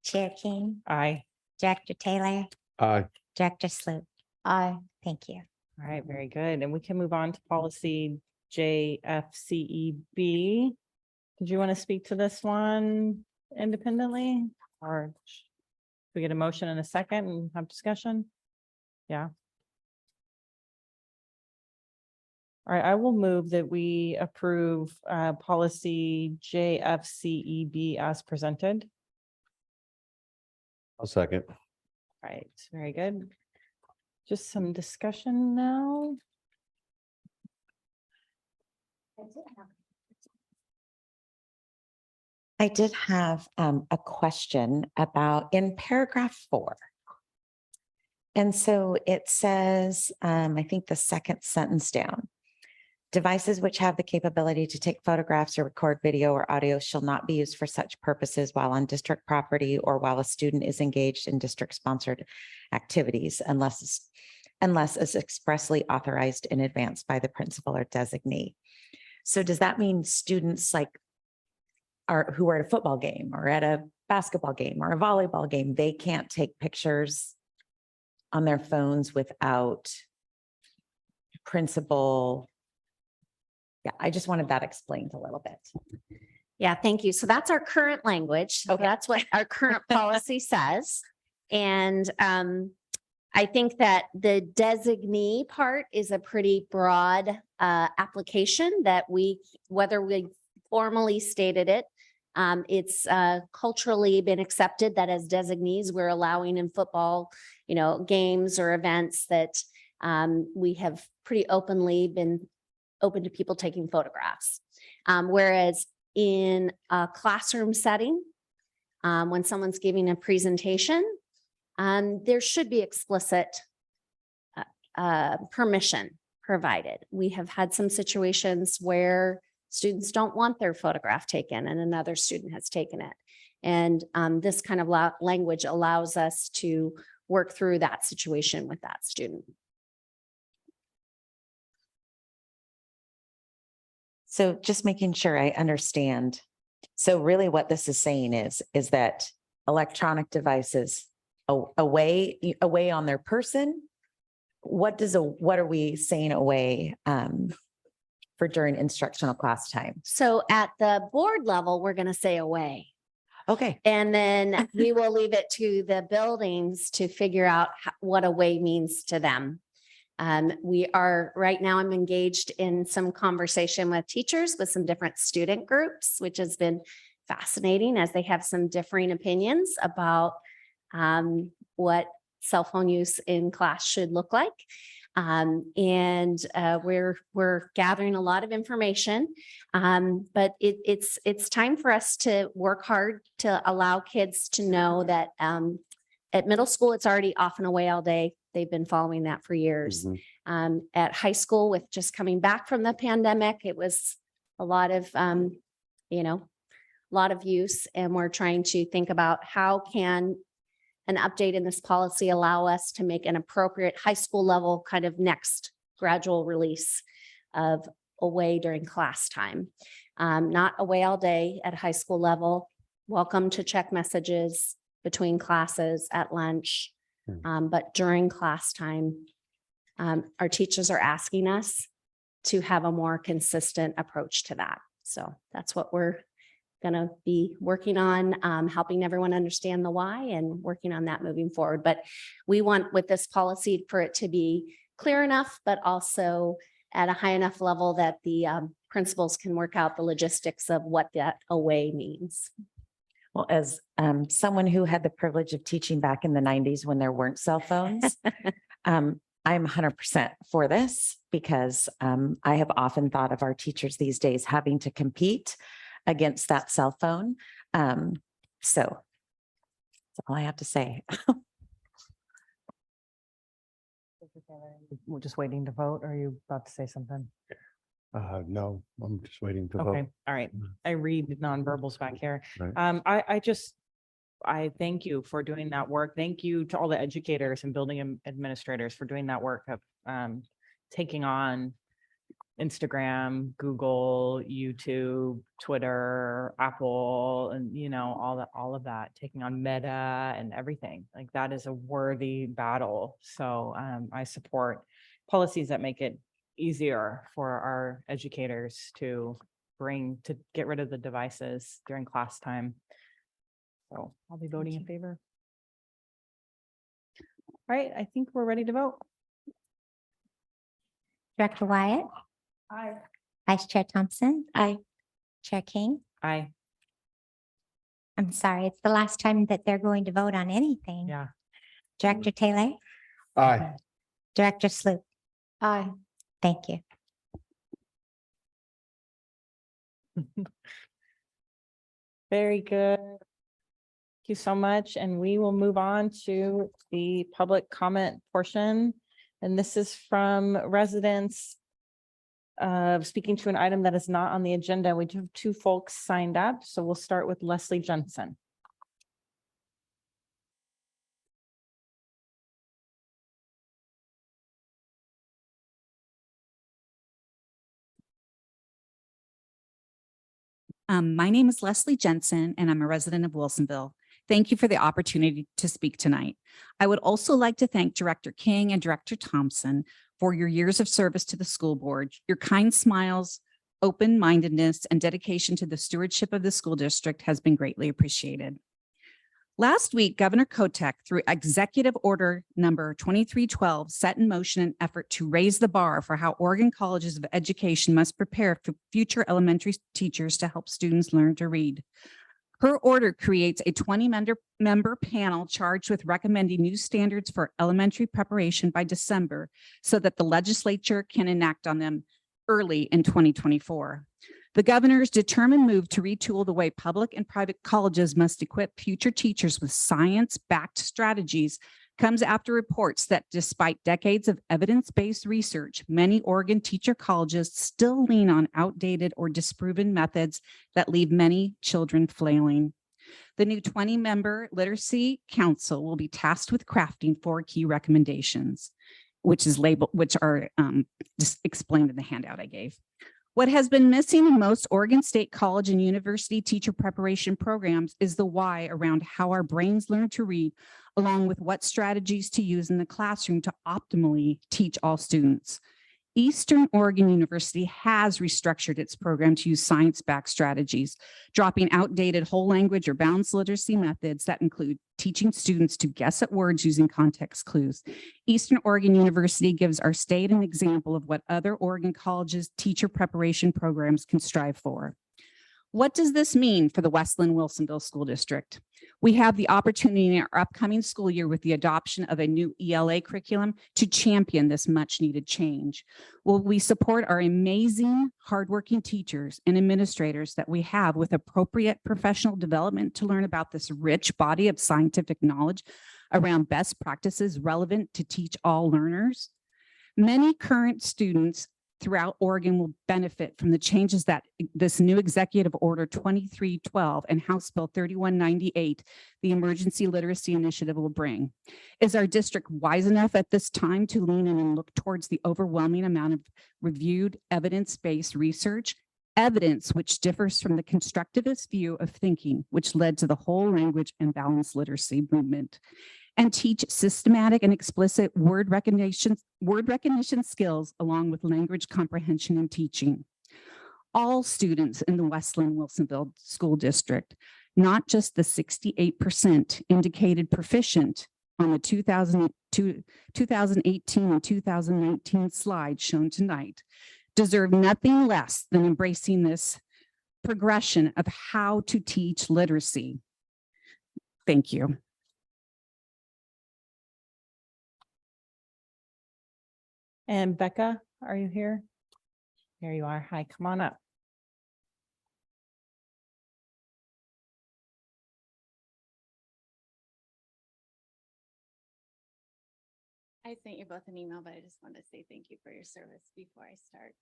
Chair King. Aye. Director Taylor. Aye. Director Sloop. Aye. Thank you. All right, very good. And we can move on to policy JFCEB. Did you want to speak to this one independently, or should we get a motion in a second and have discussion? Yeah. All right, I will move that we approve policy JFCEB as presented. I'll second. All right, very good. Just some discussion now. I did have a question about in paragraph 4. And so it says, I think the second sentence down, devices which have the capability to take photographs or record video or audio shall not be used for such purposes while on district property or while a student is engaged in district sponsored activities unless is expressly authorized in advance by the principal or designee. So does that mean students like who are at a football game or at a basketball game or a volleyball game, they can't take pictures on their phones without principal? Yeah, I just wanted that explained a little bit. Yeah, thank you. So that's our current language. So that's what our current policy says. And I think that the designee part is a pretty broad application that whether we formally stated it, it's culturally been accepted that as designees, we're allowing in football, games or events that we have pretty openly been open to people taking photographs. Whereas in a classroom setting, when someone's giving a presentation, there should be explicit permission provided. We have had some situations where students don't want their photograph taken and another student has taken it. And this kind of language allows us to work through that situation with that student. So just making sure I understand. So really what this is saying is that electronic devices away on their person. What are we saying away for during instructional class time? So at the board level, we're going to say away. Okay. And then we will leave it to the buildings to figure out what away means to them. We are right now, I'm engaged in some conversation with teachers with some different student groups, which has been fascinating as they have some differing opinions about what cell phone use in class should look like. We're gathering a lot of information, but it's time for us to work hard to allow kids to know that at middle school, it's already off and away all day. They've been following that for years. Mm-hmm. At high school, with just coming back from the pandemic, it was a lot of, lot of use. And we're trying to think about how can an update in this policy allow us to make an appropriate high school level kind of next gradual release of away during class time. Not away all day at high school level. Welcome to check messages between classes at lunch. But during class time, our teachers are asking us to have a more consistent approach to that. So that's what we're going to be working on, helping everyone understand the why and working on that moving forward. But we want with this policy for it to be clear enough, but also at a high enough level that the principals can work out the logistics of what that away means. Well, as someone who had the privilege of teaching back in the 90s when there weren't cell phones, I'm 100% for this because I have often thought of our teachers these days having to compete against that cell phone. So that's all I have to say. We're just waiting to vote. Are you about to say something? No, I'm just waiting to Okay, vote. all right. I read nonverbals back here. Right. I thank you for doing that work. Thank you to all the educators and building administrators for doing that work of taking on Instagram, Google, YouTube, Twitter, Apple, and all of that, taking on Meta and everything. Like that is a worthy battle. So I support policies that make it easier for our educators to get rid of the devices during class time. So I'll be voting in favor. All right, I think we're ready to vote. Director Wyatt, Aye. Vice Chair Thompson, Aye. Chair King. Aye. I'm sorry, it's the last time that they're going to vote on anything. Yeah. Director Taylor, Aye. Director Sloop. Aye. Thank you. Very good. Thank you so much. And we will move on to the public comment portion. And this is from residents speaking to an item that is not on the agenda. We do have 2 folks signed up. So we'll start with Leslie Jensen. My name is Leslie Jensen, and I'm a resident of Wilsonville. Thank you for the opportunity to speak tonight. I would also like to thank Director King and Director Thompson for your years of service to the school board. Your kind smiles, open-mindedness, and dedication to the stewardship of the school district has been greatly appreciated. Last week, Governor Kotek, through Executive Order number 2312, set in motion an effort to raise the bar for how Oregon colleges of education must prepare for future elementary teachers to help students learn to read. Her order creates a 20-member panel charged with recommending new standards for elementary preparation by December so that the legislature can enact on them early in 2024. The governor's determined move to retool the way public and private colleges must equip future teachers with science-backed strategies comes after reports that despite decades of evidence-based research, many Oregon teacher colleges still lean on outdated or disproven methods that leave many children flailing. The new 20-member Literacy Council will be tasked with crafting 4 key recommendations, which are just explained in the handout I gave. What has been missing in most Oregon State College and University teacher preparation programs is the why around how our brains learn to read, along with what strategies to use in the classroom to optimally teach all students. Eastern Oregon University has restructured its program to use science-backed strategies, dropping outdated whole language or balanced literacy methods that include teaching students to guess at words using context clues. Eastern Oregon University gives our state an example of what other Oregon colleges' teacher preparation programs can strive for. What does this mean for the West Linn-Wilsonville School District? We have the opportunity in our upcoming school year with the adoption of a new ELA curriculum to champion this much needed change. Will we support our amazing, hardworking teachers and administrators that we have with appropriate professional development to learn about this rich body of scientific knowledge around best practices relevant to teach all learners? Many current students throughout Oregon will benefit from the changes that this new Executive Order 2312 and House Bill 3198, the Emergency Literacy Initiative, will bring. Is our district wise enough at this time to lean in and look towards the overwhelming amount of reviewed evidence-based research, evidence which differs from the constructivist view of thinking, which led to the whole language and balanced literacy movement, and teach systematic and explicit word recognition skills along with language comprehension and teaching? All students in the West Linn-Wilsonville School District, not just the 68% indicated proficient on the 2018 and 2019 slides shown tonight, deserve nothing less than embracing this progression of how to teach literacy. Thank you. And Becca, are you here? Here you are. Hi, come on up. I sent you both an email, but I just wanted to say thank you for your service before I start.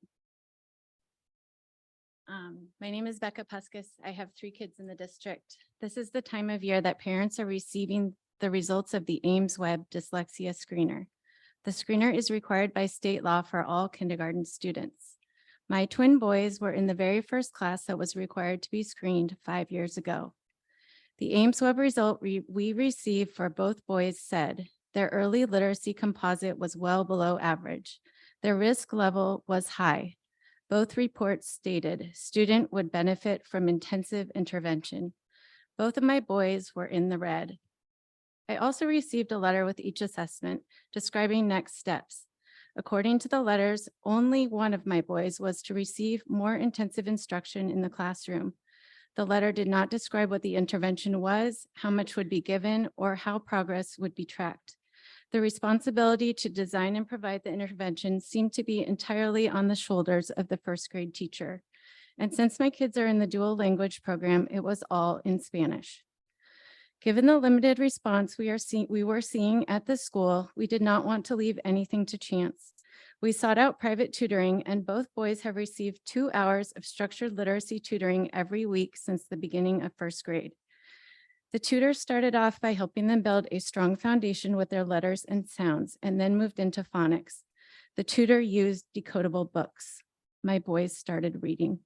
My name is Becca Puskas. I have 3 kids in the district. This is the time of year that parents are receiving the results of the Ames Web Dyslexia Screener. The screener is required by state law for all kindergarten students. My twin boys were in the very first class that was required to be screened 5 years ago. The Ames Web result we received for both boys said their early literacy composite was well below average. Their risk level was high. Both reports stated student would benefit from intensive intervention. Both of my boys were in the red. I also received a letter with each assessment describing next steps. According to the letters, only one of my boys was to receive more intensive instruction in the classroom. The letter did not describe what the intervention was, how much would be given, or how progress would be tracked. The responsibility to design and provide the intervention seemed to be entirely on the shoulders of the first grade teacher. And since my kids are in the dual language program, it was all in Spanish. Given the limited response we were seeing at the school, we did not want to leave anything to chance. We sought out private tutoring, and both boys have received 2 hours of structured literacy tutoring every week since the beginning of first grade. The tutor started off by helping them build a strong foundation with their letters and sounds, and then moved into phonics. The tutor used decodable books. My boys started reading,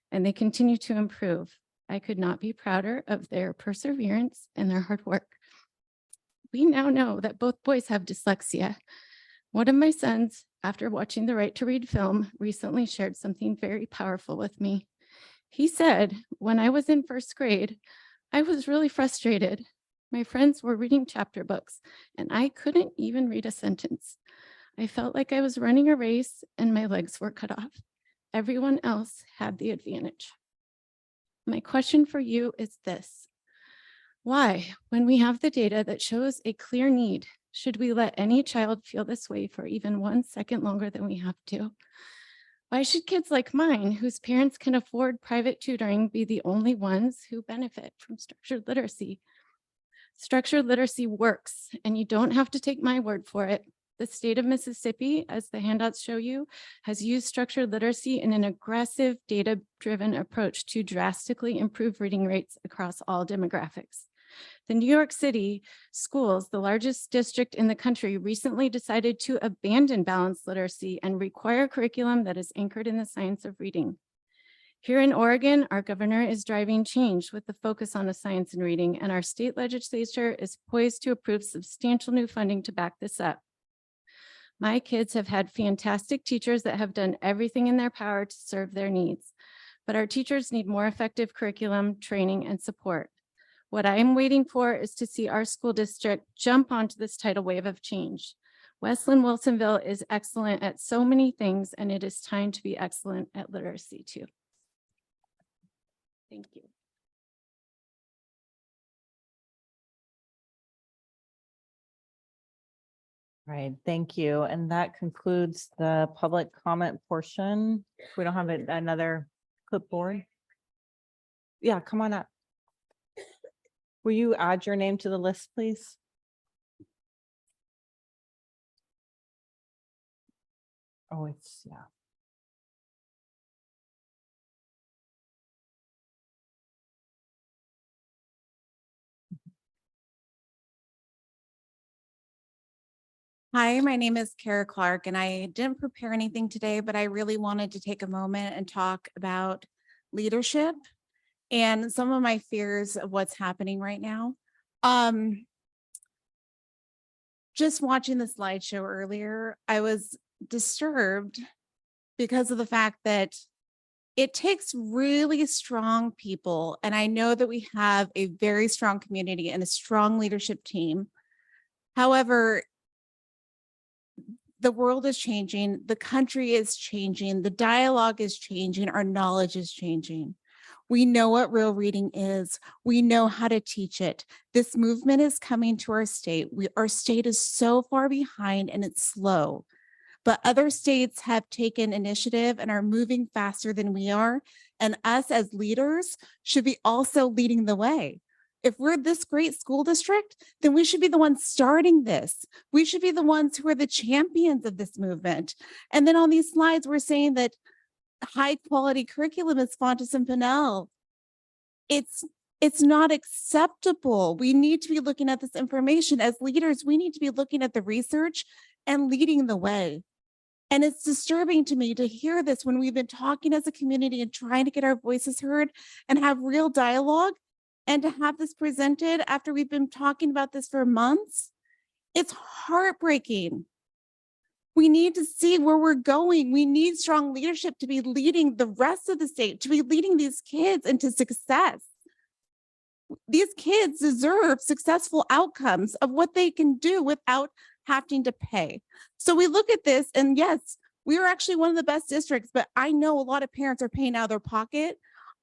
and they continue to improve. I could not be prouder of their perseverance and their hard work. We now know that both boys have dyslexia. One of my sons, after watching the Right to Read film, recently shared something very powerful with me. He said, when I was in first grade, I was really frustrated. My friends were reading chapter books, and I couldn't even read a sentence. I felt like I was running a race and my legs were cut off. Everyone else had the advantage. My question for you is this: why, when we have the data that shows a clear need, should we let any child feel this way for even 1 second longer than we have to? Why should kids like mine, whose parents can afford private tutoring, be the only ones who benefit from structured literacy? Structured literacy works, and you don't have to take my word for it. The state of Mississippi, as the handouts show you, has used structured literacy in an aggressive, data-driven approach to drastically improve reading rates across all demographics. The New York City schools, the largest district in the country, recently decided to abandon balanced literacy and require curriculum that is anchored in the science of reading. Here in Oregon, our governor is driving change with the focus on the science and reading, and our state legislature is poised to approve substantial new funding to back this up. My kids have had fantastic teachers that have done everything in their power to serve their needs, but our teachers need more effective curriculum, training, and support. What I am waiting for is to see our school district jump onto this tidal wave of change. West Linn-Wilsonville is excellent at so many things, and it is time to be excellent at literacy too. Thank you. Right, thank you. And that concludes the public comment portion. We don't have another clipboard. Yeah, come on up. Will you add your name to the list, please? Oh, it's, yeah. Hi, my name is Kara Clark, and I didn't prepare anything today, but I really wanted to take a moment and talk about leadership and some of my fears of what's happening right now. Just watching the slideshow earlier, I was disturbed because of the fact that it takes really strong people, and I know that we have a very strong community and a strong leadership team. However, the world is changing, the country is changing, the dialogue is changing, our knowledge is changing. We know what real reading is. We know how to teach it. This movement is coming to our state. Our state is so far behind and it's slow, but other states have taken initiative and are moving faster than we are. And us as leaders should be also leading the way. If we're this great school district, then we should be the ones starting this. We should be the ones who are the champions of this movement. And then on these slides, we're saying that high quality curriculum is Fontes and Pinnell. It's not acceptable. We need to be looking at this information as leaders. We need to be looking at the research and leading the way. And it's disturbing to me to hear this when we've been talking as a community and trying to get our voices heard and have real dialogue. And to have this presented after we've been talking about this for months, it's heartbreaking. We need to see where we're going. We need strong leadership to be leading the rest of the state, to be leading these kids into success. These kids deserve successful outcomes of what they can do without having to pay. So we look at this and yes, we are actually one of the best districts, but I know a lot of parents are paying out of their pocket.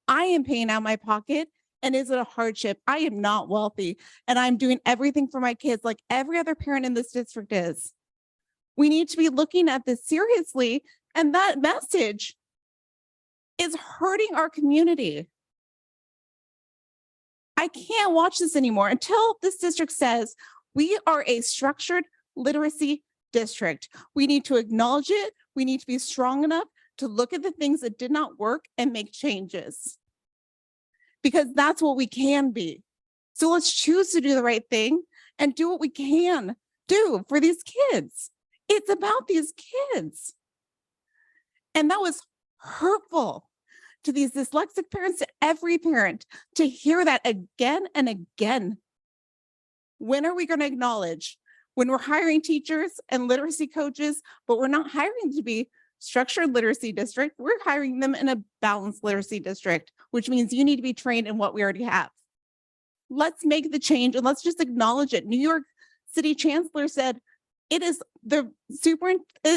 I am paying out of my pocket. And is it a hardship? I am not wealthy and I'm doing everything for my kids like every other parent in this district is. We need to be looking at this seriously. And that message is hurting our community. I can't watch this anymore until this district says we are a structured literacy district. We need to acknowledge it. We need to be strong enough to look at the things that did not work and make changes. Because that's what we can be. So let's choose to do the right thing and do what we can do for these kids. It's about these kids. And that was hurtful to these dyslexic parents, to every parent, to hear that again and again. When are we going to acknowledge when we're hiring teachers and literacy coaches, but we're not hiring to be structured literacy district, we're hiring them in a balanced literacy district, which means you need to be trained in what we already have. Let's make the change and let's just acknowledge it. New York City Chancellor said it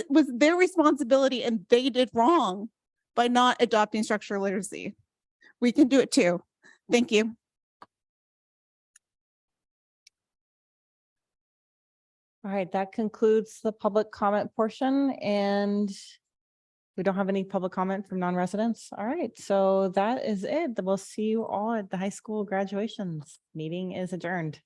was their responsibility and they did wrong by not adopting structural literacy. We can do it too. Thank you. All right, that concludes the public comment portion and we don't have any public comment from non-residents. All right, so that is it. We'll see you all at the high school graduations. Meeting is adjourned.